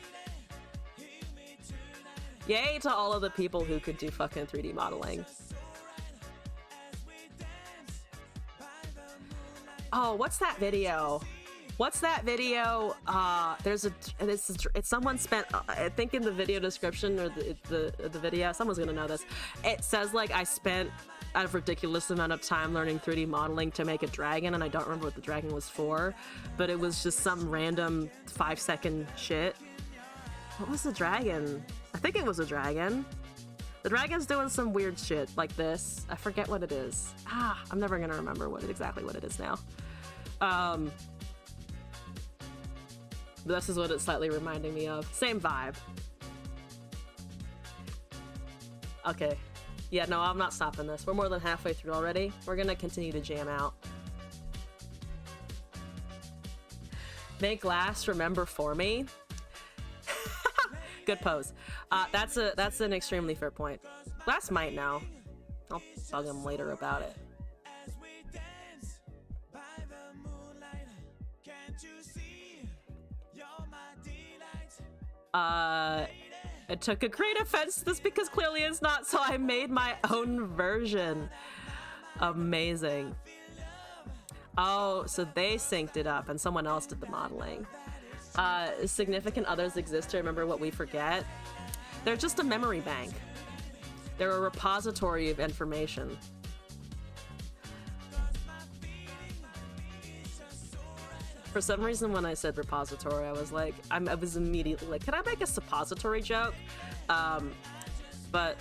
Yay to all of the people who could do fucking 3D modeling. Oh, what's that video? What's that video? It's someone spent, I think in the video description or the video, someone's gonna know this. It says like, I spent a ridiculous amount of time learning 3D modeling to make a dragon, and I don't remember what the dragon was for, but it was just some random 5-second shit. What was the dragon? I think it was a dragon. The dragon's doing some weird shit like this. I forget what it is. I'm never gonna remember exactly what it is now. This is what it's slightly reminding me of. Same vibe. Okay. Yeah, no, I'm not stopping this. We're more than halfway through already. We're gonna continue to jam out. Make last remember for me. Good pose. That's an extremely fair point. Last might know. I'll bug him later about it. I took a great offense to this because clearly it's not, so I made my own version. Amazing. Oh, so they synced it up and someone else did the modeling. Significant others exist to remember what we forget. They're just a memory bank. They're a repository of information. For some reason, when I said repository, I was like, I was immediately like, can I make a suppository joke? But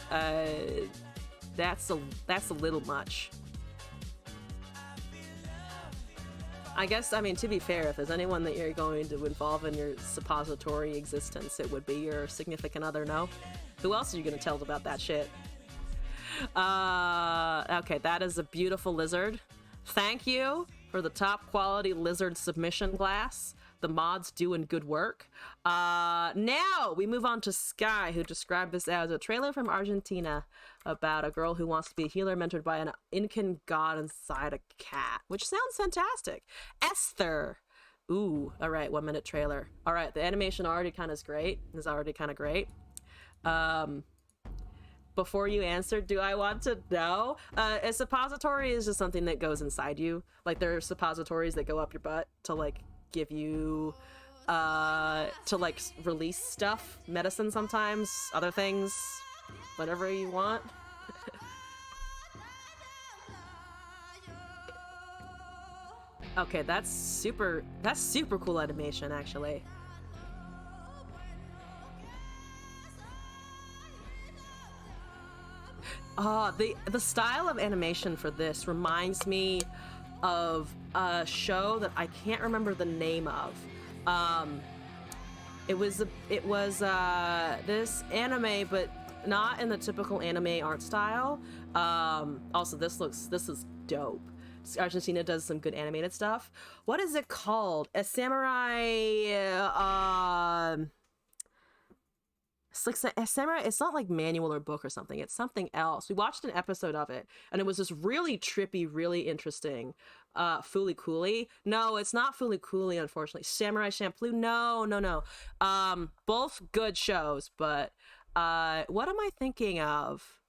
that's a little much. I guess, I mean, to be fair, if there's anyone that you're going to involve in your suppository existence, it would be your significant other, no? Who else are you going to tell about that shit? Okay, that is a beautiful lizard. Thank you for the top quality lizard submission glass. The mods doing good work. Now we move on to Sky, who described this as a trailer from Argentina about a girl who wants to be a healer mentored by an Incan god inside a cat, which sounds fantastic. Esther. Ooh, all right, 1 minute trailer. All right, the animation already kind of great. Before you answer, do I want to know? A suppository is just something that goes inside you. Like, there are suppositories that go up your butt to, like, give you, to, like, release stuff. Medicine sometimes, other things, whatever you want. Okay, that's super cool animation, actually. The style of animation for this reminds me of a show that I can't remember the name of. It was this anime, but not in the typical anime art style. Also, this is dope. Argentina does some good animated stuff. What is it called? A samurai. It's like a samurai. It's not like manual or book or something. It's something else. We watched an episode of it, and it was just really trippy, really interesting. Fooly Cooly. No, it's not Fooly Cooly, unfortunately. Samurai Champloo. No. Both good shows, but what am I thinking of?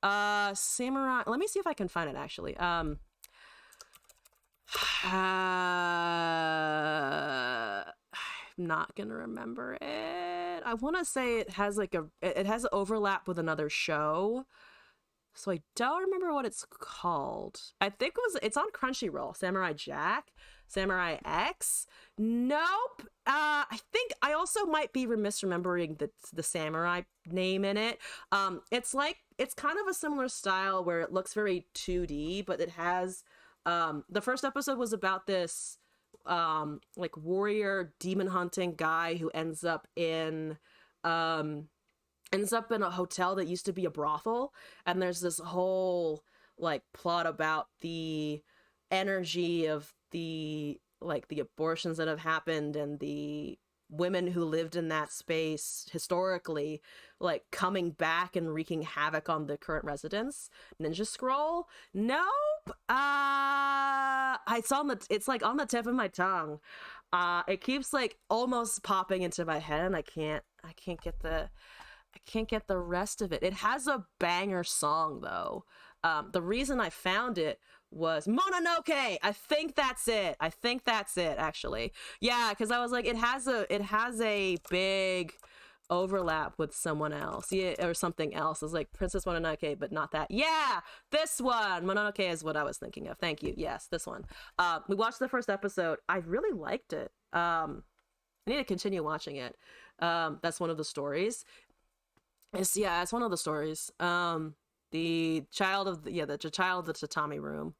Samurai. Let me see if I can find it actually. not gonna remember it. I want to say it has like it has overlap with another show, so I don't remember what it's called. I think it's on Crunchyroll. Samurai Jack, Samurai X. Nope. I think I also might be misremembering the samurai name in it. It's kind of a similar style where it looks very 2D, but it has the first episode was about this like warrior demon hunting guy who ends up in a hotel that used to be a brothel, and there's this whole like plot about the energy of the abortions that have happened and the women who lived in that space historically like coming back and wreaking havoc on the current residents. Ninja Scroll? Nope. It's like on the tip of my tongue. It keeps like almost popping into my head, and I can't get the rest of it. It has a banger song though. The reason I found it was Mononoke. I think that's it actually. Yeah, because I was like, it has a big overlap with someone else, yeah, or something else. It was like Princess Mononoke, but not that. Yeah, this one. Mononoke is what I was thinking of. Thank you. Yes, this one. We watched the first episode. I really liked it. I need to continue watching it. That's one of the stories. It's one of the stories. The child of the tatami room.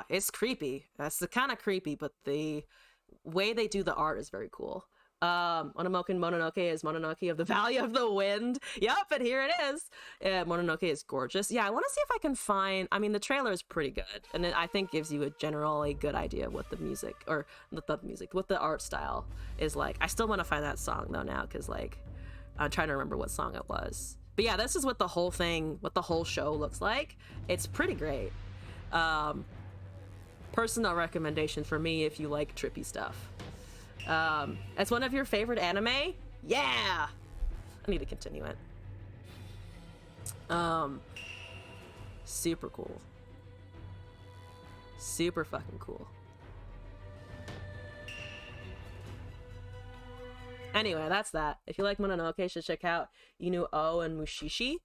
It's creepy. That's the kind of creepy, but the way they do the art is very cool. Mononoke is Mononoke of the Valley of the Wind. Yep, and here it is. Mononoke is gorgeous. Yeah, I want to see if I can find. I mean, the trailer is pretty good, and it, I think, gives you a generally good idea of what the music or what the art style is like. I still want to find that song though now, because like I'm trying to remember what song it was. But yeah, this is what the whole show looks like. It's pretty great. Personal recommendation for me if you like trippy stuff. It's one of your favorite anime? Yeah! I need to continue it. Super cool. Super fucking cool. Anyway, that's that. If you like Mononoke, you should check out Inu-Oh and Mushishi.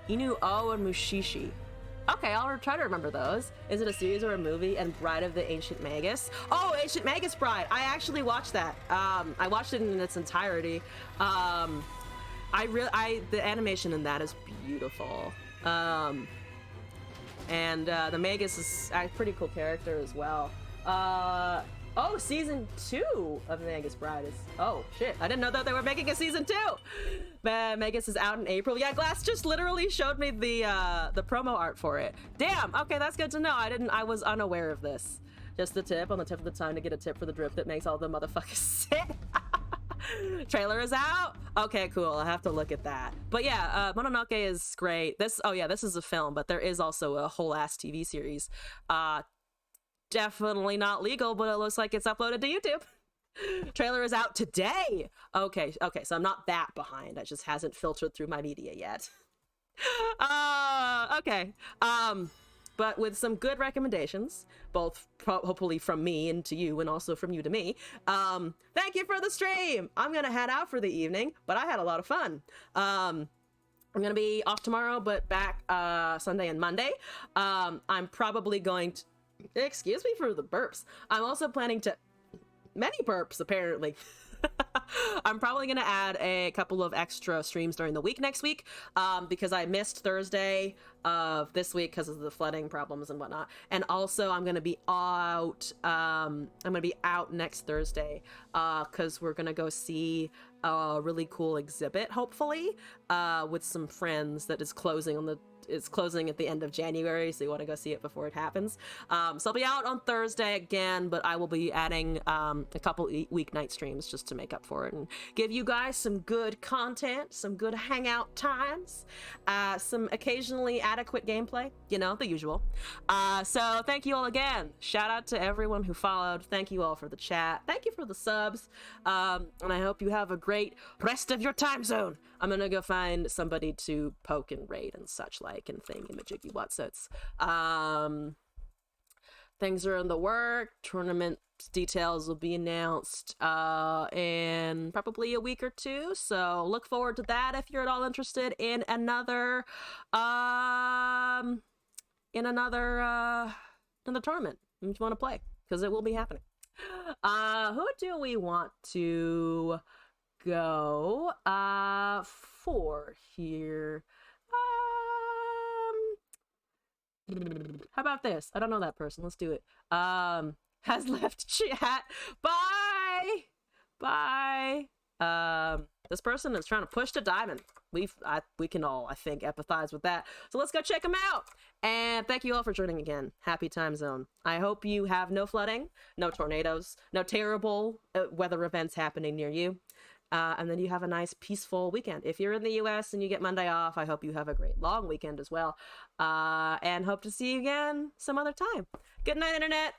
Inu-Oh and Mushishi. Okay, I'll try to remember those. Is it a series or a movie? And Bride of the Ancient Magus. Oh, Ancient Magus Bride. I actually watched that. I watched it in its entirety. The animation in that is beautiful. And the Magus is a pretty cool character as well. Season 2 of Magus Bride is... Oh, shit. I didn't know that they were making a season 2! Magus is out in April. Yeah, Glass just literally showed me the promo art for it. Damn! Okay, that's good to know. I was unaware of this. Just the tip, on the tip of the tongue to get a tip for the drip that makes all the motherfuckers sick. Trailer is out? Okay, cool. I'll have to look at that. But yeah, Mononoke is great. This is a film, but there is also a whole ass TV series. Definitely not legal, but it looks like it's uploaded to YouTube. Trailer is out today. Okay, so I'm not that behind. It just hasn't filtered through my media yet. Okay. But with some good recommendations, both hopefully from me and to you, and also from you to me. Thank you for the stream. I'm gonna head out for the evening, but I had a lot of fun. I'm gonna be off tomorrow, but back Sunday and Monday. I'm probably going to... Excuse me for the burps. I'm also planning to... Many burps, apparently. I'm probably going to add a couple of extra streams during the week next week, because I missed Thursday of this week because of the flooding problems and whatnot. And also I'm going to be out, next Thursday, because we're going to go see a really cool exhibit, hopefully, with some friends that is closing at the end of January, so you want to go see it before it happens. So I'll be out on Thursday again, but I will be adding a couple weeknight streams just to make up for it and give you guys some good content, some good hangout times, some occasionally adequate gameplay, the usual. So thank you all again. Shout out to everyone who followed. Thank you all for the chat. Thank you for the subs. And I hope you have a great rest of your time zone. I'm gonna go find somebody to poke and raid and such like and thingamajiggy whatsits. things are in the work. Tournament details will be announced in probably a week or two. So look forward to that if you're at all interested in another tournament if you want to play, because it will be happening. Who do we want to go for here? How about this? I don't know that person. Let's do it. Has left chat. Bye. Bye. This person is trying to push to diamond. We can all, I think, empathize with that. So let's go check them out. And thank you all for joining again. Happy time zone. I hope you have no flooding, no tornadoes, no terrible weather events happening near you. And then you have a nice peaceful weekend. If you're in the US and you get Monday off, I hope you have a great long weekend as well. And hope to see you again some other time. Good night, Internet.